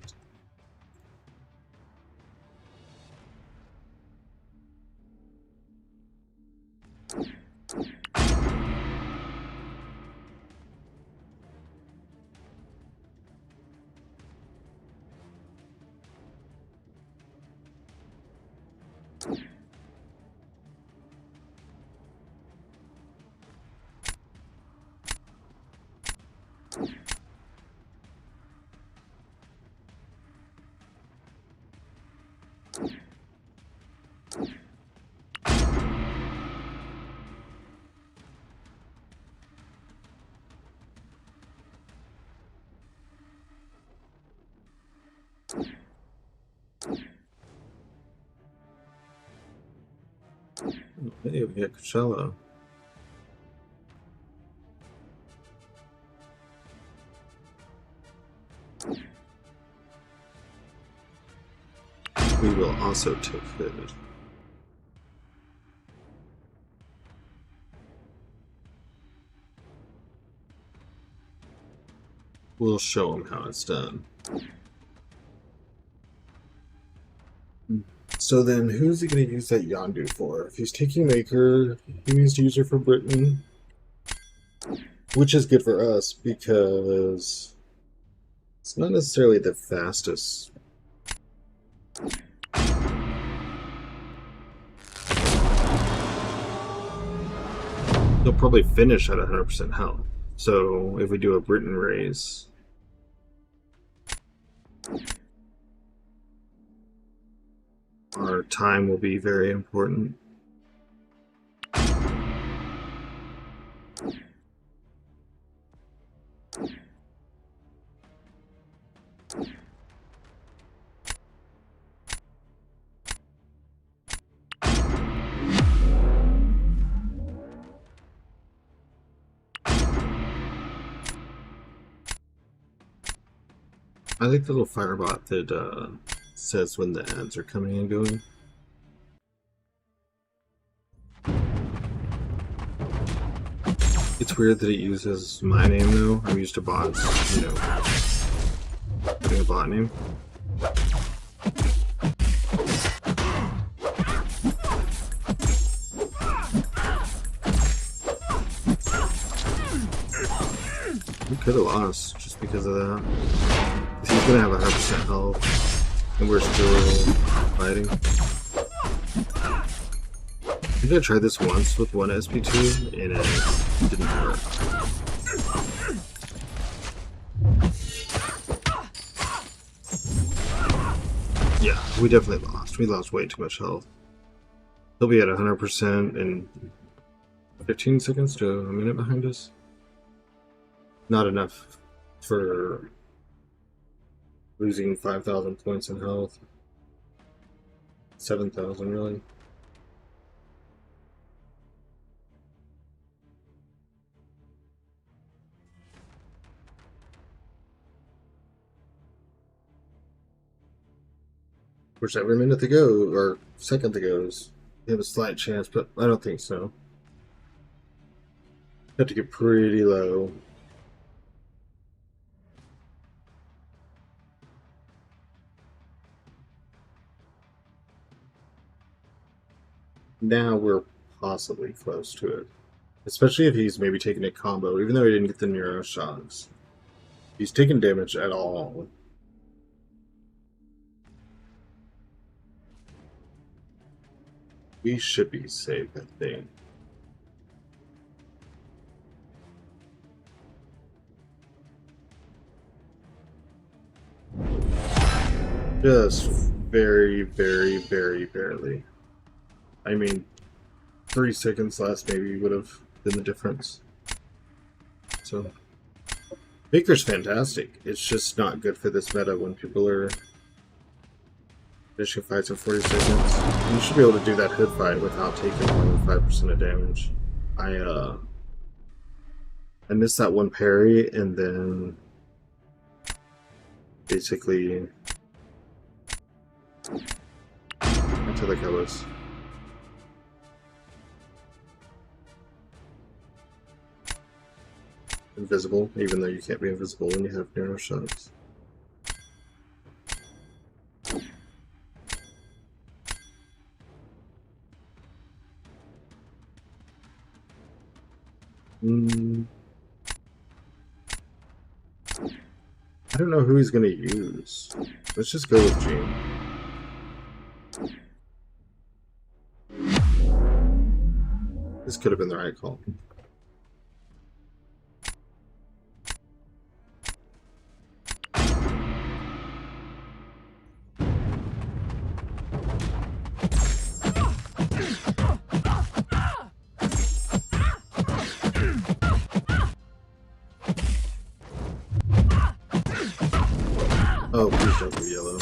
Hey, we got Coachella. We will also take food. We'll show him how it's done. So then, who's he going to use that Yondu for? If he's taking Maker, he needs to use her for Britain. Which is good for us, because it's not necessarily the fastest. They'll probably finish at 100% health. So if we do a Britain raise, our time will be very important. I like the little firebot that says when the ads are coming and going. It's weird that it uses my name though. I'm used to bots, you know, having a bot name. We could have lost just because of that. He's gonna have 100% health, and we're still fighting. I think I tried this once with one SP2, and it didn't work. Yeah, we definitely lost. We lost way too much health. He'll be at 100% in 15 seconds to a minute behind us. Not enough for losing 5,000 points in health. 7,000 really. Of course, every minute to go, or second to go, is you have a slight chance, but I don't think so. Have to get pretty low. Now we're possibly close to it. Especially if he's maybe taking a combo, even though he didn't get the Neuro Shocks. He's taking damage at all. We should be safe, I think. Just very, very, very barely. I mean, 3 seconds less maybe would have been the difference. So, Baker's fantastic. It's just not good for this meta when people are finishing fights in 40 seconds. You should be able to do that hood fight without taking more than 5% of damage. I missed that one parry and then basically I feel like I was invisible, even though you can't be invisible when you have narrow shots. I don't know who he's going to use. Let's just go with Gene. This could have been the right call. Oh, please don't go yellow.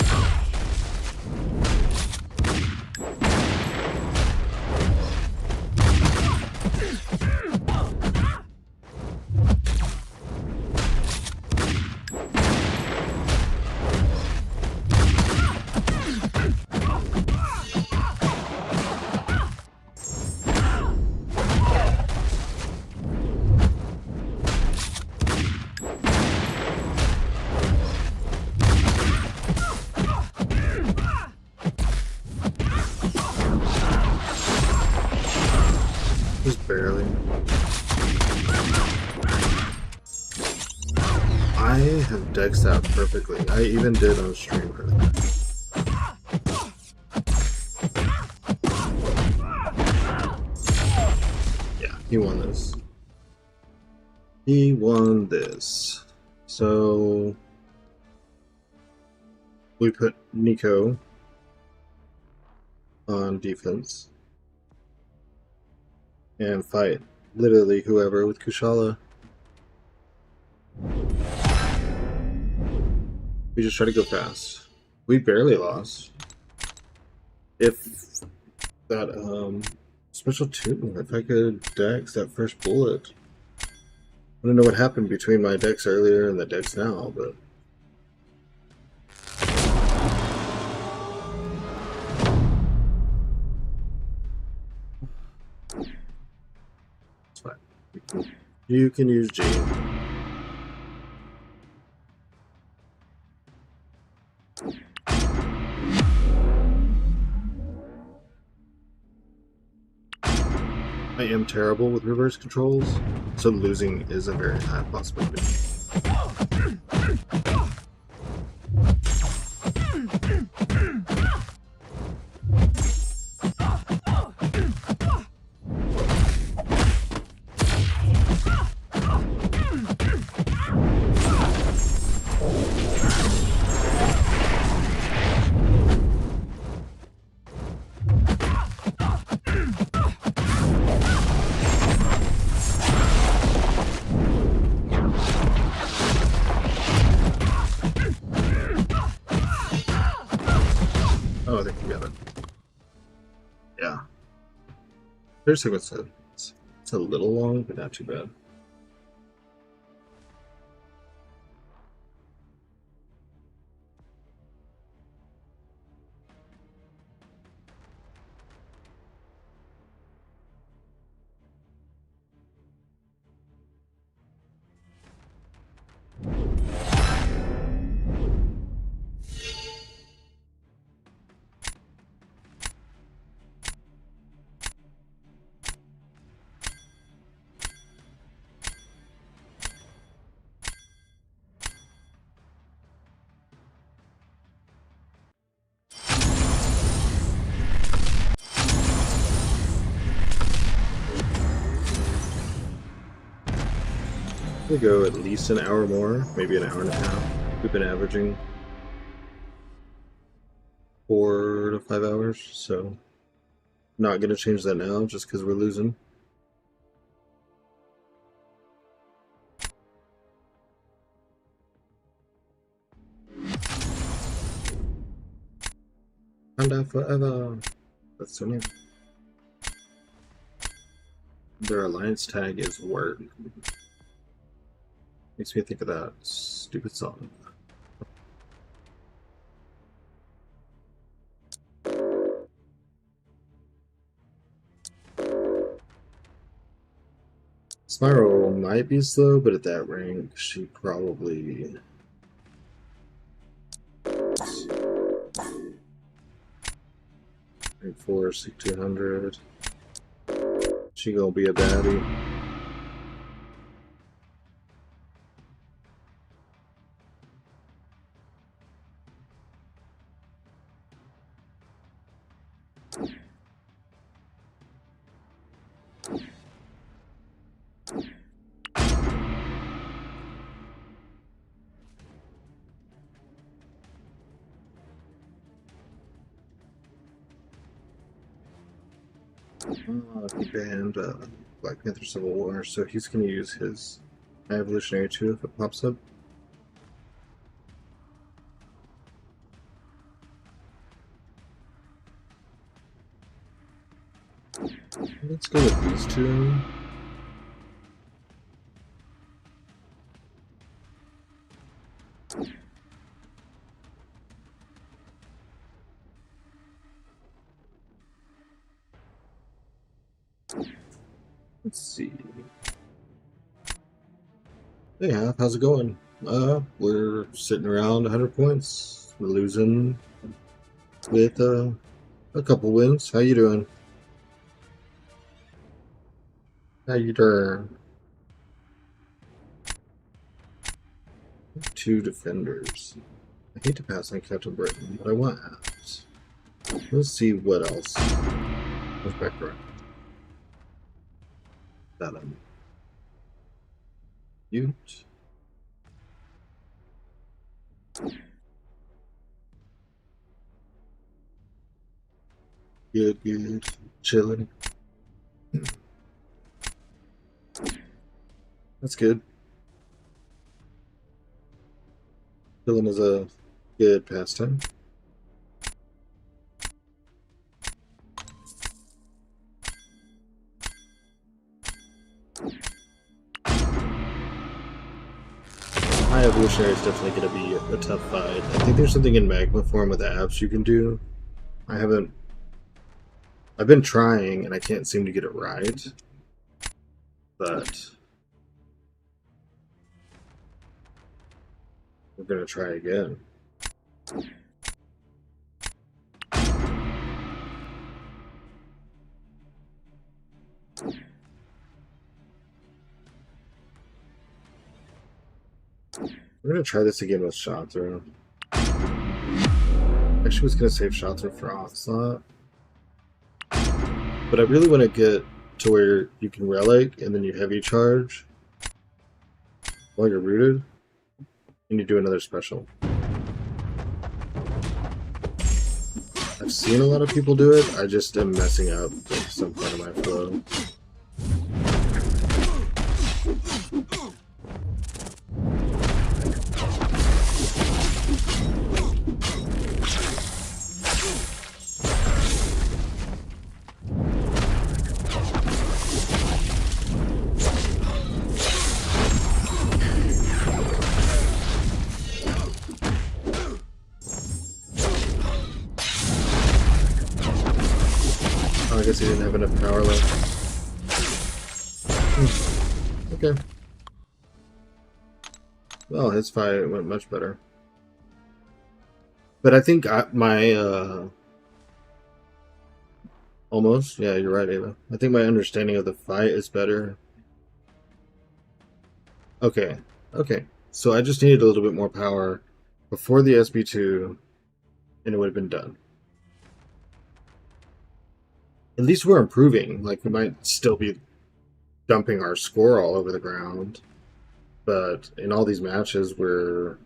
Just barely. I have dexed out perfectly. I even did on stream earlier. Yeah, he won this. He won this. So we put Nico on defense and fight literally whoever with Kushala. We just try to go fast. We barely lost. If that special tune, if I could dex that first bullet. I don't know what happened between my dex earlier and the dex now, but it's fine. You can use Gene. I am terrible with reverse controls, so losing is a very high possibility. Oh, I think we got it. Yeah. There's sequence. It's a little long, but not too bad. We'll go at least an hour more, maybe an hour and a half. We've been averaging. 4 to 5 hours, so not gonna change that now just because we're losing. Panda forever. That's so neat. Their alliance tag is work. Makes me think of that stupid song. Spiral might be slow, but at that rank, she probably... 4, 200. She gonna be a baddie. He banned Black Panther Civil War, so he's going to use his Evolutionary 2 if it pops up. Let's go with these two. Let's see. Hey, Half, how's it going? We're sitting around 100 points. We're losing with a couple wins. How you doing? How you doing? 2 defenders. I hate to pass on Captain Britain, but I want Halves. Let's see what else. Let's back around. That Ute. Good. Chilling. That's good. Chilling is a good pastime. High Evolutionary is definitely going to be a tough fight. I think there's something in Magma form with apps you can do. I've been trying and I can't seem to get it right. But we're going to try again. We're going to try this again with shot through. Actually, was going to save shot through for Onslaught. But I really want to get to where you can relic and then you heavy charge while you're rooted. And you do another special. I've seen a lot of people do it. I just am messing up with some part of my flow. I guess he didn't have enough power left. Okay. Well, his fight went much better. But I think almost, yeah, you're right, Ava. I think my understanding of the fight is better. Okay. So I just needed a little bit more power before the SB2, and it would have been done. At least we're improving. Like, we might still be dumping our score all over the ground, but in all these matches, we're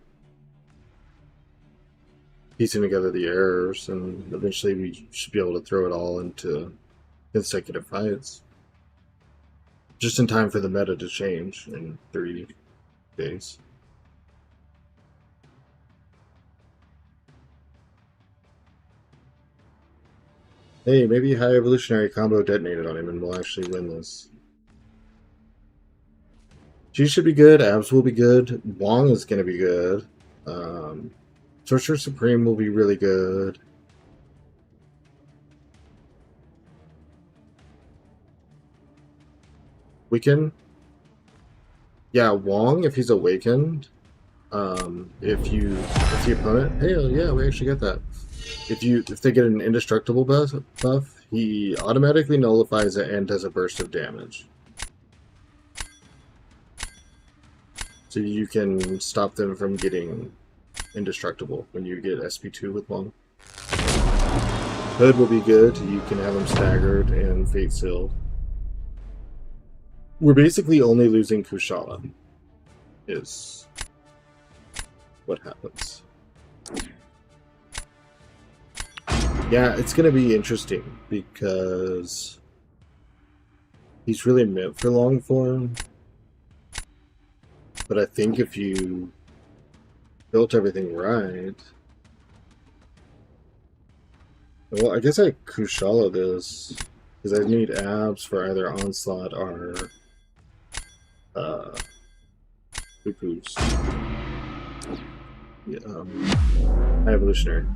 piecing together the errors, and eventually we should be able to throw it all into consecutive fights. Just in time for the meta to change in 3 days. Hey, maybe High Evolutionary combo detonated on him and we'll actually win this. G should be good, Abs will be good, Wong is going to be good, Sorcerer Supreme will be really good. Weaken? Yeah, Wong, if he's awakened, if the opponent, hey, yeah, we actually get that. If they get an indestructible buff, he automatically nullifies it and does a burst of damage. So you can stop them from getting indestructible when you get SP2 with Wong. Hood will be good. You can have them staggered and fate sealed. We're basically only losing Kushala, is what happens. Yeah, it's going to be interesting because he's really meant for long form. But I think if you built everything right... Well, I guess I Kushala this, because I need Abs for either Onslaught or Pupu's. Yeah, High Evolutionary.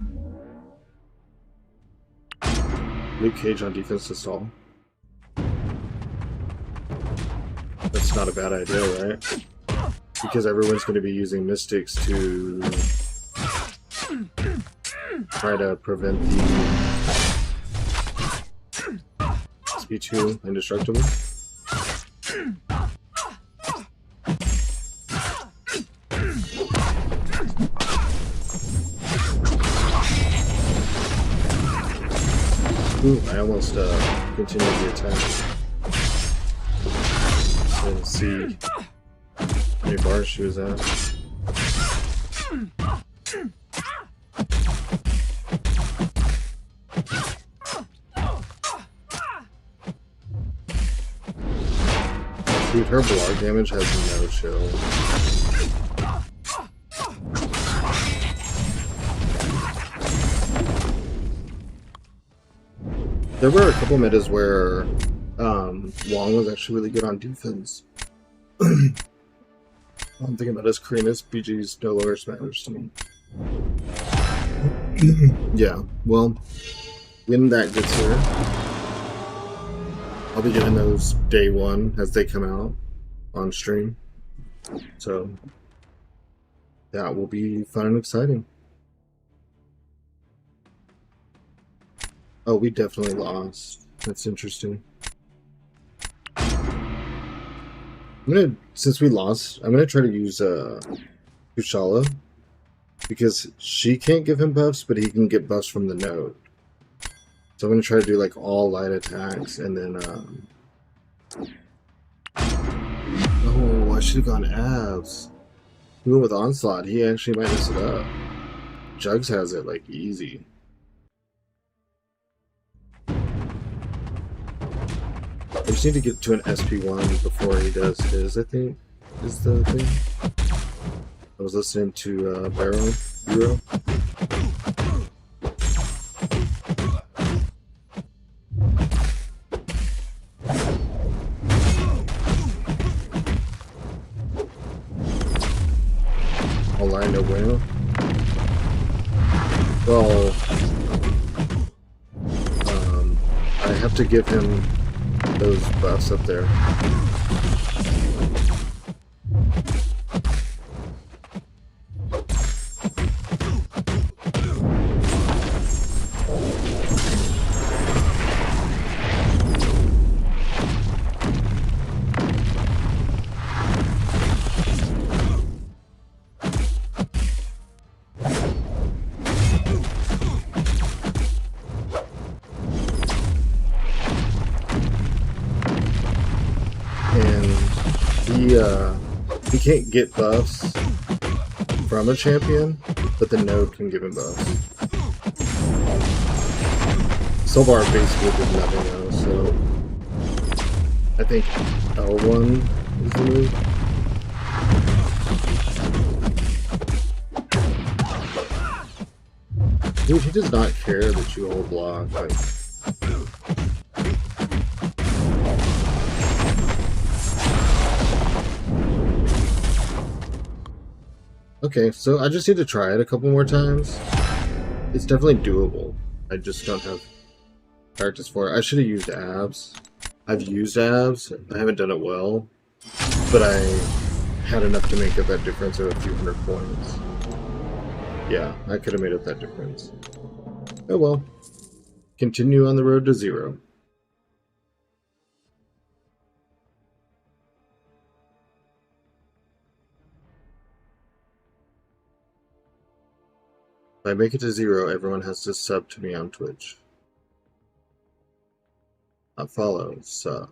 Luke Cage on defense to stall. That's not a bad idea, right? Because everyone's going to be using Mystics to try to prevent the SP2 indestructible. Ooh, I almost continued the attack. Let's see how many bars she was at. Dude, her block damage has no chill. There were a couple metas where Wong was actually really good on defense. I'm thinking about his Koreanist BG's no lower smash to me. Yeah, well, when that gets here, I'll be getting those day one as they come out on stream. So that will be fun and exciting. Oh, we definitely lost. That's interesting. Since we lost, I'm gonna try to use Kushala, because she can't give him buffs, but he can get buffs from the node. So I'm gonna try to do like all light attacks, and then oh, I should have gone Abs. He went with Onslaught. He actually might mess it up. Jugs has it like easy. I just need to get to an SP1 before he does his, I think, is the thing. I was listening to Bureau. All line to win. Well, I have to give him those buffs up there. He can't get buffs from a champion, but the node can give him buffs. Soul bar basically did nothing though, so I think L1 is the move. Dude, he does not care that you all block. Like, okay, so I just need to try it a couple more times. It's definitely doable. I just don't have practice for it. I should have used abs. I've used abs. I haven't done it well, but I had enough to make up that difference of a few hundred points. Yeah, I could have made up that difference. Oh well. Continue on the road to 0. If I make it to 0, everyone has to sub to me on Twitch. Not follow, sub.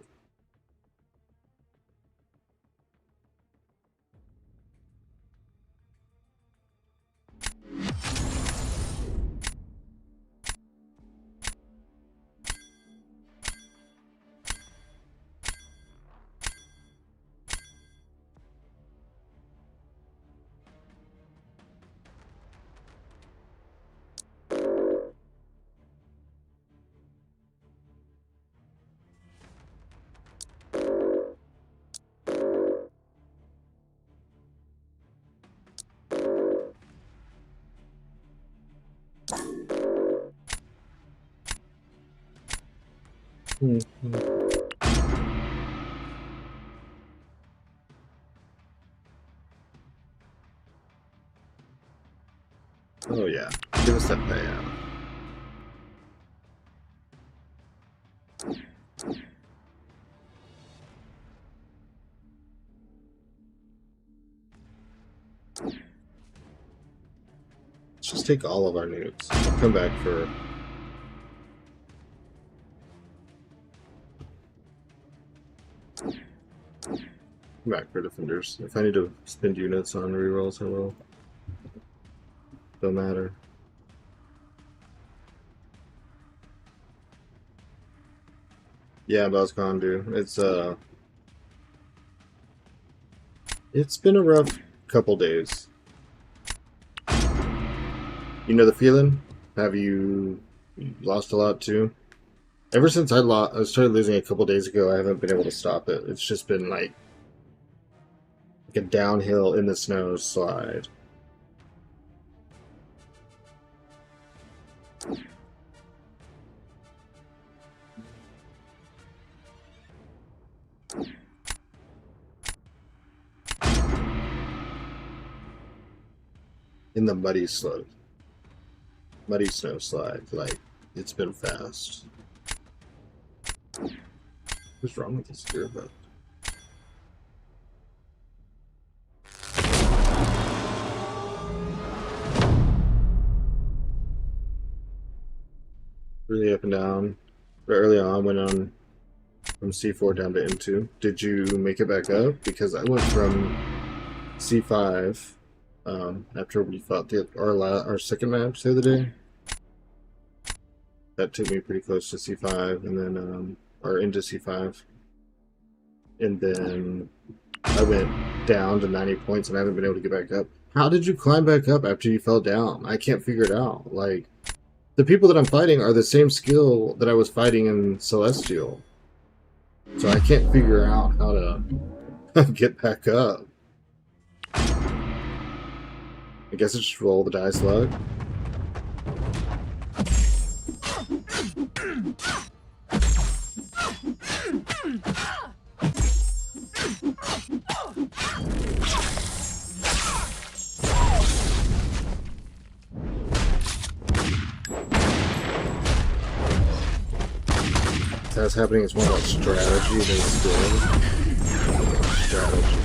Oh yeah, give us that payout. Let's just take all of our nukes. I'll come back for... Come back for defenders. If I need to spend units on rerolls, I will. Don't matter. Yeah, Boscondu. It's been a rough couple days. You know the feeling? Have you lost a lot too? Ever since I started losing a couple days ago, I haven't been able to stop it. It's just been like a downhill in the snow slide. In the muddy snow slide. Like, it's been fast. What's wrong with this earbud? Really up and down. But early on, went on from C4 down to M2. Did you make it back up? Because I went from C5 after we fought our second match the other day. That took me pretty close to C5, and then or into C5, and then I went down to 90 points, and I haven't been able to get back up. How did you climb back up after you fell down? I can't figure it out. Like, the people that I'm fighting are the same skill that I was fighting in Celestial, so I can't figure out how to get back up. I guess I just roll the dice luck. That's happening is more about strategy than skill. Strategy.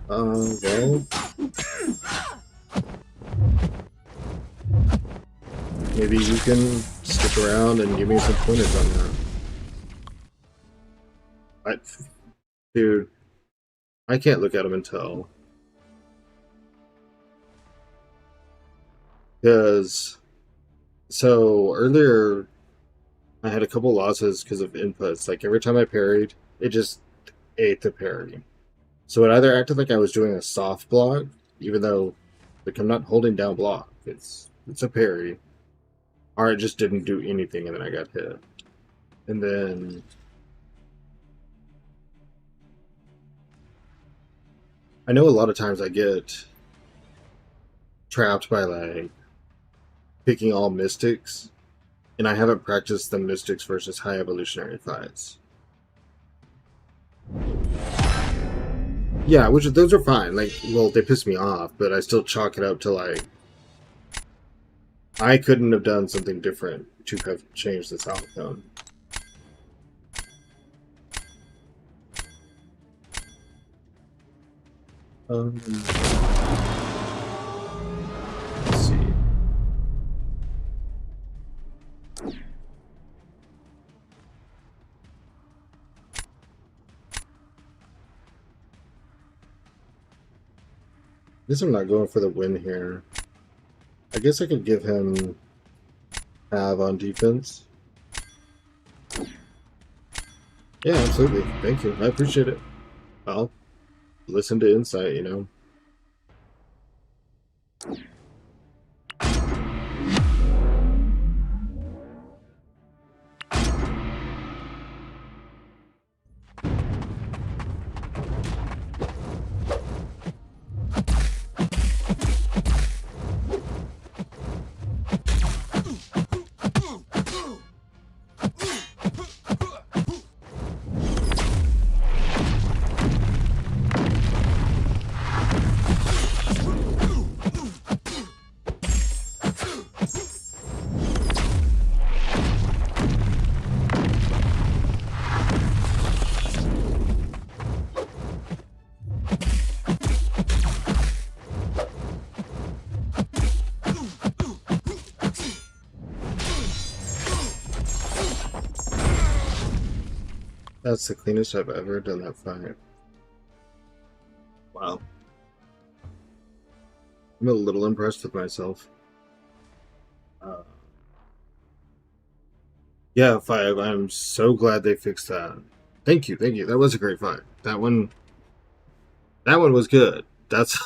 Well, maybe you can stick around and give me some pointers on that. Dude, I can't look at them and tell. Because so earlier I had a couple losses because of inputs. Like every time I parried, it just ate the parry. So it either acted like I was doing a soft block, even though like I'm not holding down block. It's a parry. Or it just didn't do anything and then I got hit. And then I know a lot of times I get trapped by like picking all mystics, and I haven't practiced the mystics versus high evolutionary fights. Yeah, which those are fine. Like, well, they piss me off, but I still chalk it up to like I couldn't have done something different to have changed this outcome. Let's see. I guess I'm not going for the win here. I guess I could give him half on defense. Yeah, absolutely. Thank you. I appreciate it. I'll listen to insight, you know. That's the cleanest I've ever done that fight. Wow. I'm a little impressed with myself. Uh, yeah, 5. I'm so glad they fixed that. Thank you, thank you. That was a great fight. That one was good. That's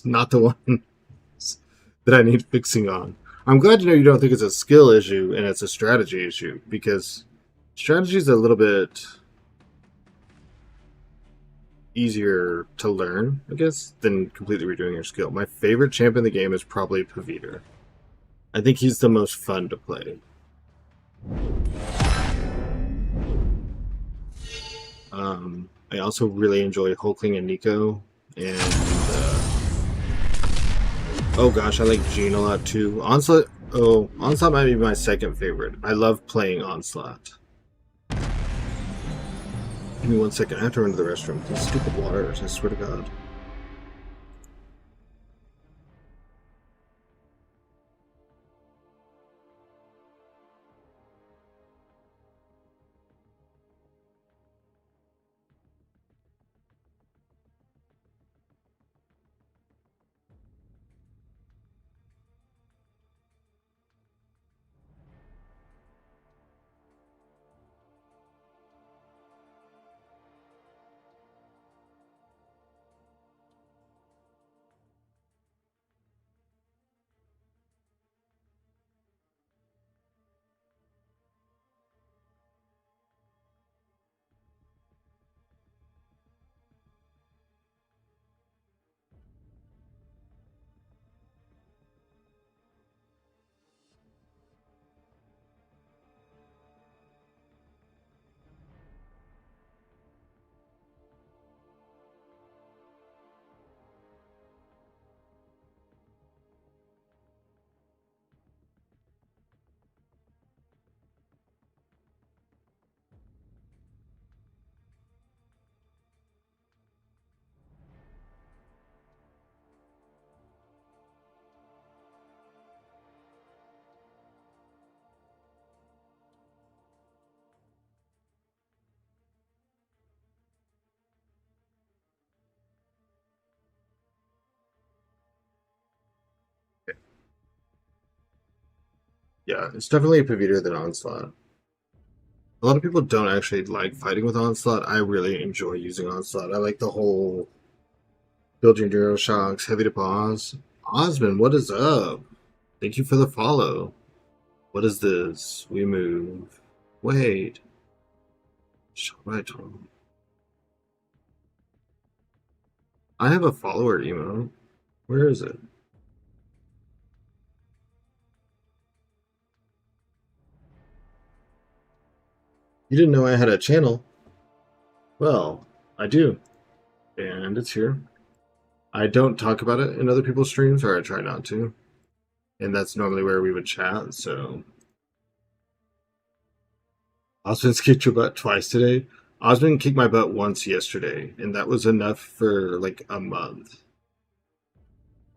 not the one that I need fixing on. I'm glad to know you don't think it's a skill issue and it's a strategy issue because strategy is a little bit easier to learn, I guess, than completely redoing your skill. My favorite champ in the game is probably Paviter. I think he's the most fun to play. I also really enjoy Hulkling and Nico, and oh gosh, I like Jean a lot too. Onslaught, oh, Onslaught might be my second favorite. I love playing Onslaught. Give me 1 second. I have to run to the restroom. These stupid waters, I swear to God. Yeah, it's definitely a bit better than Onslaught. A lot of people don't actually like fighting with Onslaught. I really enjoy using Onslaught. I like the whole build your Neuro Shocks, heavy to pause. Osmond, what is up? Thank you for the follow. What is this? We move. Wait. What I have a follower emo. Where is it? You didn't know I had a channel? Well, I do. And it's here. I don't talk about it in other people's streams, or I try not to. And that's normally where we would chat, so. Osmond's kicked your butt twice today. Osmond kicked my butt once yesterday, and that was enough for like a month.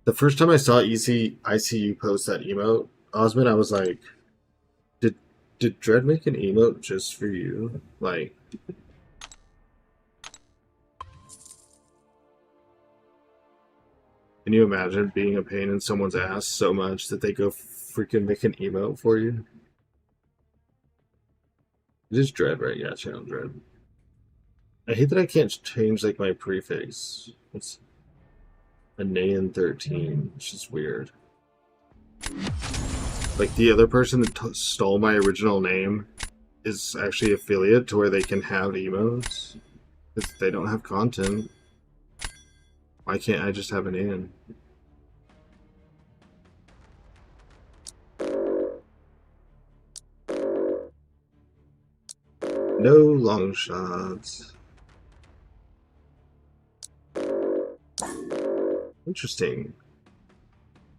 The first time I saw ICU post that emote, Osmond, I was like, did Dread make an emote just for you? Like, can you imagine being a pain in someone's ass so much that they go freaking make an emote for you? It is Dread, right? Yeah, channel Dread. I hate that I can't change like my prefix. It's a Nayan 13. It's just weird. Like the other person that stole my original name is actually affiliate to where they can have emotes. Because they don't have content. Why can't I just have an in? No long shots. Interesting.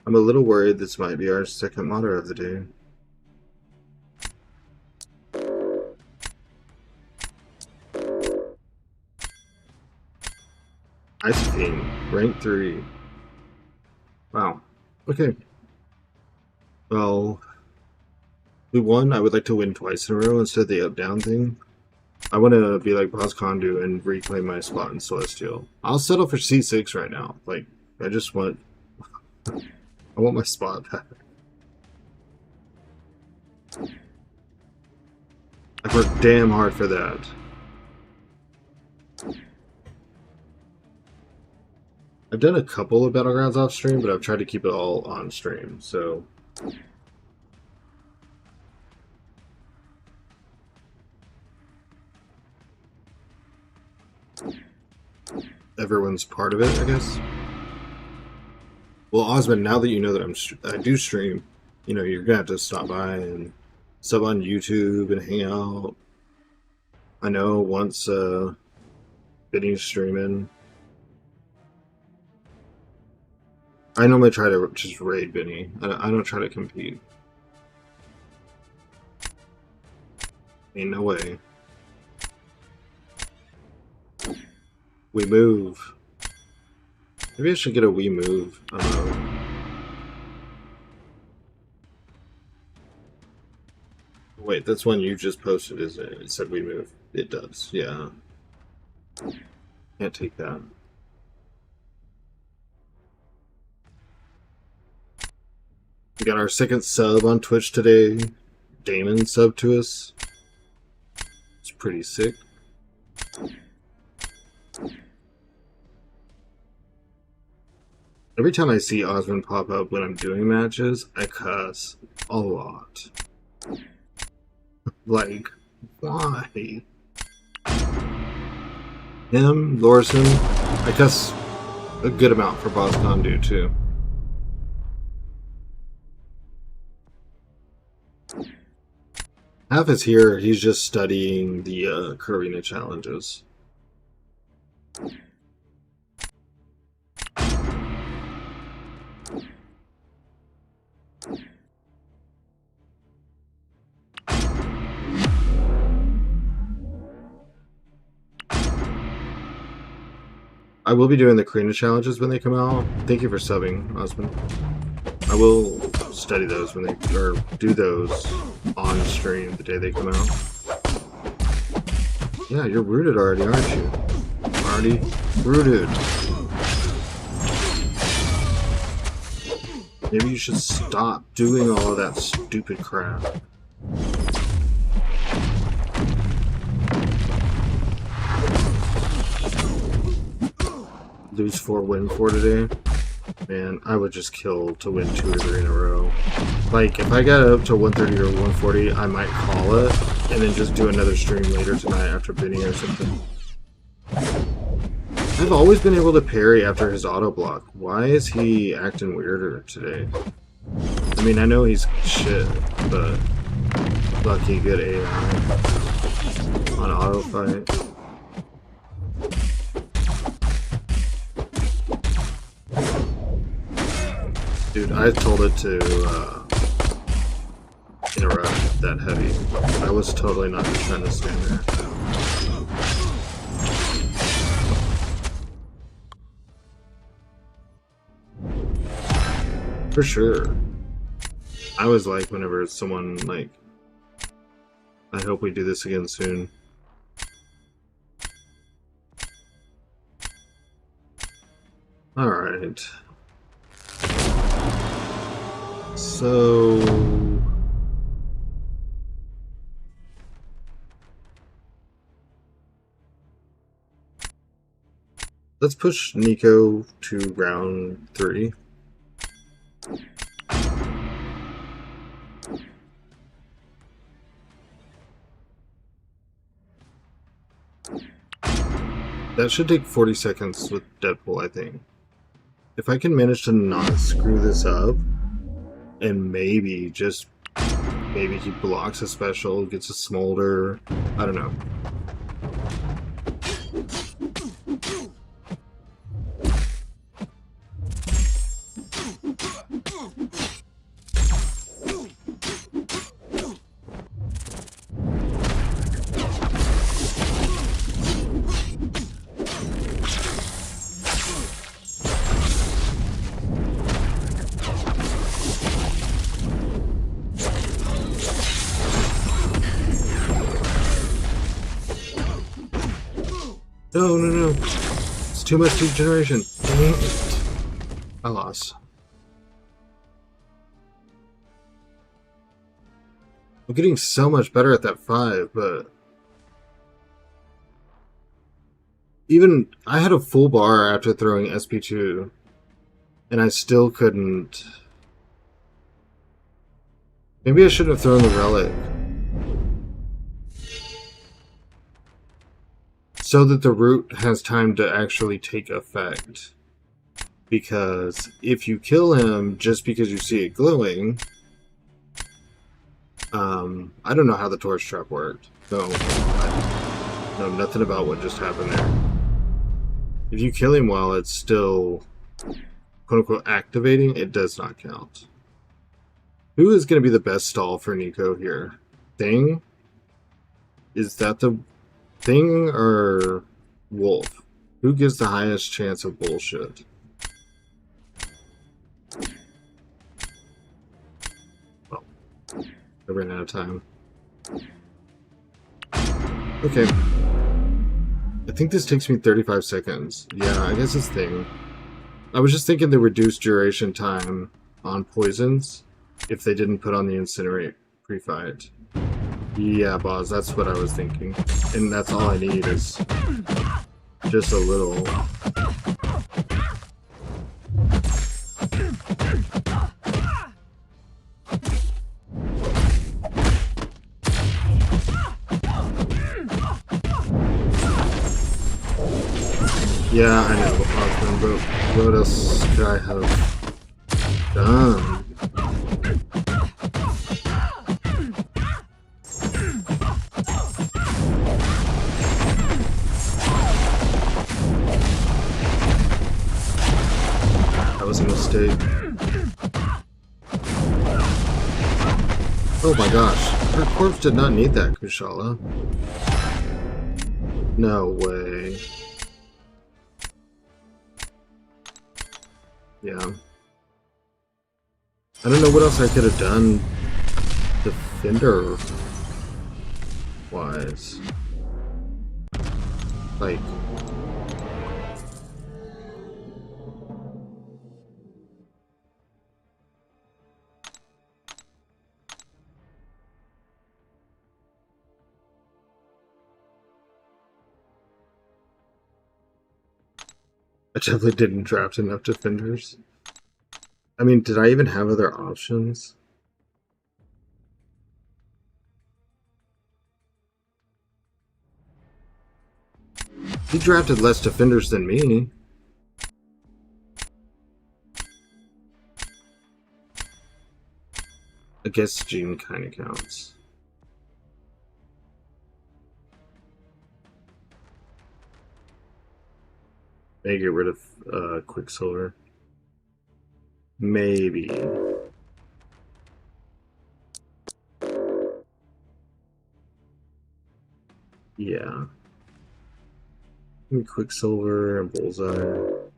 I'm a little worried this might be our second motto of the day. Ice King, rank 3. Wow. Okay. Well, we won. I would like to win twice in a row instead of the up-down thing. I want to be like Boss Kondu and reclaim my spot in Celestial. I'll settle for C6 right now. Like, I just want... I want my spot back. I've worked damn hard for that. I've done a couple of Battlegrounds off stream, but I've tried to keep it all on stream, so... Everyone's part of it, I guess. Well, Osmond, now that you know that I do stream, you know, you're gonna have to stop by and sub on YouTube and hang out. I know once Benny's streaming, I normally try to just raid Benny. I don't try to compete. Ain't no way. We move. Maybe I should get a we move. Wait, that's one you just posted, isn't it? It said we move. It does, yeah. Can't take that. We got our second sub on Twitch today. Damon subbed to us. It's pretty sick. Every time I see Osmond pop up when I'm doing matches, I cuss a lot. Like, why? Him, Lorson, I cuss a good amount for Boss Kondu too. Half is here, he's just studying the Karina challenges. I will be doing the Karina challenges when they come out. Thank you for subbing, Osmond. I will study those when they, or do those on stream the day they come out. Yeah, you're rooted already, aren't you? Already rooted. Maybe you should stop doing all of that stupid crap. Lose 4, win 4 today. Man, I would just kill to win 2 or 3 in a row. Like, if I got up to 130 or 140, I might call it, and then just do another stream later tonight after bidding or something. I've always been able to parry after his auto block. Why is he acting weirder today? I mean, I know he's shit, but lucky good AI on auto fight. Dude, I told it to interrupt that heavy. I was totally not just trying to stand there. For sure. I was like, whenever someone like, I hope we do this again soon. Alright. So... let's push Nico to round 3. That should take 40 seconds with Deadpool, I think. If I can manage to not screw this up, and maybe, just maybe he blocks a special, gets a smolder, I don't know. No, no, no. It's too much degeneration. Dang it. I lost. I'm getting so much better at that 5, but... even... I had a full bar after throwing SP2, and I still couldn't... maybe I should have thrown the relic. So that the root has time to actually take effect. Because if you kill him just because you see it glowing... I don't know how the torch trap worked. No, I know nothing about what just happened there. If you kill him while it's still, quote-unquote, activating, it does not count. Who is going to be the best stall for Nico here? Thing? Is that the... Thing or Wolf? Who gives the highest chance of bullshit? Well, I ran out of time. Okay. I think this takes me 35 seconds. Yeah, I guess it's Thing. I was just thinking the reduced duration time on poisons if they didn't put on the incinerate pre-fight. Yeah, boss, that's what I was thinking. And that's all I need is just a little. Yeah, I know, Osman, but what else could I have done? That was a mistake. Oh my gosh, her corpse did not need that, Kushala. No way. Yeah. I don't know what else I could have done defender wise. Like, I definitely didn't draft enough defenders. I mean, did I even have other options? He drafted less defenders than me. I guess Gene kind of counts. May get rid of Quicksilver. Maybe. Yeah. Maybe Quicksilver and Bullseye.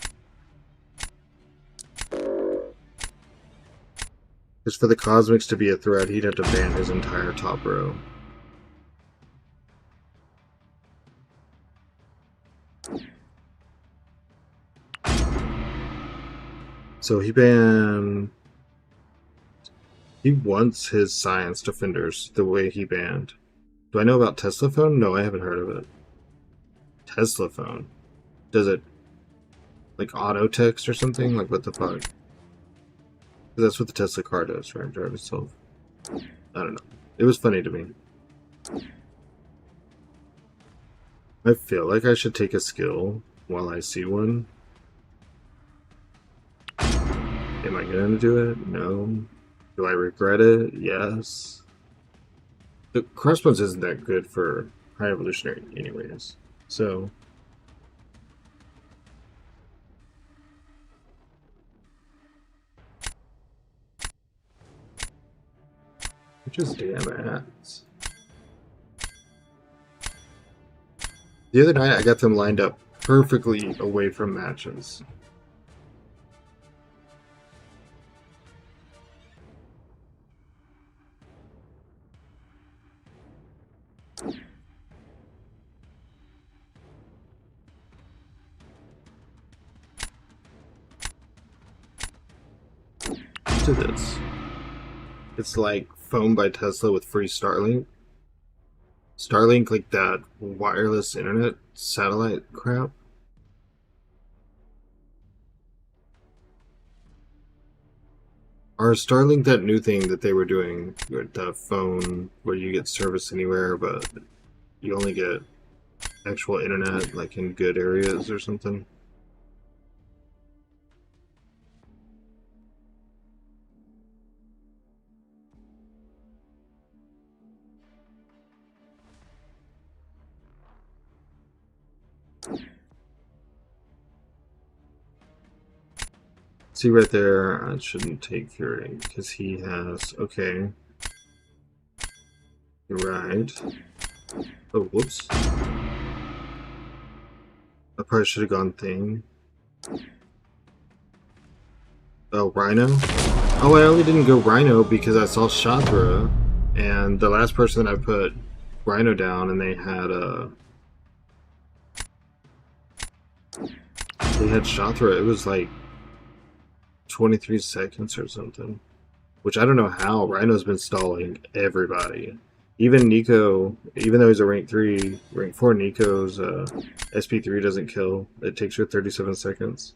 Because for the Cosmics to be a threat, he'd have to ban his entire top row. So he banned... He wants his Science Defenders the way he banned. Do I know about Tesla Phone? No, I haven't heard of it. Tesla Phone? Does it, like, auto-text or something? Like, what the fuck? Because that's what the Tesla car does, right? Drive itself. I don't know. It was funny to me. I feel like I should take a skill while I see one. Am I going to do it? No. Do I regret it? Yes. The Crossbones isn't that good for High Evolutionary anyways. So... Just damn ads. The other night I got them lined up perfectly away from matches. To this. It's like phone by Tesla with free Starlink. Starlink, like that wireless internet satellite crap. Or Starlink, that new thing that they were doing with the phone where you get service anywhere, but you only get actual internet, like in good areas or something. See right there, I shouldn't take Fury because he has. Okay. You're right. Oh, whoops. I probably should have gone Thing. Oh, Rhino? Oh, I only didn't go Rhino because I saw Shadra, and the last person that I put Rhino down, and they had Shadra. It was like 23 seconds or something, which I don't know how. Rhino's been stalling everybody. Even Nico, even though he's a rank 3, rank 4 Nico's SP3 doesn't kill. It takes her 37 seconds.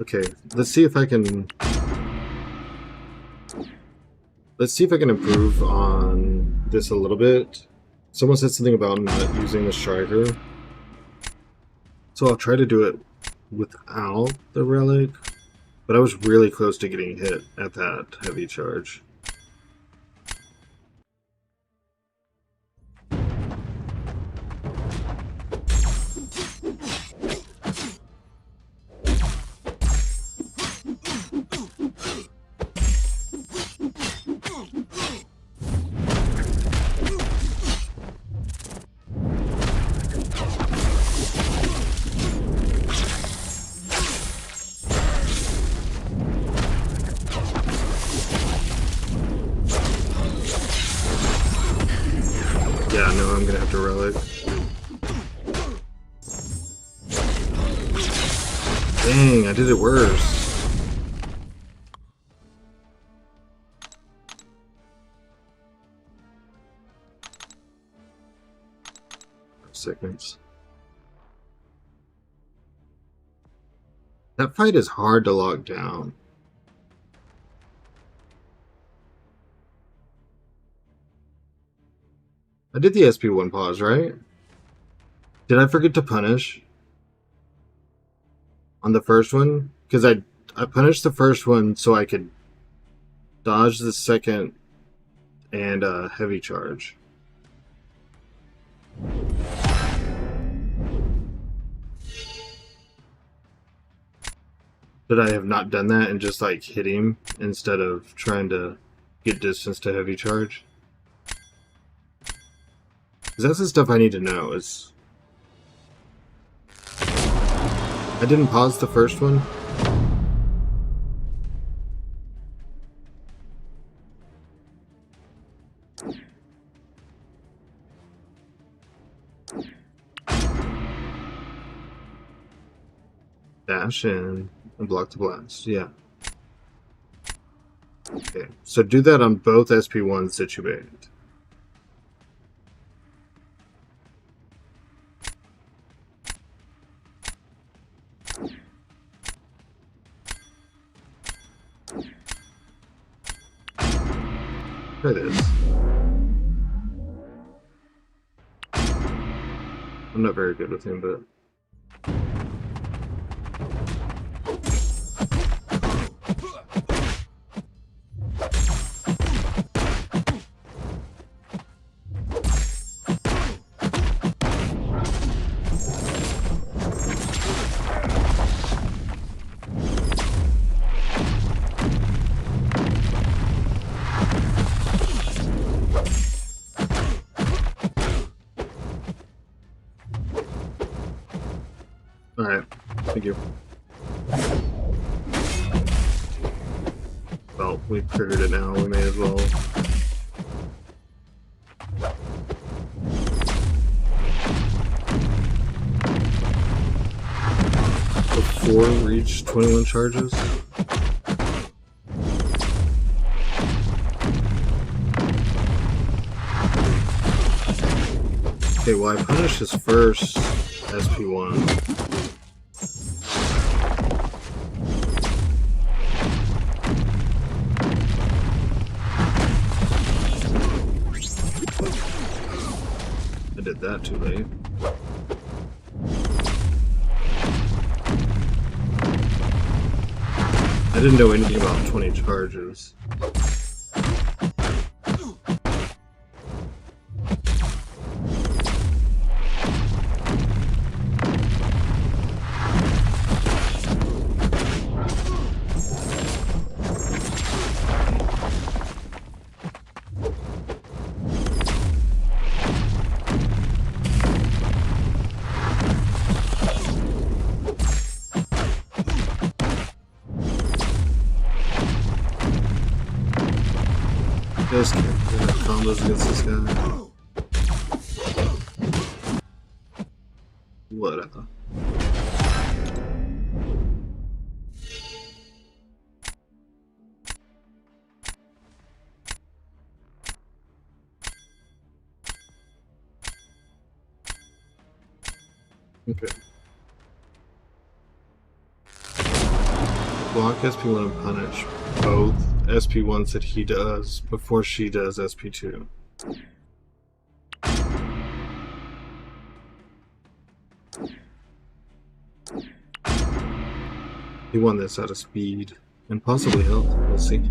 Okay, let's see if I can... Let's see if I can improve on this a little bit. Someone said something about not using the Striker. So I'll try to do it without the Relic. But I was really close to getting hit at that heavy charge. Yeah, no, I'm gonna have to Relic. Dang, I did it worse. seconds. That fight is hard to lock down. I did the SP1 pause, right? Did I forget to punish on the first one? Because I punished the first one so I could dodge the second and heavy charge. Should I have not done that and just like hit him instead of trying to get distance to heavy charge? Because that's the stuff I need to know. Is I didn't pause the first one. Dash in and block the blast. Yeah. Okay, so do that on both SP1s situated. Try this. I'm not very good with him, but... Alright, thank you. Well, we've triggered it now, we may as well. Before we reach 21 charges. Okay, well I punished his first SP1. I did that too late. I didn't know anything about 20 charges. Just combos against this guy. Whatever. Okay. Block SP1 and punish both SP1s that he does before she does SP2. He won this out of speed and possibly health. We'll see.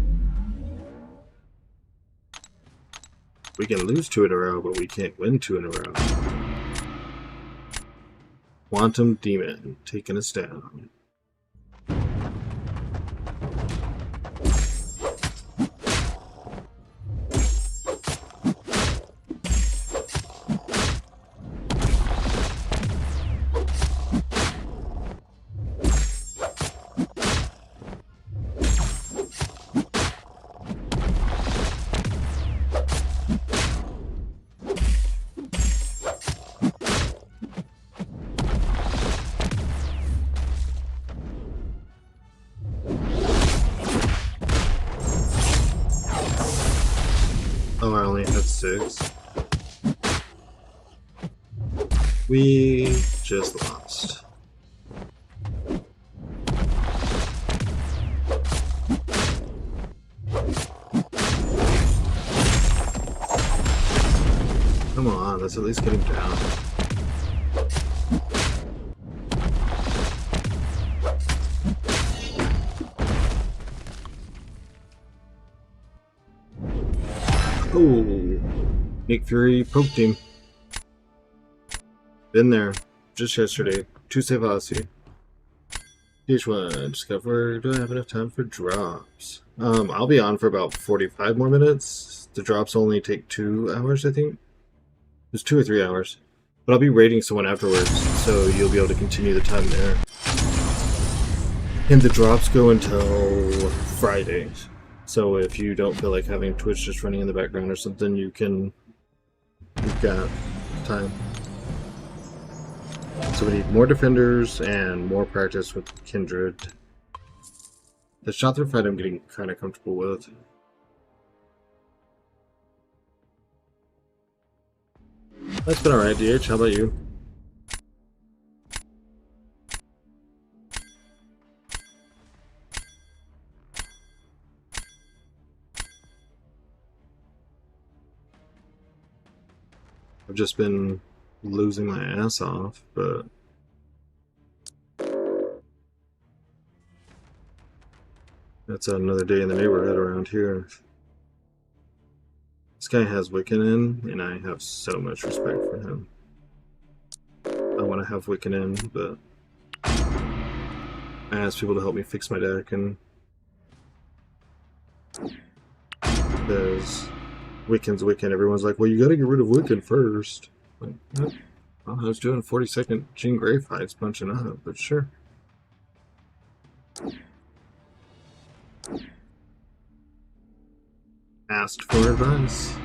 We can lose 2 in a row, but we can't win 2 in a row. Quantum Demon taking us down. Oh, I only had 6. We just lost. Come on, let's at least get him down. Oh, Nick Fury poked him. Been there just yesterday. Tuesday Velocity. H1 discover. Do I have enough time for drops? I'll be on for about 45 more minutes. The drops only take 2 hours, I think. It's 2 or 3 hours. But I'll be raiding someone afterwards, so you'll be able to continue the time there. And the drops go until Friday. So if you don't feel like having Twitch just running in the background or something, you've got time. So we need more defenders and more practice with Kindred. The shot through fight I'm getting kind of comfortable with. That's been alright, DH. How about you? I've just been losing my ass off, but that's another day in the neighborhood around here. This guy has Wiccan in, and I have so much respect for him. I want to have Wiccan in, but I asked people to help me fix my deck, and because Wiccan's Wiccan, everyone's like, well, you gotta get rid of Wiccan first. Like, well, I was doing 40-second Jean Grey fights punching up, but sure. Asked for advice.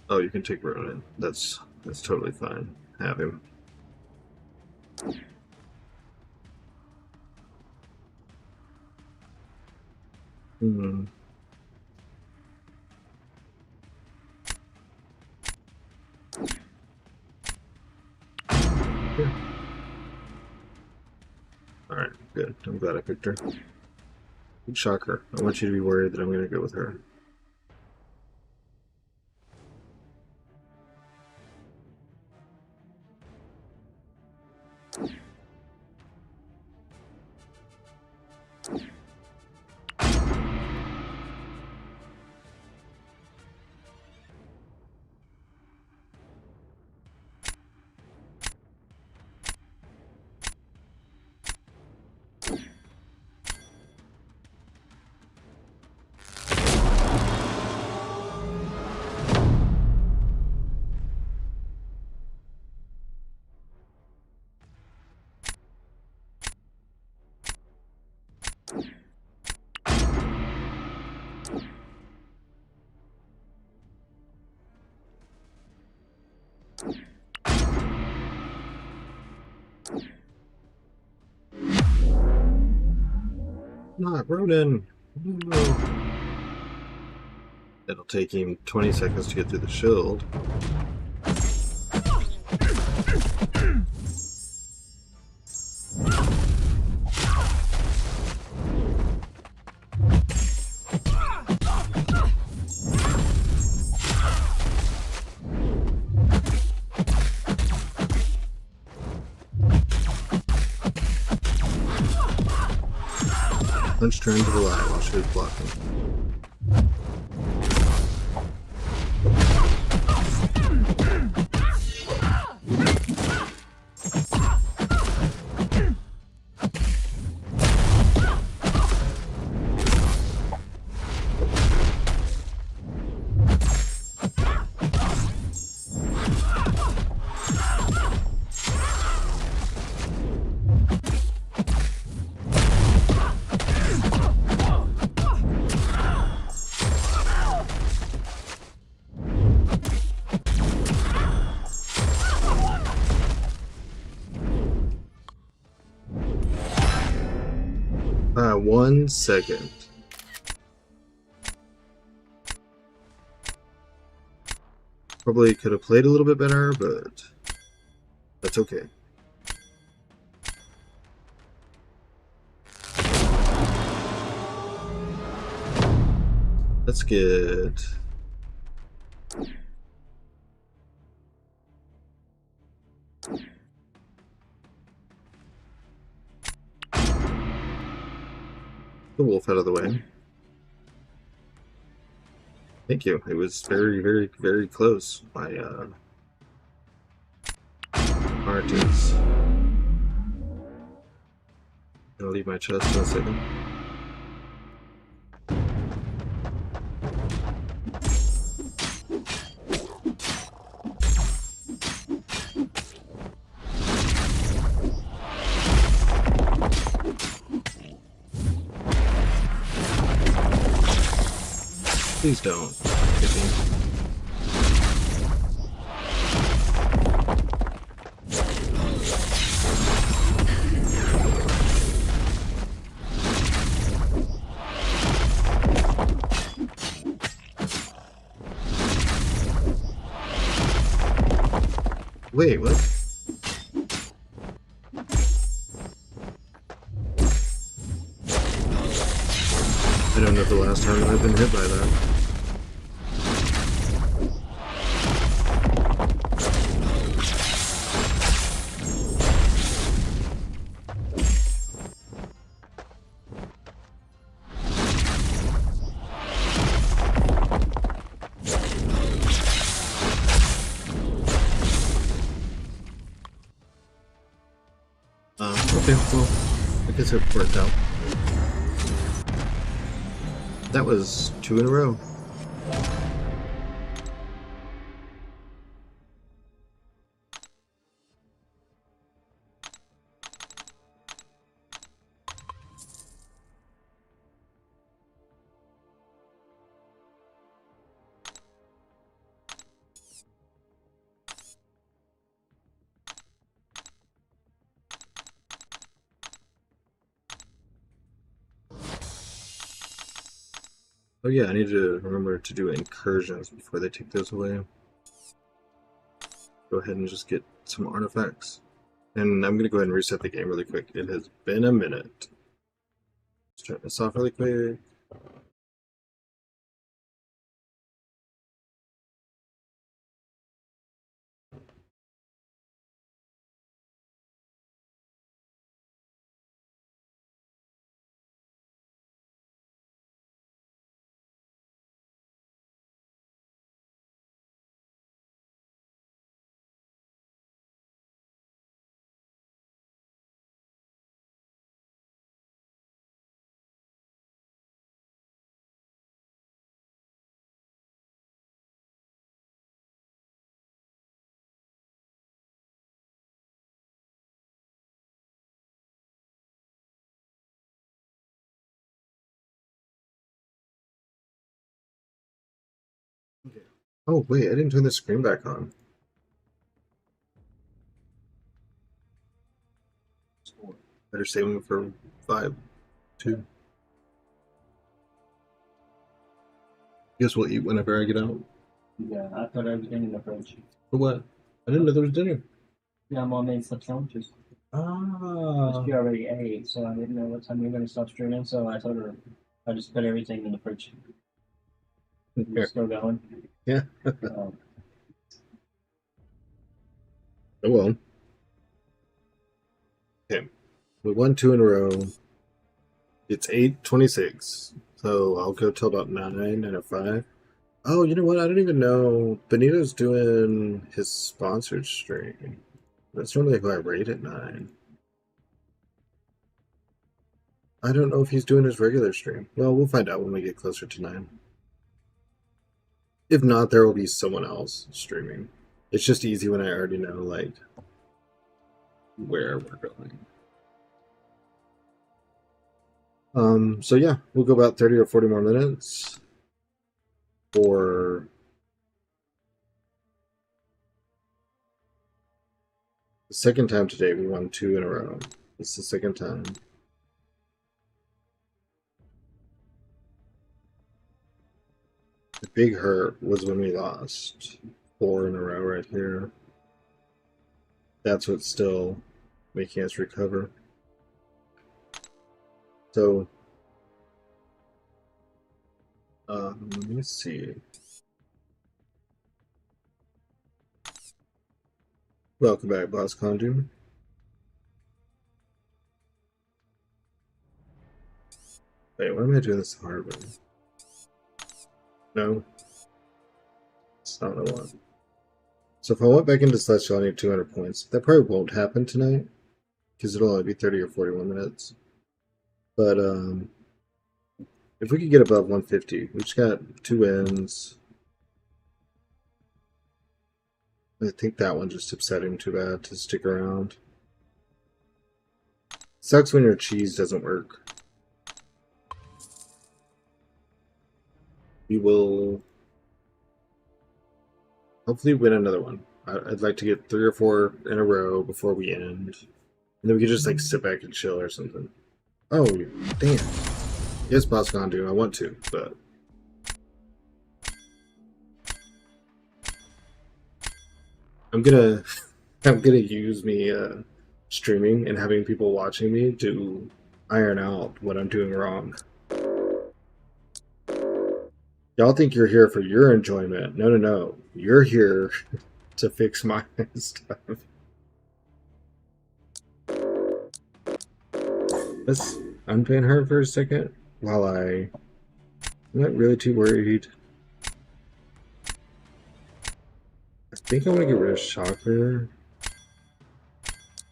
Oh, you can take Ronan. That's totally fine. Have him. Hmm. Yeah. Alright, good. I'm glad I picked her. Good shocker. I want you to be worried that I'm going to go with her. Not Ronan! No. It'll take him 20 seconds to get through the shield. Punch turn to the right while she was blocking. 1 second. Probably could have played a little bit better, but that's okay. Let's get... the wolf out of the way. Thank you. It was very, very, very close by Martins. I'll leave my chest in a second. Please don't hit me. Wait, what? I don't know the last time that I've been hit by that. Okay, well, I guess it worked out. That was 2 in a row. Oh yeah, I need to remember to do incursions before they take those away. Go ahead and just get some artifacts. And I'm going to go ahead and reset the game really quick. It has been a minute. Let's turn this off really quick. Okay. Oh wait, I didn't turn the screen back on. Better save them for 5, 2. Guess we'll eat whenever I get out. Yeah, I thought I was getting the fridge. For what? I didn't know there was dinner. Yeah, Mom made some sandwiches. Ah. She already ate, so I didn't know what time we were going to stop streaming, so I told her I just put everything in the fridge. We're still going. Yeah. Um, Oh well. Okay. We won 2 in a row. It's 8:26. So I'll go till about 9 and a 5. Oh, you know what? I don't even know. Benito's doing his sponsored stream. That's normally who I rate at 9. I don't know if he's doing his regular stream. Well, we'll find out when we get closer to 9. If not, there will be someone else streaming. It's just easy when I already know, like, where we're going. So yeah, we'll go about 30 or 40 more minutes for the second time today. We won 2 in a row. It's the second time. big hurt was when we lost 4 in a row right here. That's what's still making us recover. So, let me see. Welcome back, Boss Condoom. Wait, why am I doing this the hard way? No, it's not the one. So if I went back into Celestial, I need 200 points. That probably won't happen tonight, because it'll only be 30 or 41 minutes. But if we could get above 150, we just got 2 wins. I think that one just upsetting too bad to stick around. Sucks when your cheese doesn't work. We will hopefully win another one. I'd like to get 3 or 4 in a row before we end. And then we could just like sit back and chill or something. Oh, damn. Yes, Boss Gondu, I want to, but I'm gonna use me streaming and having people watching me to iron out what I'm doing wrong. Y'all think you're here for your enjoyment. No, no, no. You're here to fix my stuff. Let's unpin her for a second while I'm not really too worried. I think I want to get rid of Shocker.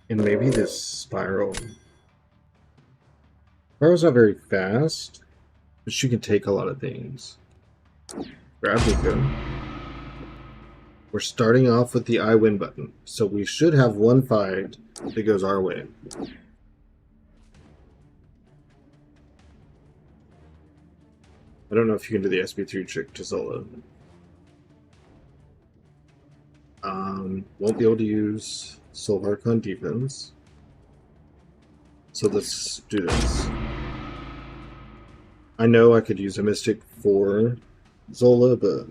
And maybe this Spiral. Spiral's not very fast, but she can take a lot of things. Grab Nico. We're starting off with the I win button, so we should have one fight that goes our way. I don't know if you can do the SB3 trick to Zola. Won't be able to use Soul Hark on defense. So let's do this. I know I could use a Mystic for Zola, but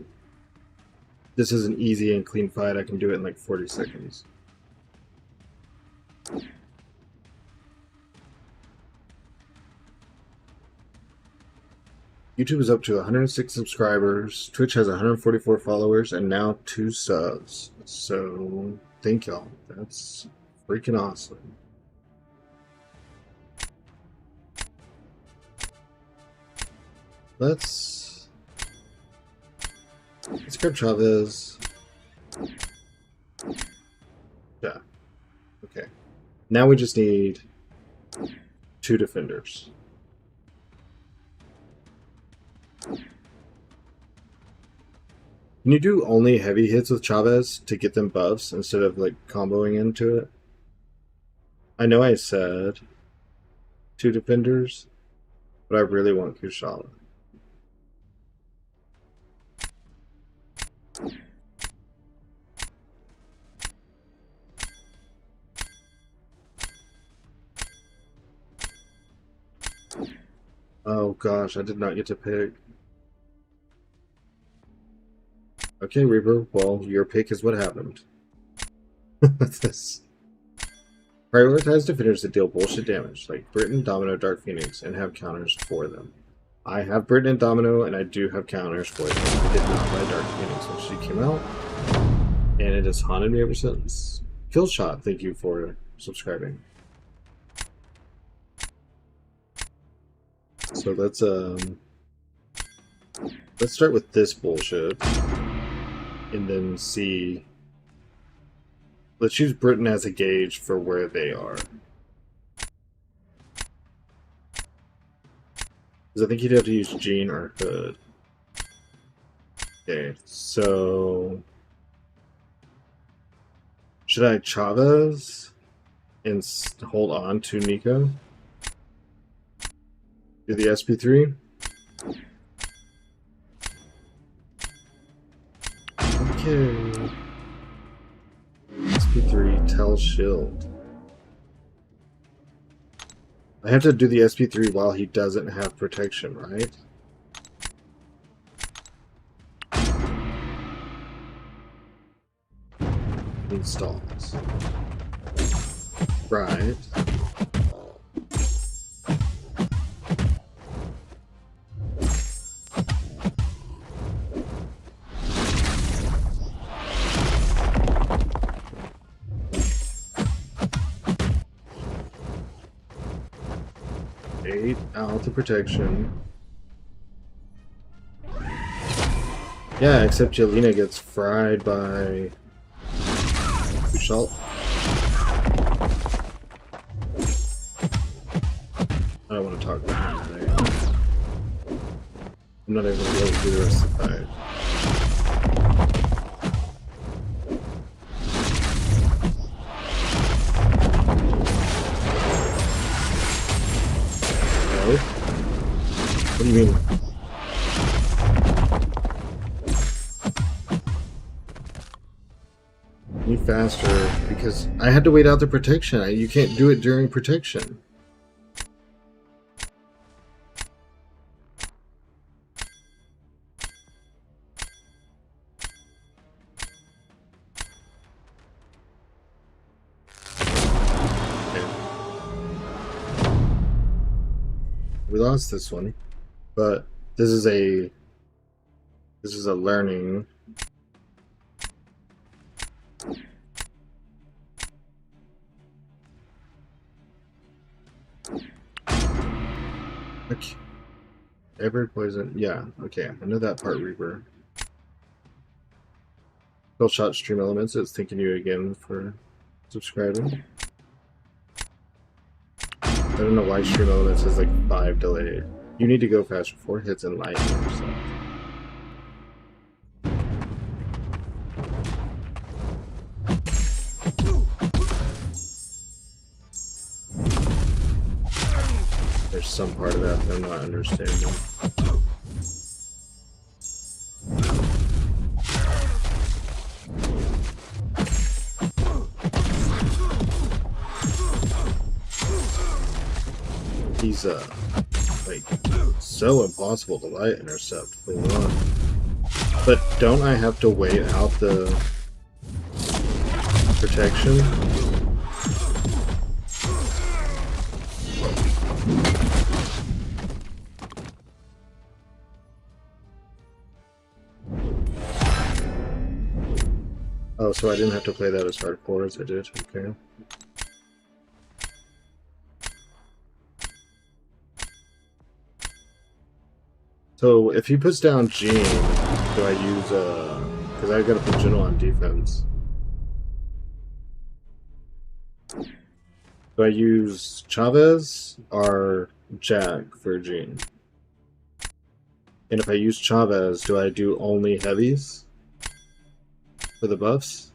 this is an easy and clean fight. I can do it in like 40 seconds. YouTube is up to 106 subscribers. Twitch has 144 followers and now 2 subs. So thank y'all. That's freaking awesome. Let's grab Chavez. Yeah. Okay. Now we just need 2 defenders. Can you do only heavy hits with Chavez to get them buffs instead of like comboing into it? I know I said 2 defenders, but I really want Kushala. Oh gosh, I did not get to pick. Okay, Reaper, well, your pick is what happened. What's this? Prioritize defenders that deal bullshit damage, like Britain, Domino, Dark Phoenix, and have counters for them. I have Britain and Domino, and I do have counters for them. I did not buy Dark Phoenix when she came out, and it has haunted me ever since. Killshot, thank you for subscribing. So let's start with this bullshit. And then see. Let's use Britain as a gauge for where they are. Because I think you'd have to use Jean or Hood. Okay, so. Should I Chavez and hold on to Nico? Do the SP3? Okay. SP3, tell shield. I have to do the SP3 while he doesn't have protection, right? installs. Right. Out the protection. Yeah, except Jelena gets fried by salt. I don't want to talk about him today. I'm not even going to be able to do the rest of the fight. What do you mean? Need faster, because I had to wait out the protection. You can't do it during protection. Okay. We lost this one. But this is a learning. Okay. Every poison, yeah, okay, I know that part, Reaper. Full shot stream elements, it's thanking you again for subscribing. I don't know why stream elements is like 5 delay. You need to go faster before it hits and light yourself. There's some part of that I'm not understanding. He's like so impossible to light intercept for one. But don't I have to wait out the protection? Oh, so I didn't have to play that as hardcore as I did, okay. So if he puts down Jean, do I use because I gotta put General on defense. Do I use Chavez or Jack for Jean? And if I use Chavez, do I do only heavies for the buffs?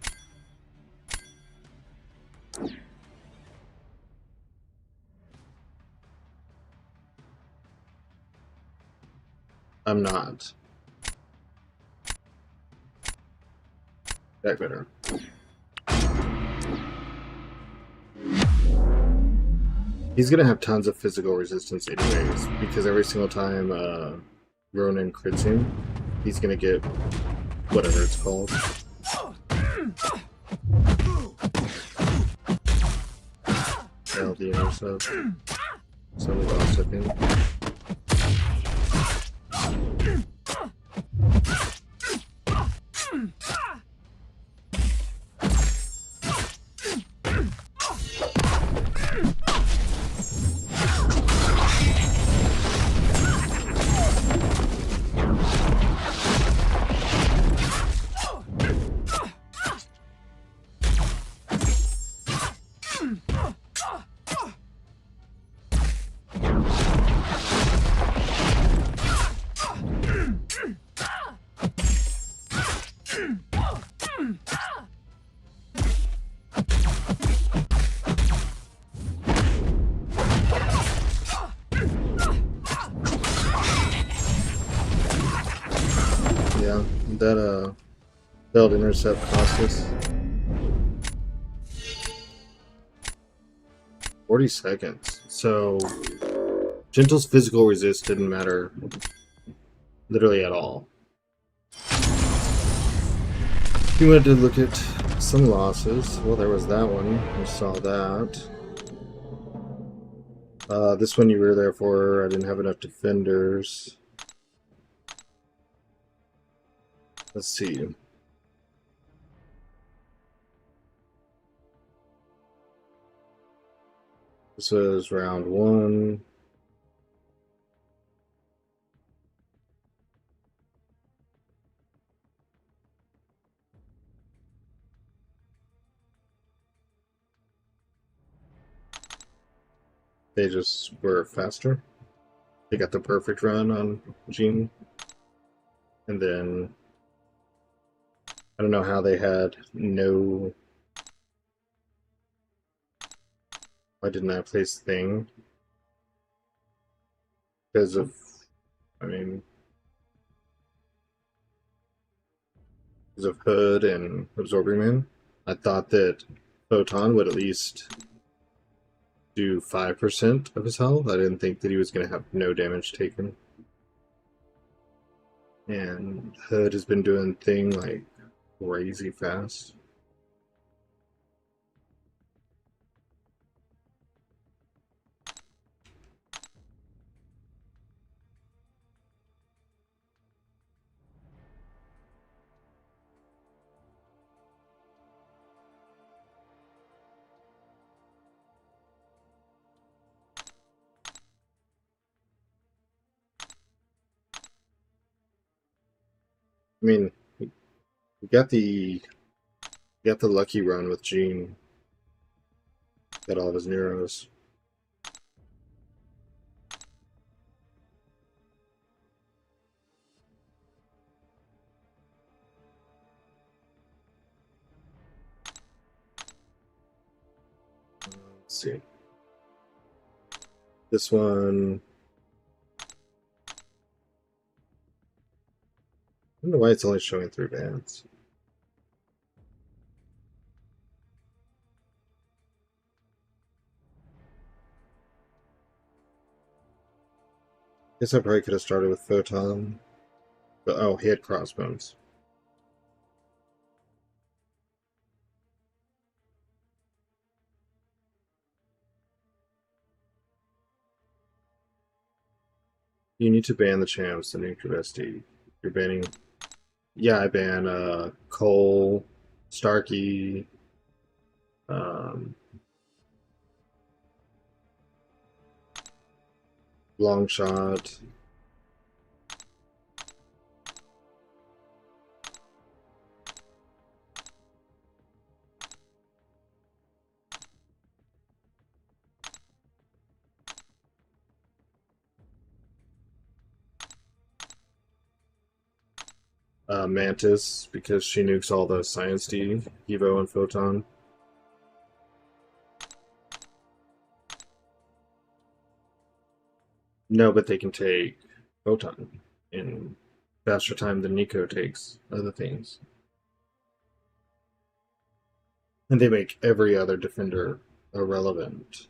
I'm not. Back better. He's gonna have tons of physical resistance anyways, because every single time Ronan crits him, he's gonna get whatever it's called. LD or so. So we lost, I think. That failed intercept cost us 40 seconds. So Gentle's physical resist didn't matter literally at all. If you wanted to look at some losses. Well, there was that one. We saw that. This one you were there for. I didn't have enough defenders. Let's see. This was round one. They just were faster. They got the perfect run on Gene. And then I don't know how they had no. Why didn't I place Thing? Because of, I mean, because of Hood and Absorbing Man. I thought that Photon would at least do 5% of his health. I didn't think that he was going to have no damage taken. And Hood has been doing Thing like crazy fast. I mean, we got the lucky run with Gene. Got all of his Neros. Let's see. This one. I don't know why it's only showing 3 bands. Guess I probably could have started with Photon. But oh, he had Crossbones. You need to ban the champs, the nuke your bestie. You're banning. Yeah, I ban Cole, Starkey, um, Longshot. Mantis, because she nukes all the Science D, Evo, and Photon. No, but they can take Photon in faster time than Nico takes other things. And they make every other defender irrelevant.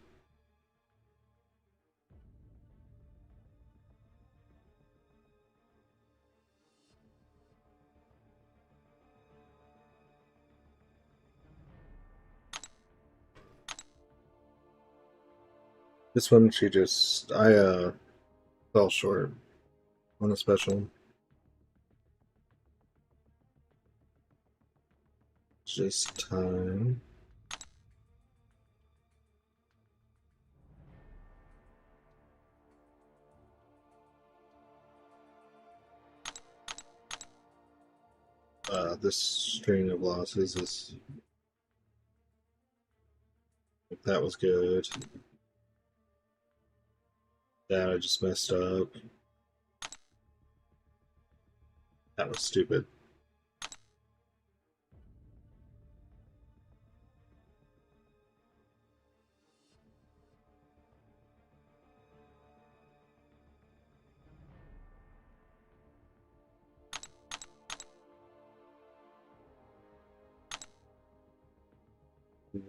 This one, I fell short on the special. Just time. This string of losses is. That was good. That I just messed up. That was stupid.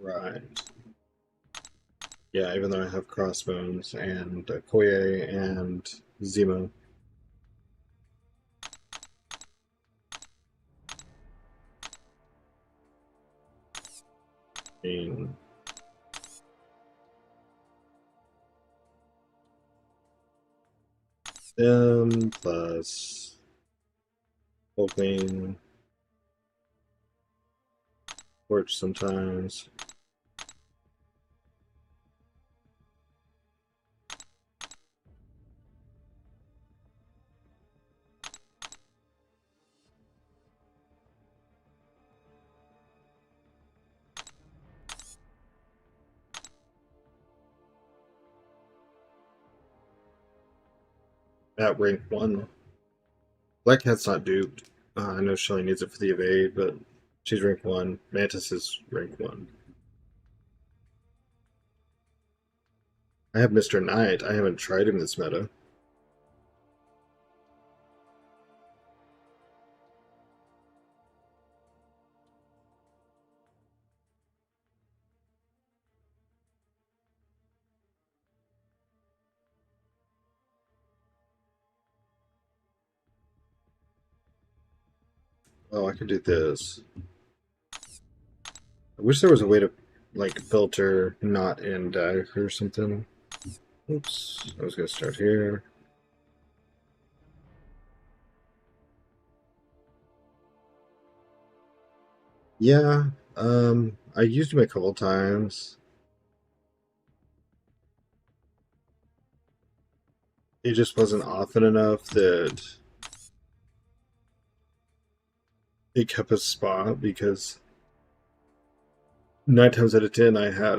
Right. Yeah, even though I have Crossbones and Koye and Zemo. mean, them plus Hulkling, Torch sometimes. At rank 1. Black Cat's not duped. I know Shelly needs it for the evade, but she's rank 1. Mantis is rank 1. I have Mr. Knight. I haven't tried him this meta. Oh, I could do this. I wish there was a way to like filter not in deck or something. Oops. I was gonna start here. Yeah, I used him a couple times. It just wasn't often enough that it kept a spot because 9 times out of 10 I had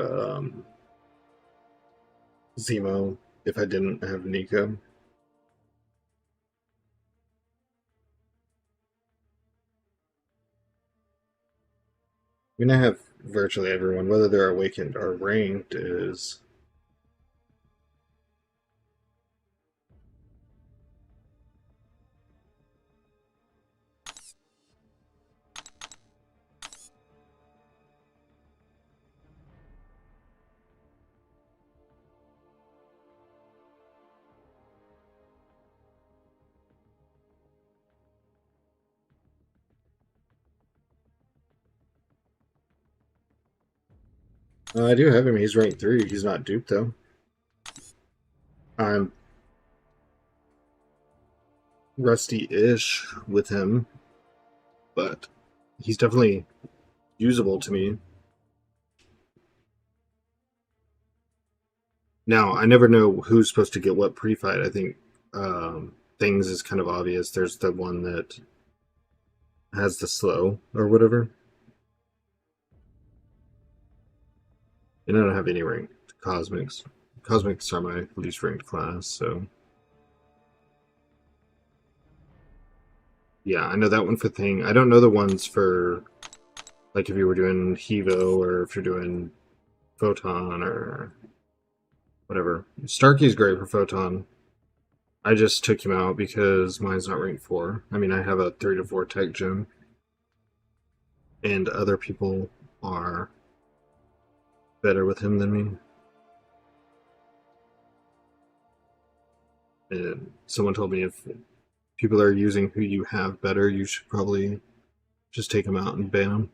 Zemo if I didn't have Nico. I mean, I have virtually everyone, whether they're awakened or ranked, is I do have him. He's rank 3. He's not duped though. I'm rusty-ish with him, but he's definitely usable to me. Now, I never know who's supposed to get what pre-fight. I think things is kind of obvious. There's the one that has the slow or whatever. And I don't have any ranked cosmics. Cosmics are my least ranked class, so yeah, I know that one for thing. I don't know the ones for like if you were doing Hevo or if you're doing Photon or whatever. Starkey's great for Photon. I just took him out because mine's not ranked 4. I mean, I have a 3 to 4 tech gem, and other people are better with him than me. And someone told me if people are using who you have better, you should probably just take them out and ban them.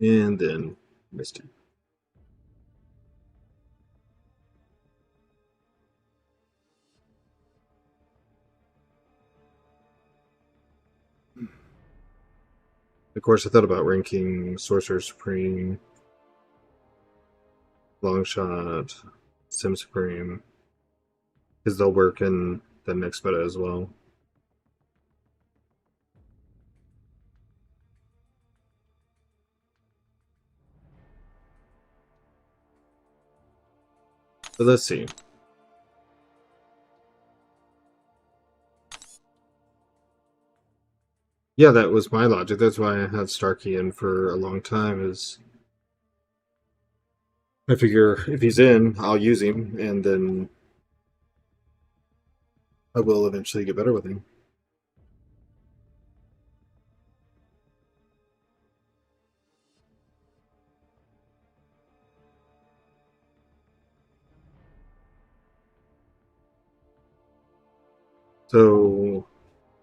And then Misty. Of course, I thought about ranking Sorcerer Supreme, Longshot, Sim Supreme, because they'll work in the next meta as well. But let's see. Yeah, that was my logic. That's why I had Starkey in for a long time. Is I figure if he's in, I'll use him, and then I will eventually get better with him. So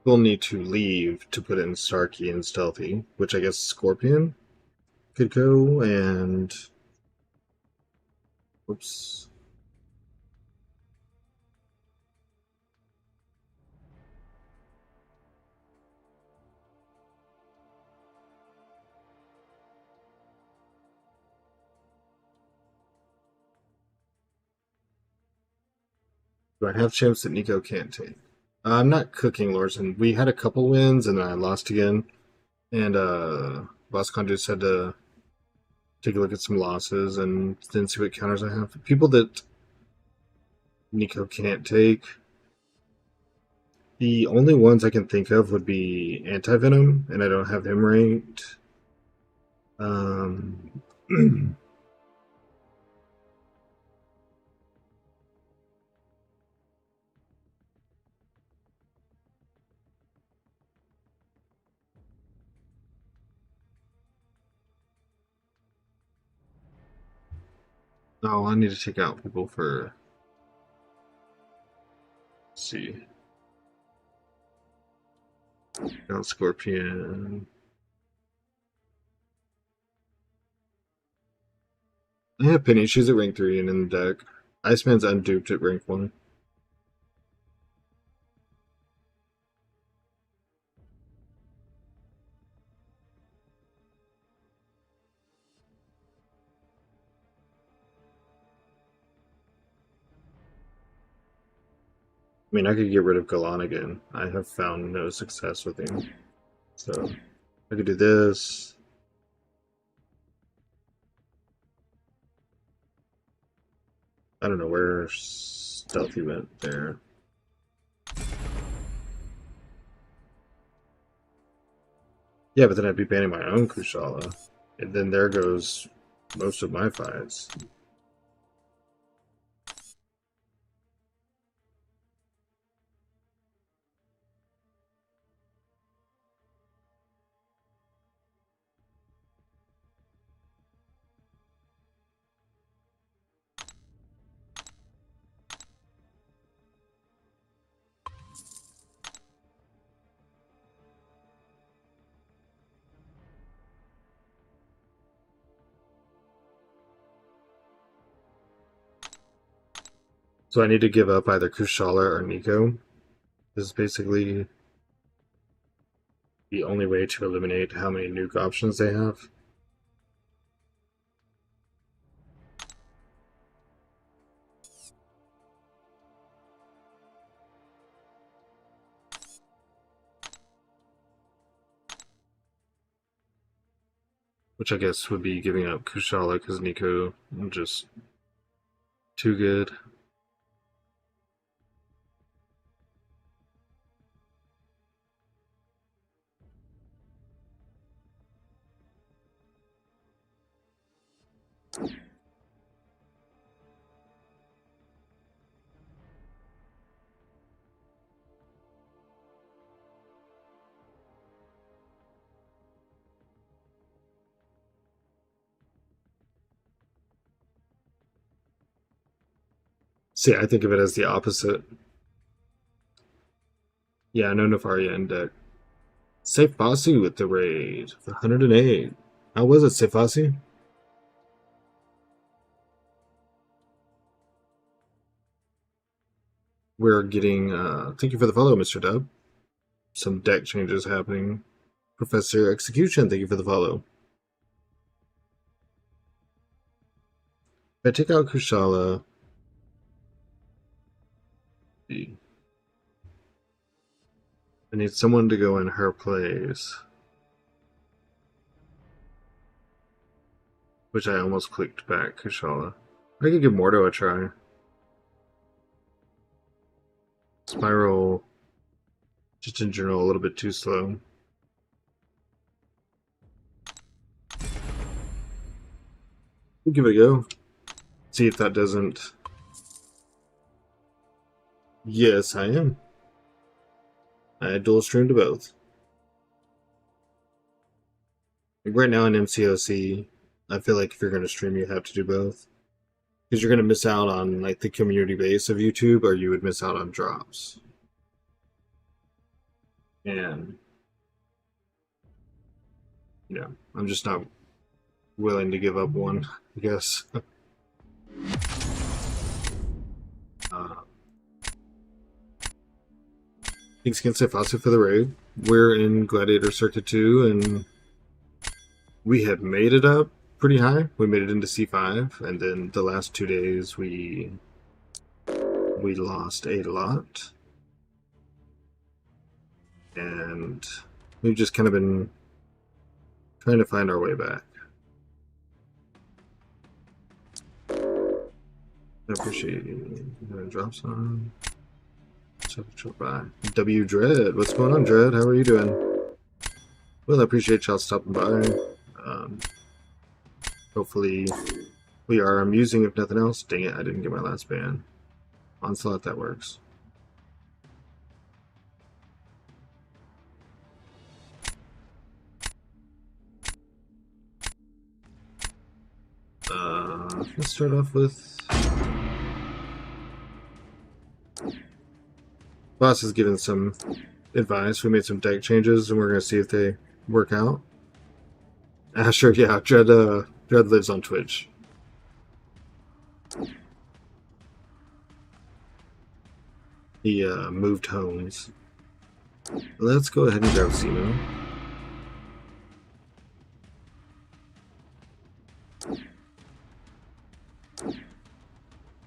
we'll need to leave to put in Starkey and Stealthy, which I guess Scorpion could go, and whoops. Do I have champs that Nico can't take? I'm not cooking Lorson. We had a couple wins and then I lost again. And Boscon just had to take a look at some losses and then see what counters I have. People that Nico can't take. The only ones I can think of would be Anti-Venom, and I don't have him ranked. Um, oh, I need to take out people for. Let's see. Out Scorpion. I have Penny. She's at rank 3 and in the deck. Iceman's unduped at rank 1. I mean, I could get rid of Galan again. I have found no success with him. So, I could do this. I don't know where Stealthy went there. Yeah, but then I'd be banning my own Kushala. And then there goes most of my fights. So I need to give up either Kushala or Nico. This is basically the only way to eliminate how many nuke options they have. Which I guess would be giving up Kushala because Nico is just too good. See, I think of it as the opposite. Yeah, no Nefaria in deck. Sefasi with the raid. 108. How was it, Sefasi? We're getting, thank you for the follow, Mr. Dub. Some deck changes happening. Professor Execution, thank you for the follow. If I take out Kushala, I need someone to go in her place. Which I almost clicked back, Kushala. I could give Mordo a try. Spiral, just in general, a little bit too slow. We'll give it a go. See if that doesn't. Yes, I am. I dual stream to both. Like right now in MCOC, I feel like if you're going to stream, you have to do both. Because you're going to miss out on like the community base of YouTube, or you would miss out on drops. And, you know, I'm just not willing to give up one, I guess. Thanks again, Sifasu, for the raid. We're in Gladiator Circuit 2, and we had made it up pretty high. We made it into C5, and then the last 2 days we lost a lot. And we've just kind of been trying to find our way back. I appreciate you. Drops on. Bye. W Dread, what's going on, Dread? How are you doing? Well, I appreciate y'all stopping by. Hopefully, we are amusing, if nothing else. Dang it, I didn't get my last ban. Onslaught, that works. Let's start off with... Boss has given some advice. We made some deck changes, and we're going to see if they work out. Asher, yeah, Dread lives on Twitch. He moved homes. Let's go ahead and grab Simo.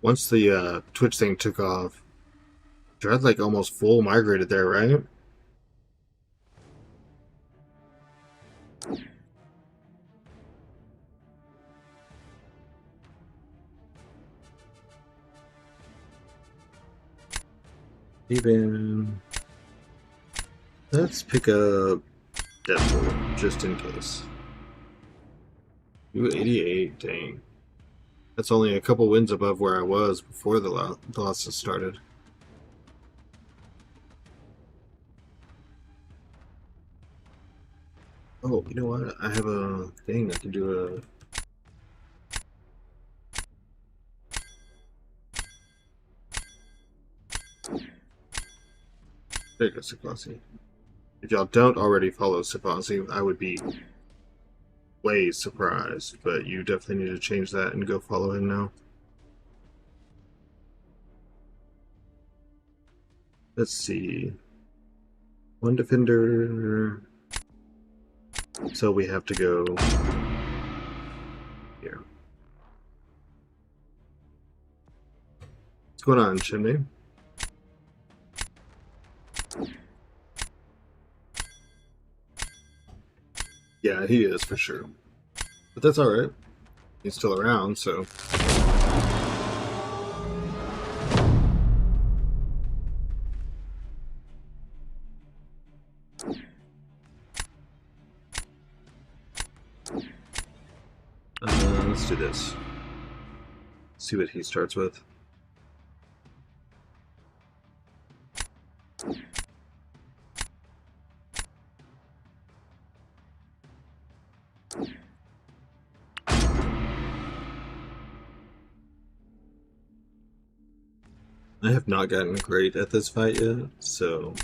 Once the Twitch thing took off, Dread like almost full migrated there, right? Even let's pick up Deadpool just in case. U88, dang. That's only a couple wins above where I was before the losses started. Oh, you know what? I have a thing. I can do a... There you go, Sifasi. If y'all don't already follow Sifasi, I would be way surprised, but you definitely need to change that and go follow him now. Let's see. One defender. So we have to go here. What's going on, Chimney? Yeah, he is for sure. But that's alright. He's still around, so... let's do this. See what he starts with. I have not gotten great at this fight yet, so...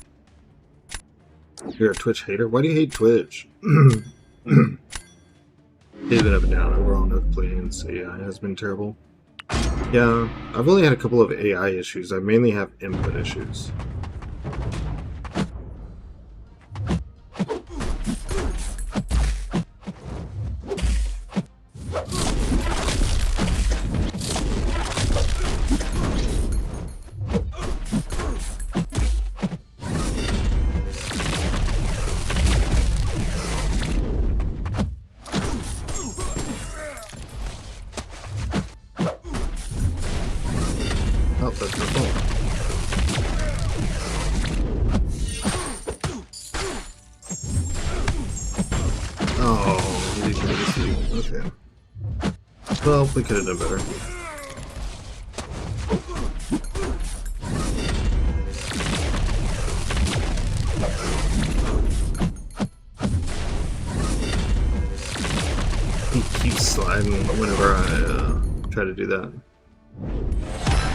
You're a Twitch hater? Why do you hate Twitch? He's been up and down. We're on Nook Plains, so yeah, it has been terrible. Yeah, I've only had a couple of AI issues. I mainly have input issues. Oh, that's my fault. Oh, you didn't get to see. Okay. Well, we could have done better. He keeps sliding whenever I try to do that.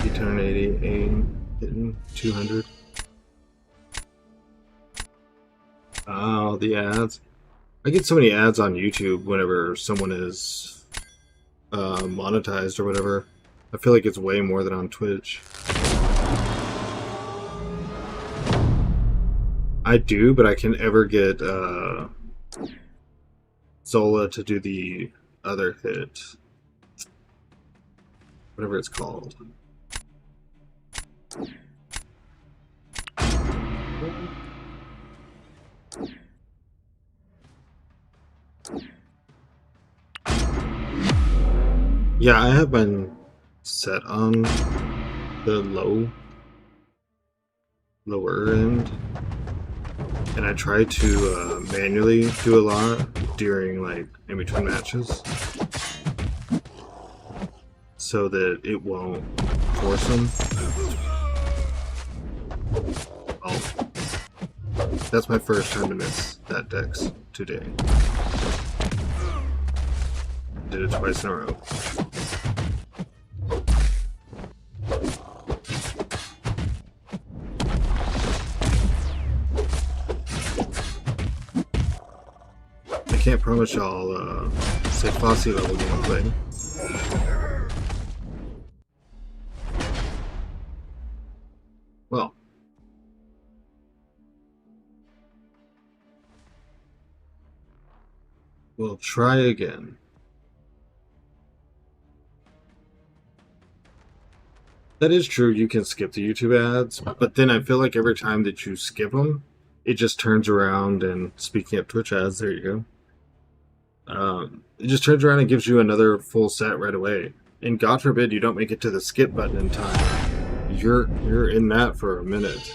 You turn 80, aim, hitting 200. Oh, the ads. I get so many ads on YouTube whenever someone is monetized or whatever. I feel like it's way more than on Twitch. I do, but I can never get Zola to do the other hit. Whatever it's called. Yeah, I have been set on the lower end, and I try to manually do a lot during like in between matches, so that it won't force them. Oh, that's my first time to miss that dex today. Did it twice in a row. I can't promise y'all say Fossey level gameplay. Well, we'll try again. That is true, you can skip the YouTube ads, but then I feel like every time that you skip them, it just turns around and, speaking of Twitch ads, there you go. It just turns around and gives you another full set right away. And God forbid you don't make it to the skip button in time. You're in that for a minute.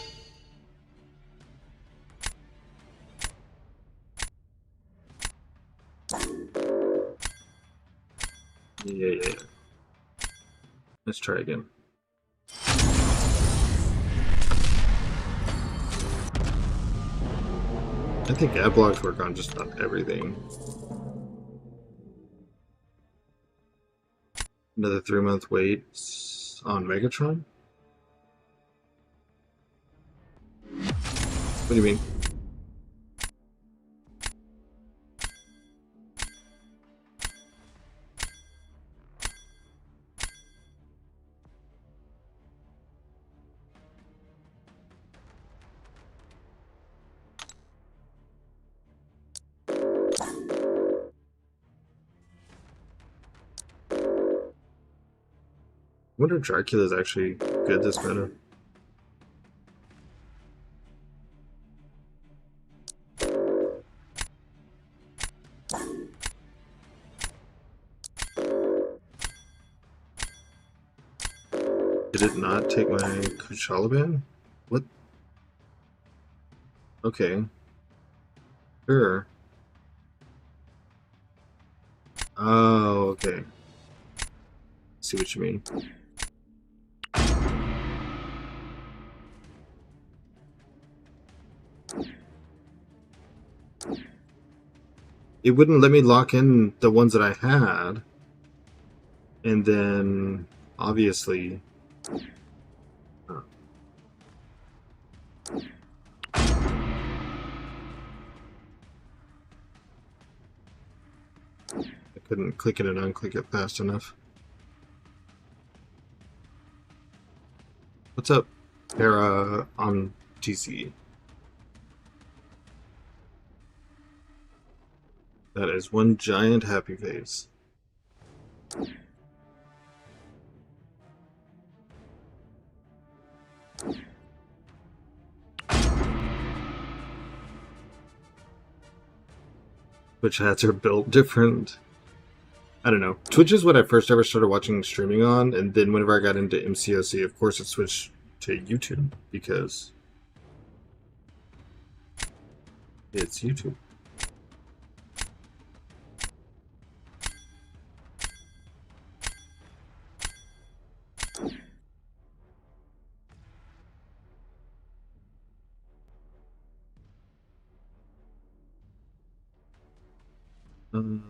Yeah. Let's try again. I think ad blocks work on just about everything. Another 3-month wait on Megatron? What do you mean? I wonder if Dracula's actually good this meta. Did it not take my Kuchala ban? What? Okay. Sure. Oh, okay. See what you mean. It wouldn't let me lock in the ones that I had. And then, obviously... I couldn't click it and unclick it fast enough. What's up, Para on TC? That is one giant happy face. Which hats are built different. I don't know. Twitch is what I first ever started watching streaming on, and then whenever I got into MCOC, of course it switched to YouTube because it's YouTube.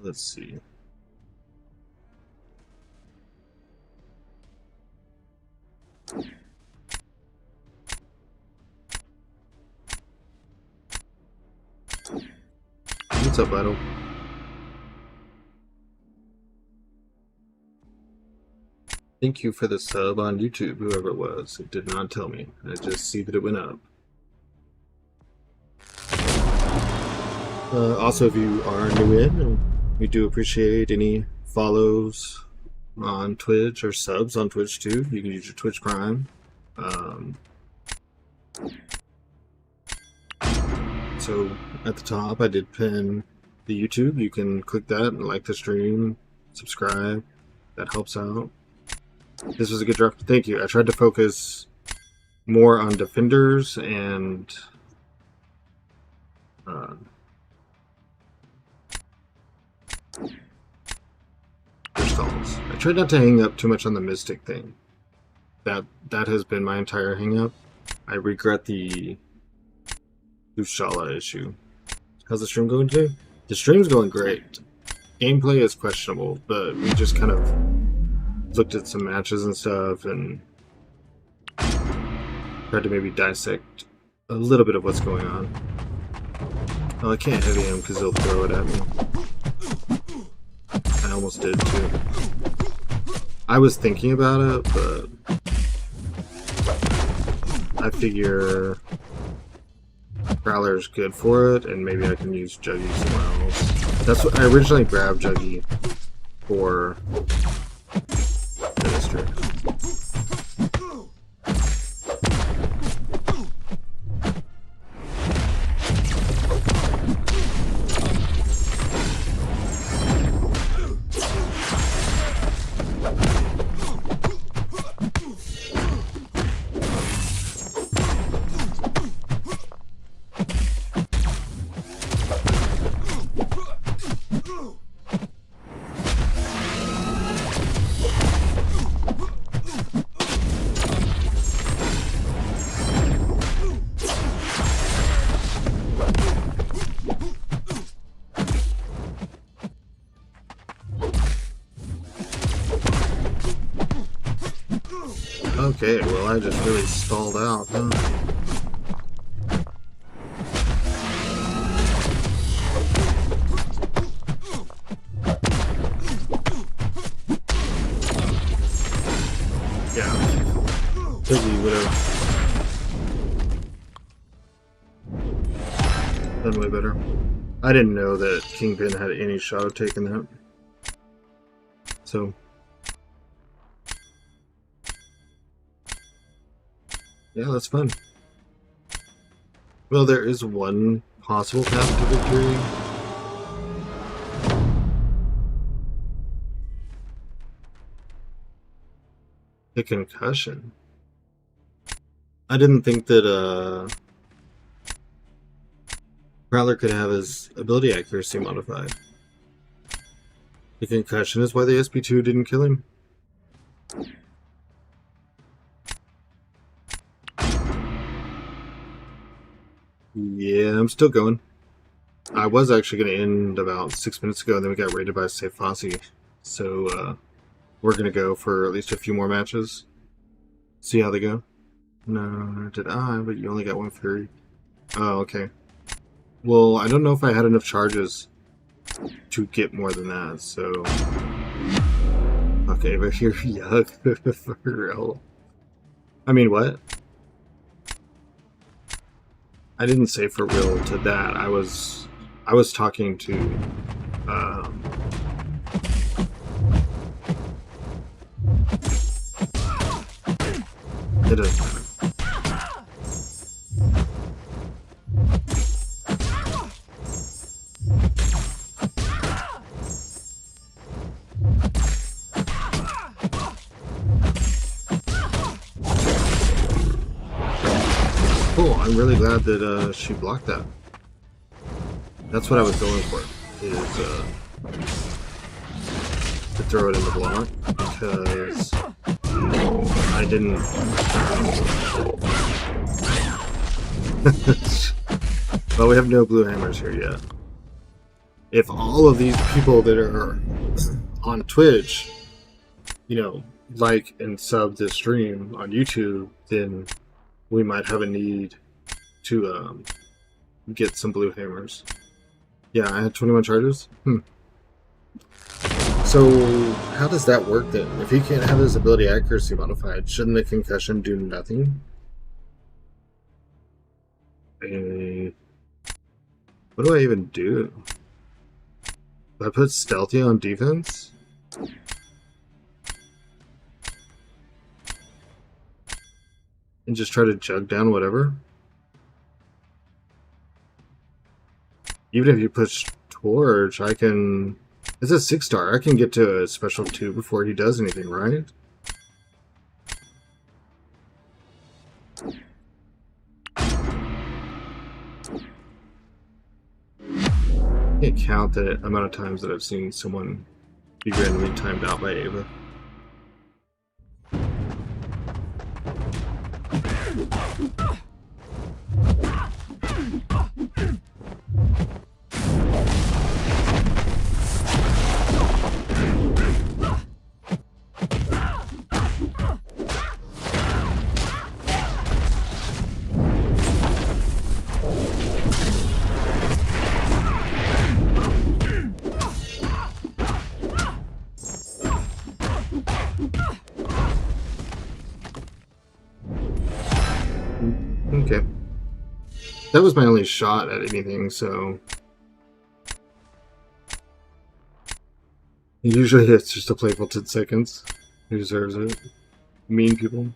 Let's see. What's up, Vital? Thank you for the sub on YouTube, whoever it was. It did not tell me. I just see that it went up. Also, if you are new in, we do appreciate any follows on Twitch or subs on Twitch too. You can use your Twitch Prime. So at the top, I did pin the YouTube. You can click that and like the stream, subscribe. That helps out. This was a good draft. Thank you. I tried to focus more on defenders and stalls. I tried not to hang up too much on the Mystic thing. That has been my entire hang up. I regret the Lushala issue. How's the stream going today? The stream's going great. Gameplay is questionable, but we just kind of looked at some matches and stuff and tried to maybe dissect a little bit of what's going on. Oh, I can't heavy him because he'll throw it at me. I almost did too. I was thinking about it, but I figure Prowler's good for it, and maybe I can use Juggy somewhere else. That's what I originally grabbed Juggy for Minister. Okay, well I just really stalled out, huh? Yeah. Biggie would have done way better. I didn't know that Kingpin had any shot of taking that. So yeah, that's fun. Well, there is one possible path to victory. The concussion. I didn't think that Prowler could have his ability accuracy modified. The concussion is why the SP2 didn't kill him. Yeah, I'm still going. I was actually going to end about 6 minutes ago, and then we got raided by Safe Fossey. So, we're going to go for at least a few more matches. See how they go. No, did I? But you only got one Fury. Oh, okay. Well, I don't know if I had enough charges to get more than that, so... Okay, but here, yuck. For real. I mean, what? I didn't say for real to that. I was talking to it doesn't matter. Cool, I'm really glad that she blocked that. That's what I was going for, is to throw it in the block, because I didn't... Well, we have no blue hammers here yet. If all of these people that are on Twitch, you know, like and sub this stream on YouTube, then we might have a need to get some blue hammers. Yeah, I had 21 charges. So how does that work then? If he can't have his ability accuracy modified, shouldn't the concussion do nothing? What do I even do? Do I put stealthy on defense? And just try to jug down whatever? Even if you push torch, I can... It's a 6-star. I can get to a special 2 before he does anything, right? I can't count the amount of times that I've seen someone be randomly timed out by Ava. Okay. That was my only shot at anything, so... Usually it's just a playful 10 seconds. He deserves it. Mean people.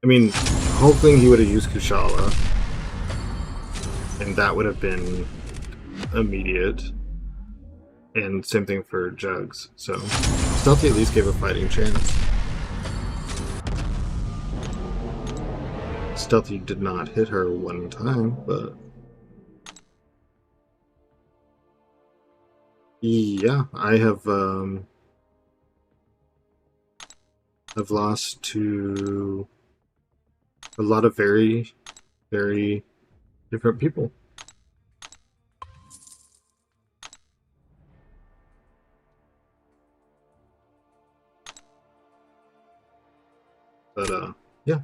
I mean, hoping he would have used Kushala. And that would have been immediate. And same thing for Jugs. So, Stealthy at least gave a fighting chance. Stealthy did not hit her one time, but... Yeah, I've lost to a lot of very, very different people. But, yeah.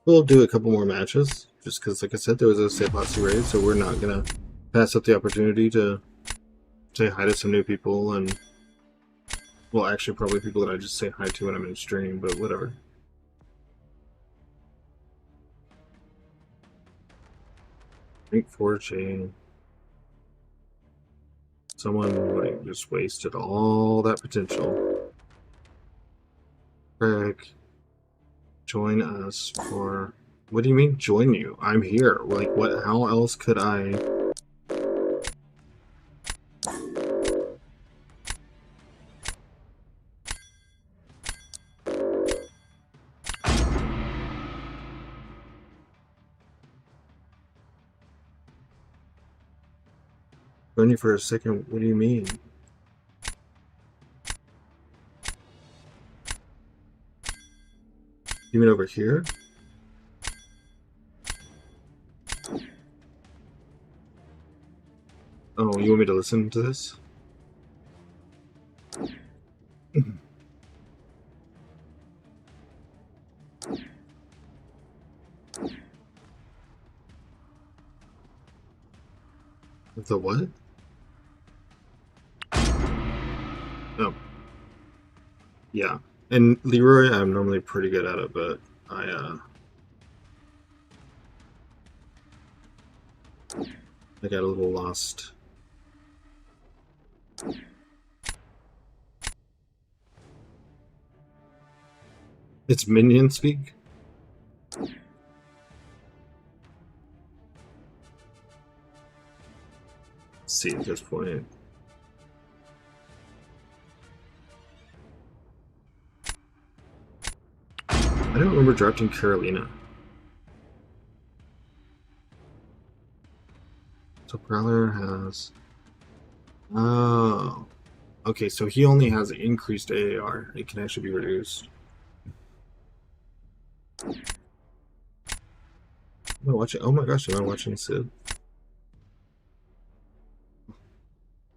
We'll do a couple more matches, just because, like I said, there was a Sepatsu raid, so we're not going to pass up the opportunity to say hi to some new people, and, well, actually, probably people that I just say hi to when I'm in stream, but whatever. Drink fortune. Someone, like, just wasted all that potential. Craig, join us for... What do you mean, join you? I'm here. Like, what? How else could I... Join you for a second? What do you mean? You mean over here? Oh, you want me to listen to this? The what? Oh. Yeah. And Leroy, I'm normally pretty good at it, but I got a little lost. It's minion speak? Let's see at this point. I don't remember drafting Carolina. So Prowler has... Oh. Okay, so he only has increased AAR. It can actually be reduced. Am I watching? Oh my gosh, am I watching Sid?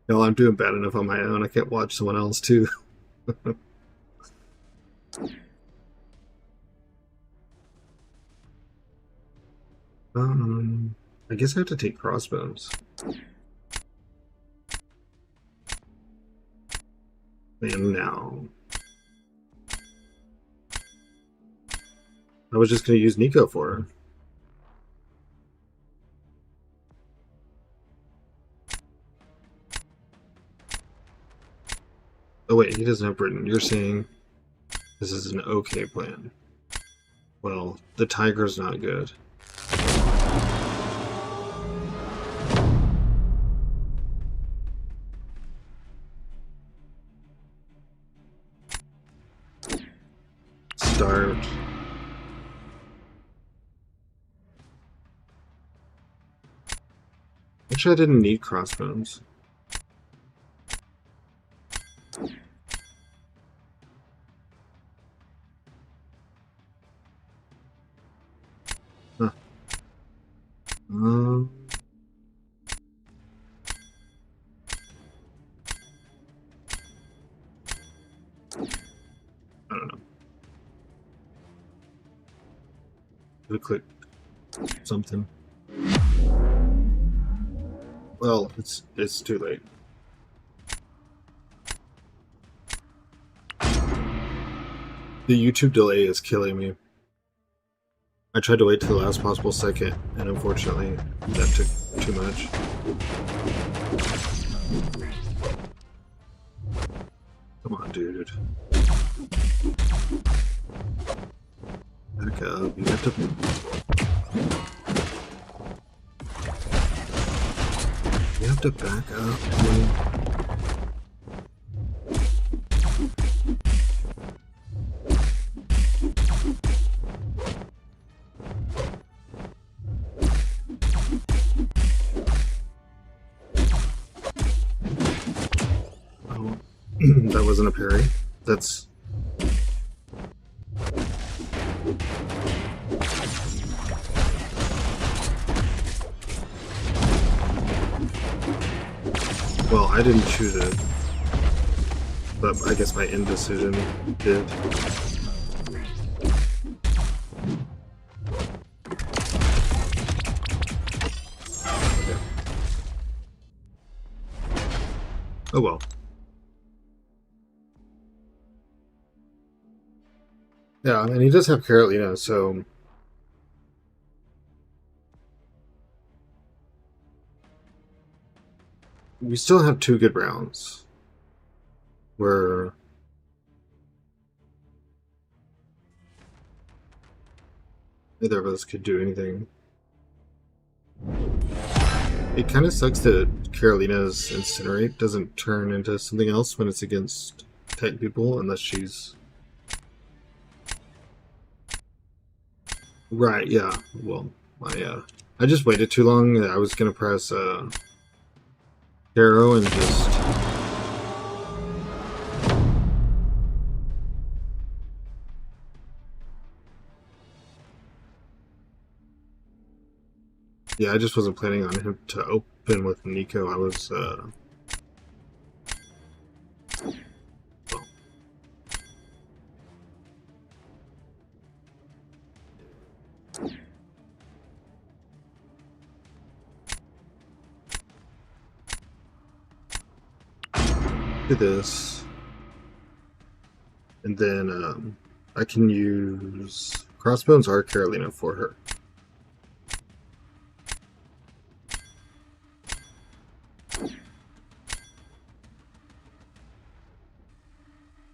No, I'm doing bad enough on my own. I can't watch someone else too. I guess I have to take crossbows. And now. I was just going to use Nico for her. Oh wait, he doesn't have Britain. You're saying this is an okay plan. Well, the tiger's not good. Starved. Actually, I didn't need crossbones. Huh. I don't know. We click something. Well, it's too late. The YouTube delay is killing me. I tried to wait till the last possible second, and unfortunately, that took too much. Come on, dude. Back up. You have to... You have to back up, dude. That wasn't a parry. That's... Well, I didn't choose it. But I guess my indecision did. Okay. Oh well. Yeah, and he does have Carolina, so... We still have 2 good rounds. Where... neither of us could do anything. It kind of sucks that Carolina's Incinerate doesn't turn into something else when it's against tank people, unless she's... Right, yeah. Well, I just waited too long. I was gonna press arrow and just... Yeah, I just wasn't planning on him to open with Nico. I was do this, and then I can use crossbones or Carolina for her.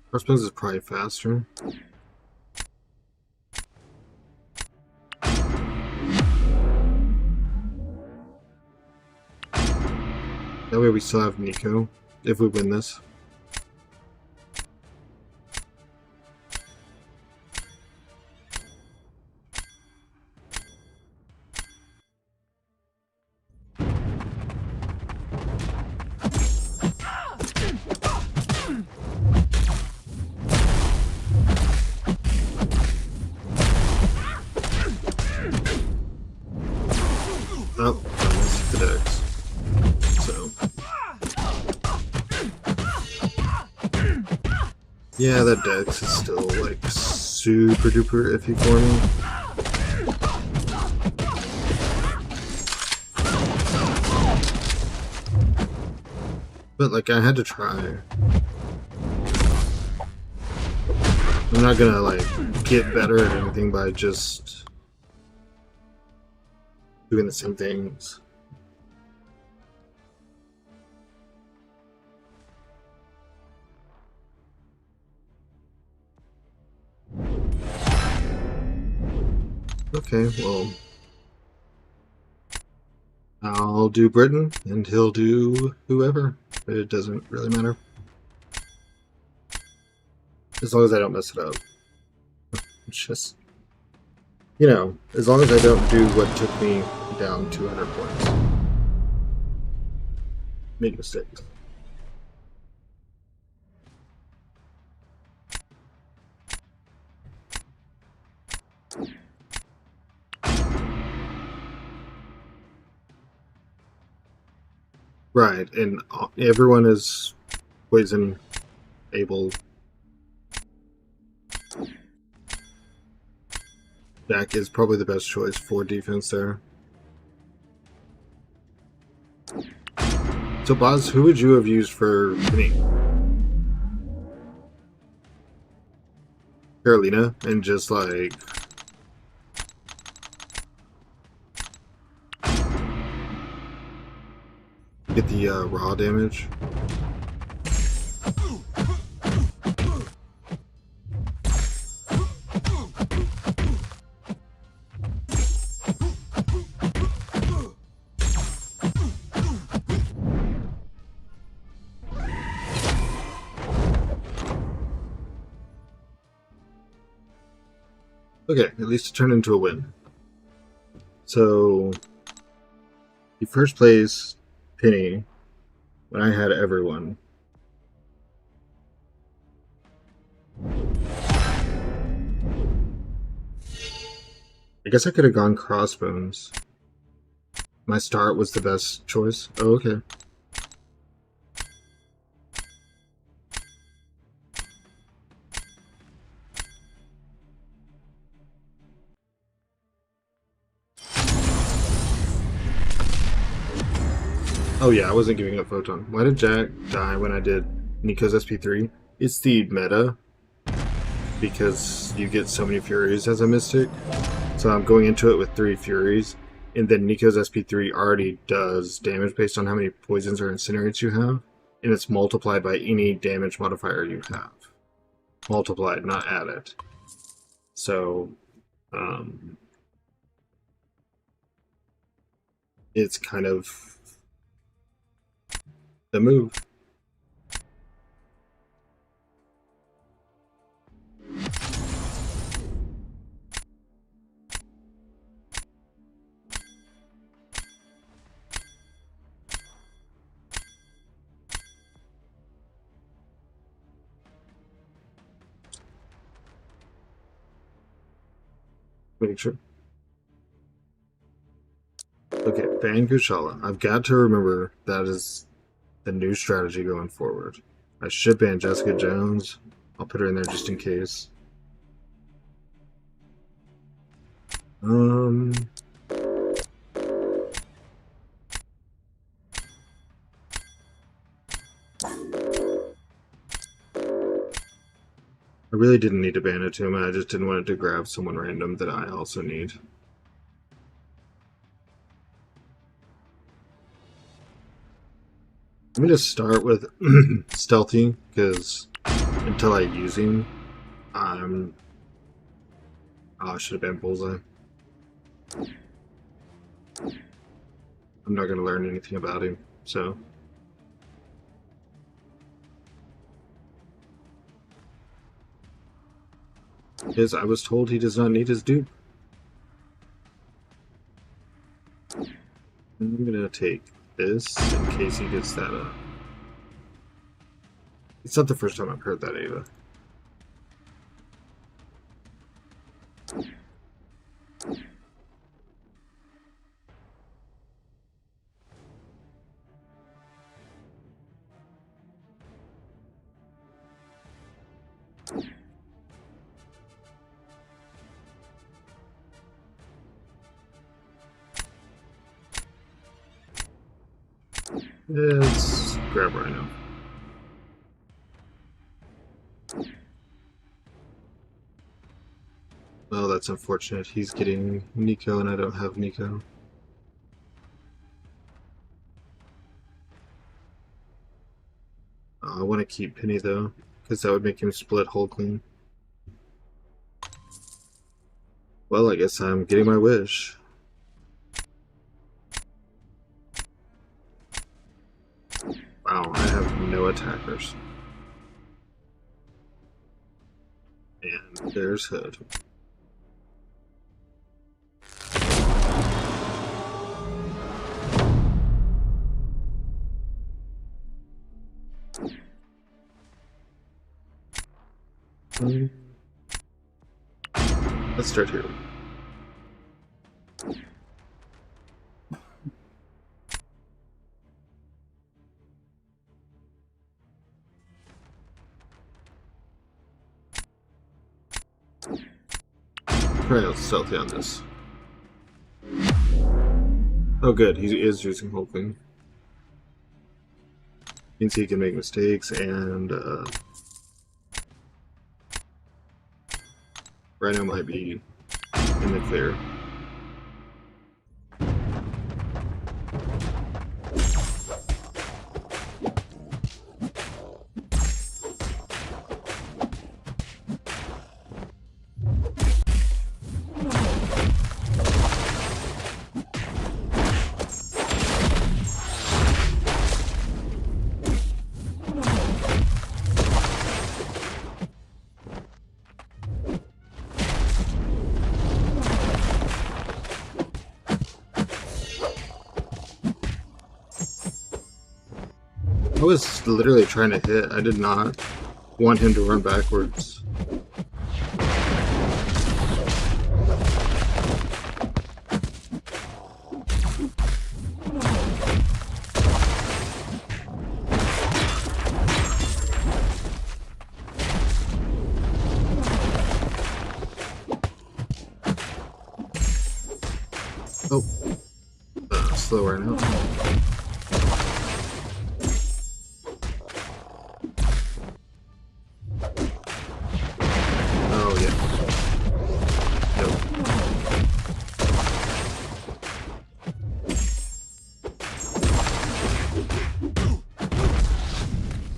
Crossbones is probably faster. That way we still have Nico if we win this. Oh, I missed the decks. So. Yeah, that dex is still like super duper iffy for me. But like I had to try. I'm not gonna like get better at anything by just doing the same things. Okay, well, I'll do Britain and he'll do whoever. It doesn't really matter. As long as I don't mess it up. It's just, you know, as long as I don't do what took me down 200 points. Make mistakes. Right, and everyone is poison able. Jack is probably the best choice for defense there. So, Boz, who would you have used for Penny? Carolina, and just like get the raw damage. Okay, at least it turned into a win. So, he first plays Penny when I had everyone. I guess I could have gone Crossbones. My start was the best choice. Oh, okay. Oh yeah, I wasn't giving up Photon. Why did Jack die when I did Nico's SP3? It's the meta, because you get so many Furies as a Mystic. So I'm going into it with 3 Furies, and then Nico's SP3 already does damage based on how many poisons or incinerates you have, and it's multiplied by any damage modifier you have. Multiplied, not added. So, it's kind of the move. Make sure. Okay, ban Kushala. I've got to remember that is the new strategy going forward. I should ban Jessica Jones. I'll put her in there just in case. I really didn't need to ban it to him. I just didn't want it to grab someone random that I also need. Let me just start with Stealthy, because until I use him, I'm... Oh, I should have banned Bullseye. I'm not going to learn anything about him, so... Because I was told he does not need his dupe. I'm going to take this in case he gets that up. It's not the first time I've heard that, Ava. Let's grab Rhino. Well, that's unfortunate. He's getting Nico and I don't have Nico. I want to keep Penny though, because that would make him split whole clean. Well, I guess I'm getting my wish. Wow, I have no attackers. And there's Hood. Let's start here. Try not stealthy on this. Oh good, he is using whole clean. Means he can make mistakes and Rhino might be in the clear. I was literally trying to hit. I did not want him to run backwards. Oh, slow right now. Oh yeah. Nope.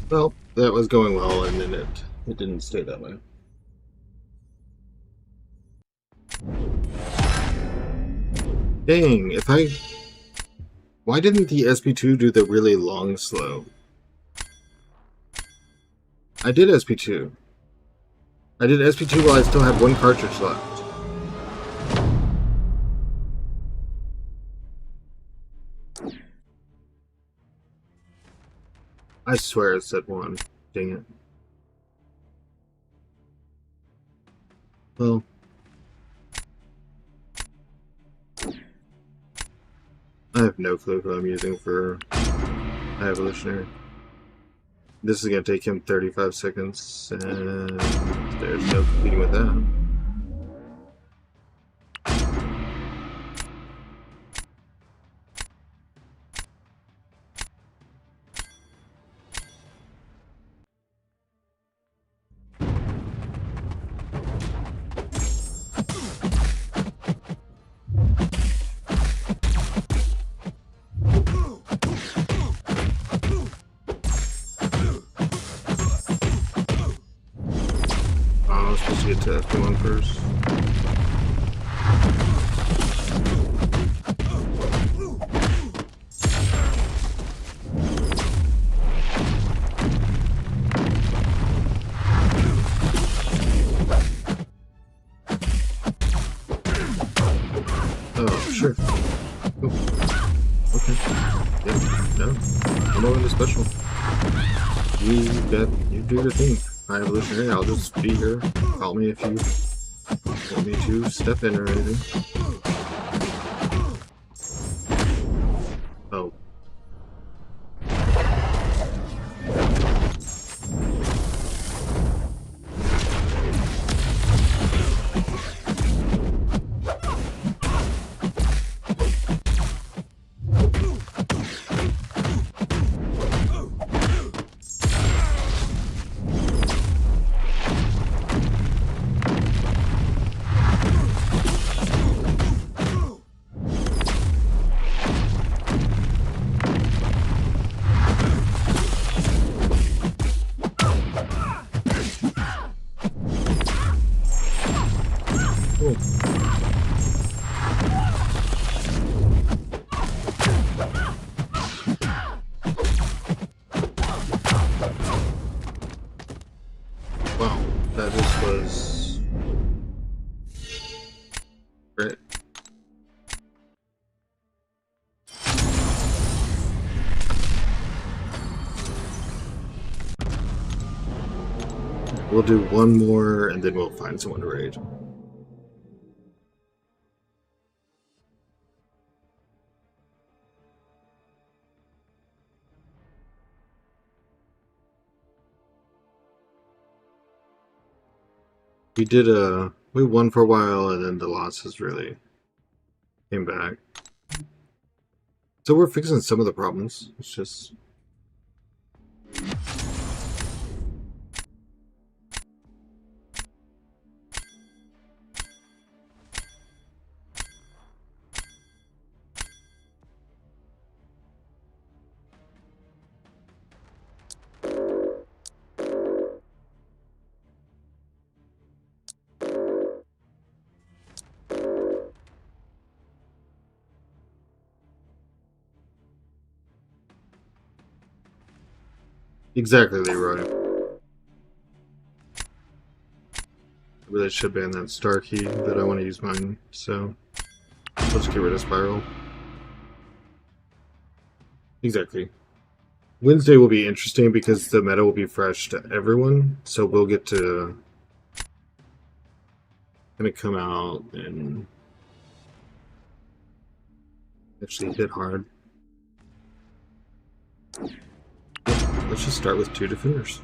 Well, that was going well, and then it didn't stay that way. Dang, why didn't the SP2 do the really long slow? I did SP2. I did SP2 while I still had one cartridge left. I swear it said one. Dang it. Well. I have no clue who I'm using for High Evolutionary. This is going to take him 35 seconds, and there's no competing with that. I was supposed to get to FP1 first. Oh, sure. Cool. Okay. Yeah, no. I'm over the special. You do your thing. High Evolutionary, I'll just be here. Call me if you want me to step in or anything. Oh. Wow, that just was great. We'll do one more and then we'll find someone to raid. We won for a while and then the losses really came back. So we're fixing some of the problems. It's just exactly, Leroy. I really should ban that star key, but I want to use mine, so let's get rid of Spiral. Exactly. Wednesday will be interesting because the meta will be fresh to everyone, so we'll get to kind of come out and actually hit hard. Let's just start with 2 defenders.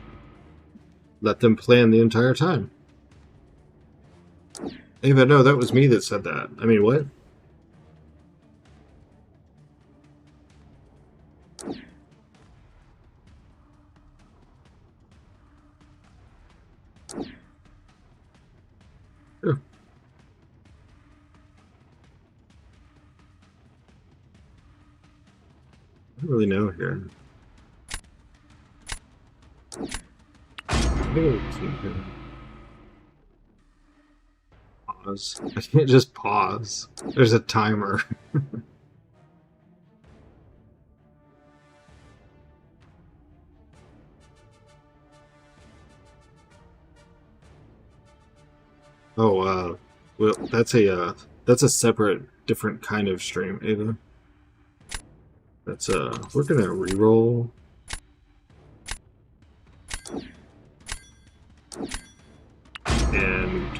Let them plan the entire time. Ava, no, that was me that said that. I mean, what? Sure. I don't really know here. Pause. I can't just pause. There's a timer. Oh, well, that's a separate, different kind of stream, Ava. That's we're gonna reroll. And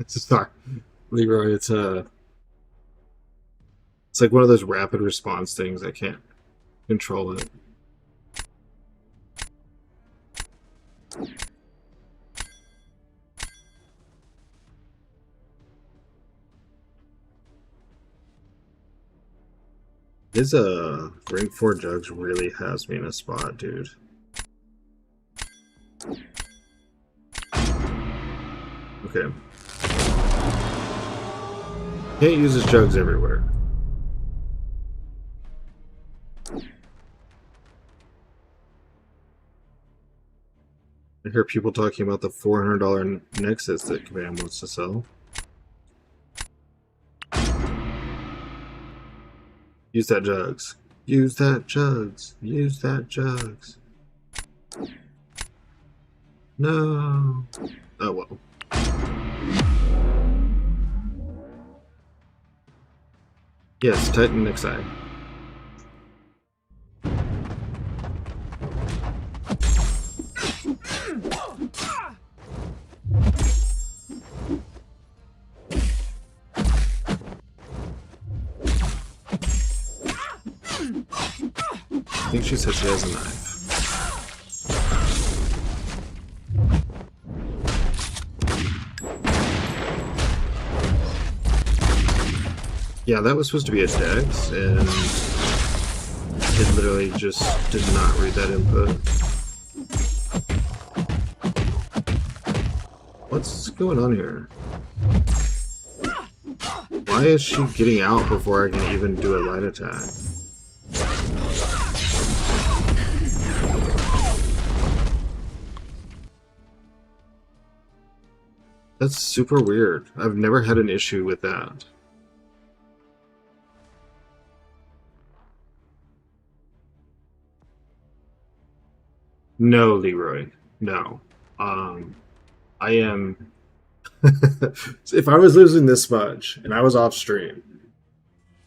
sorry, Leroy. It's like one of those rapid response things. I can't control it. His rank 4 jugs really has me in a spot, dude. Okay. Can't use his jugs everywhere. I hear people talking about the $400 Nexus that Command wants to sell. Use that jugs. Use that jugs. Use that jugs. No. Oh well. Yes, Titan Nexi. I think she said she has a knife. Yeah, that was supposed to be a Dex, and it literally just did not read that input. What's going on here? Why is she getting out before I can even do a light attack? That's super weird. I've never had an issue with that. No, Leroy. No. Um, I am. If I was losing this much and I was off stream,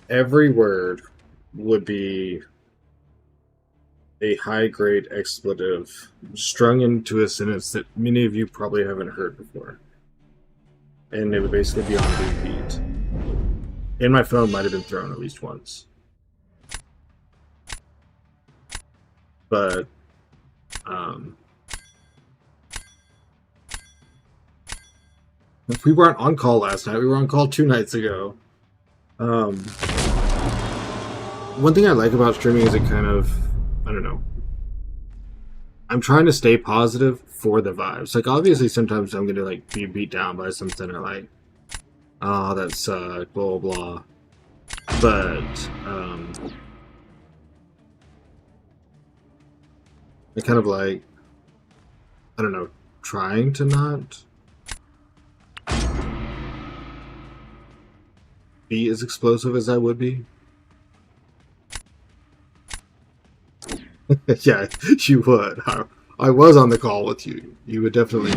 every word would be a high grade expletive strung into a sentence that many of you probably haven't heard before. And it would basically be on repeat. And my phone might have been thrown at least once. But um, we weren't on call last night. We were on call 2 nights ago. Um, one thing I like about streaming is it kind of, I don't know. I'm trying to stay positive for the vibes. Like, obviously, sometimes I'm gonna like be beat down by something or like, oh, that sucked, blah blah blah. But I kind of like, I don't know, trying to not be as explosive as I would be. Yeah, you would. I was on the call with you. You would definitely,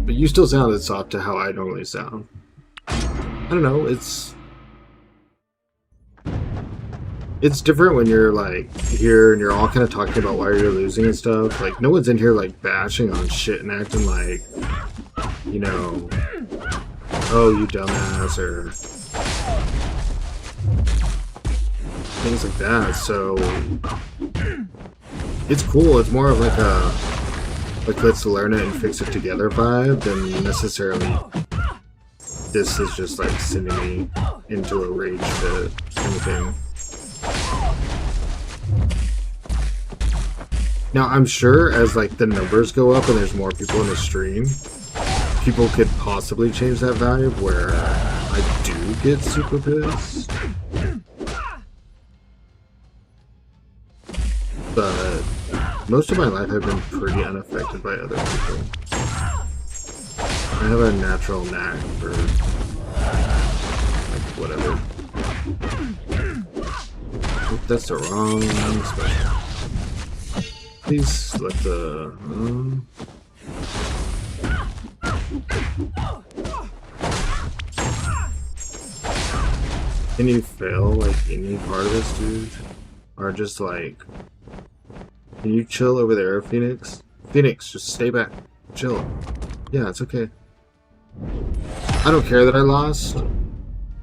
but you still sounded soft to how I normally sound. I don't know. It's different when you're like here and you're all kind of talking about why you're losing and stuff. Like no one's in here like bashing on shit and acting like, you know, oh you dumbass or things like that. So it's cool. It's more of like a like let's learn it and fix it together vibe than necessarily this is just like sending me into a rage fit kind of thing. Now I'm sure as like the numbers go up and there's more people in the stream, people could possibly change that vibe where I do get super pissed. But most of my life I've been pretty unaffected by other people. I have a natural knack for like whatever. Oop, that's the wrong special. Please select the. Can you fail like any part of this, dude? Or just like. Can you chill over there, Phoenix? Phoenix, just stay back. Chill. Yeah, it's okay. I don't care that I lost.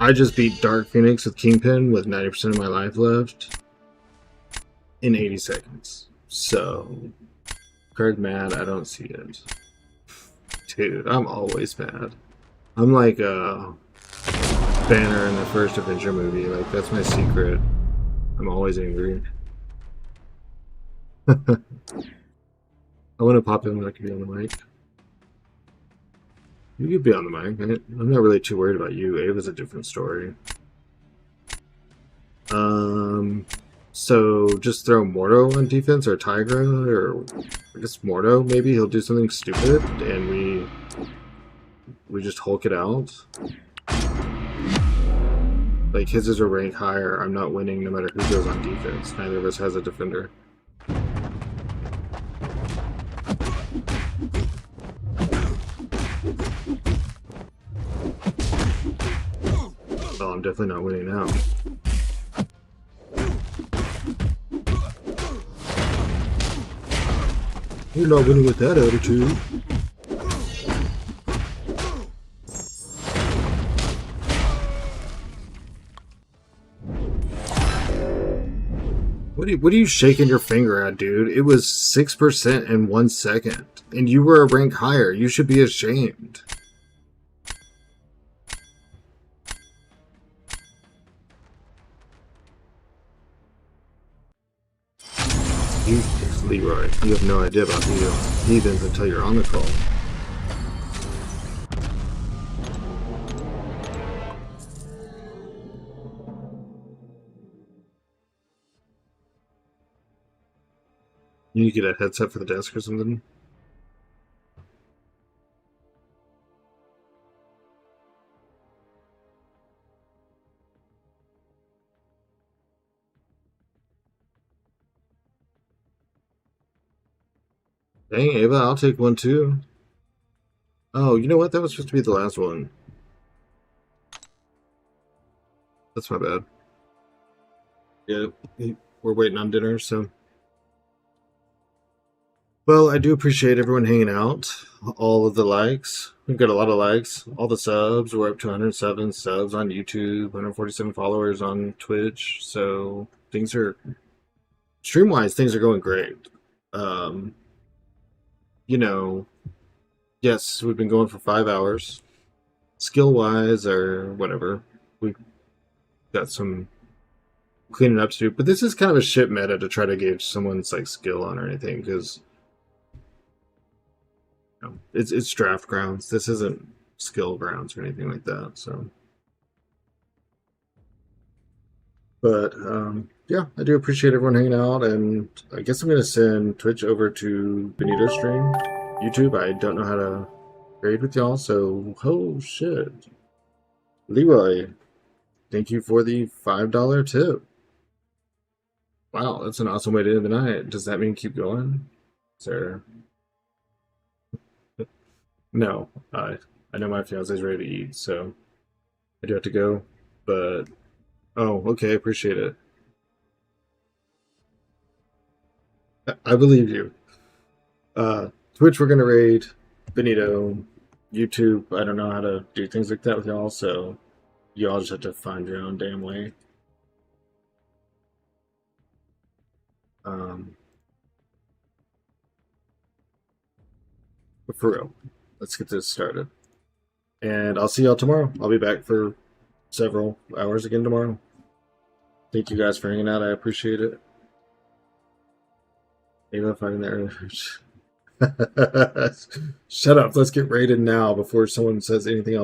I just beat Dark Phoenix with Kingpin with 90% of my life left in 80 seconds. So, Craig mad, I don't see it. Dude, I'm always mad. I'm like Banner in the first Avenger movie. Like, that's my secret. I'm always angry. I want to pop in when I can be on the mic. You could be on the mic. I'm not really too worried about you. Ava's a different story. So just throw Mordo on defense or Tigra or I guess Mordo maybe he'll do something stupid and we just Hulk it out. Like his is a rank higher. I'm not winning no matter who goes on defense. Neither of us has a defender. Oh, I'm definitely not winning now. You're not winning with that attitude. What are you shaking your finger at, dude? It was 6% in 1 second. And you were a rank higher. You should be ashamed. Leroy, you have no idea about the heathens until you're on the call. You need to get a headset for the desk or something. Dang, Ava, I'll take one too. Oh, you know what? That was supposed to be the last one. That's my bad. Yeah, we're waiting on dinner, so. Well, I do appreciate everyone hanging out. All of the likes. We've got a lot of likes. All the subs. We're up to 107 subs on YouTube, 147 followers on Twitch. So things are, stream wise, things are going great. Um, you know, yes, we've been going for 5 hours. Skill wise, or whatever, we've got some cleaning up to do. But this is kind of a shit meta to try to gauge someone's like skill on or anything because it's draft grounds. This isn't skill grounds or anything like that. So, but yeah, I do appreciate everyone hanging out, and I guess I'm gonna send Twitch over to Benito stream. YouTube, I don't know how to trade with y'all, so oh shit, Leroy, thank you for the $5 tip. Wow, that's an awesome way to end the night. Does that mean keep going? Sir, no. I know my fiance's ready to eat, so I do have to go. But oh, okay, appreciate it. I believe you. Twitch, we're gonna raid Benito. YouTube, I don't know how to do things like that with y'all, so y'all just have to find your own damn way. Um, but for real, let's get this started. And I'll see y'all tomorrow. I'll be back for several hours again tomorrow. Thank you guys for hanging out. I appreciate it. Ava finding that earlier. Shut up. Let's get raided now before someone says anything else.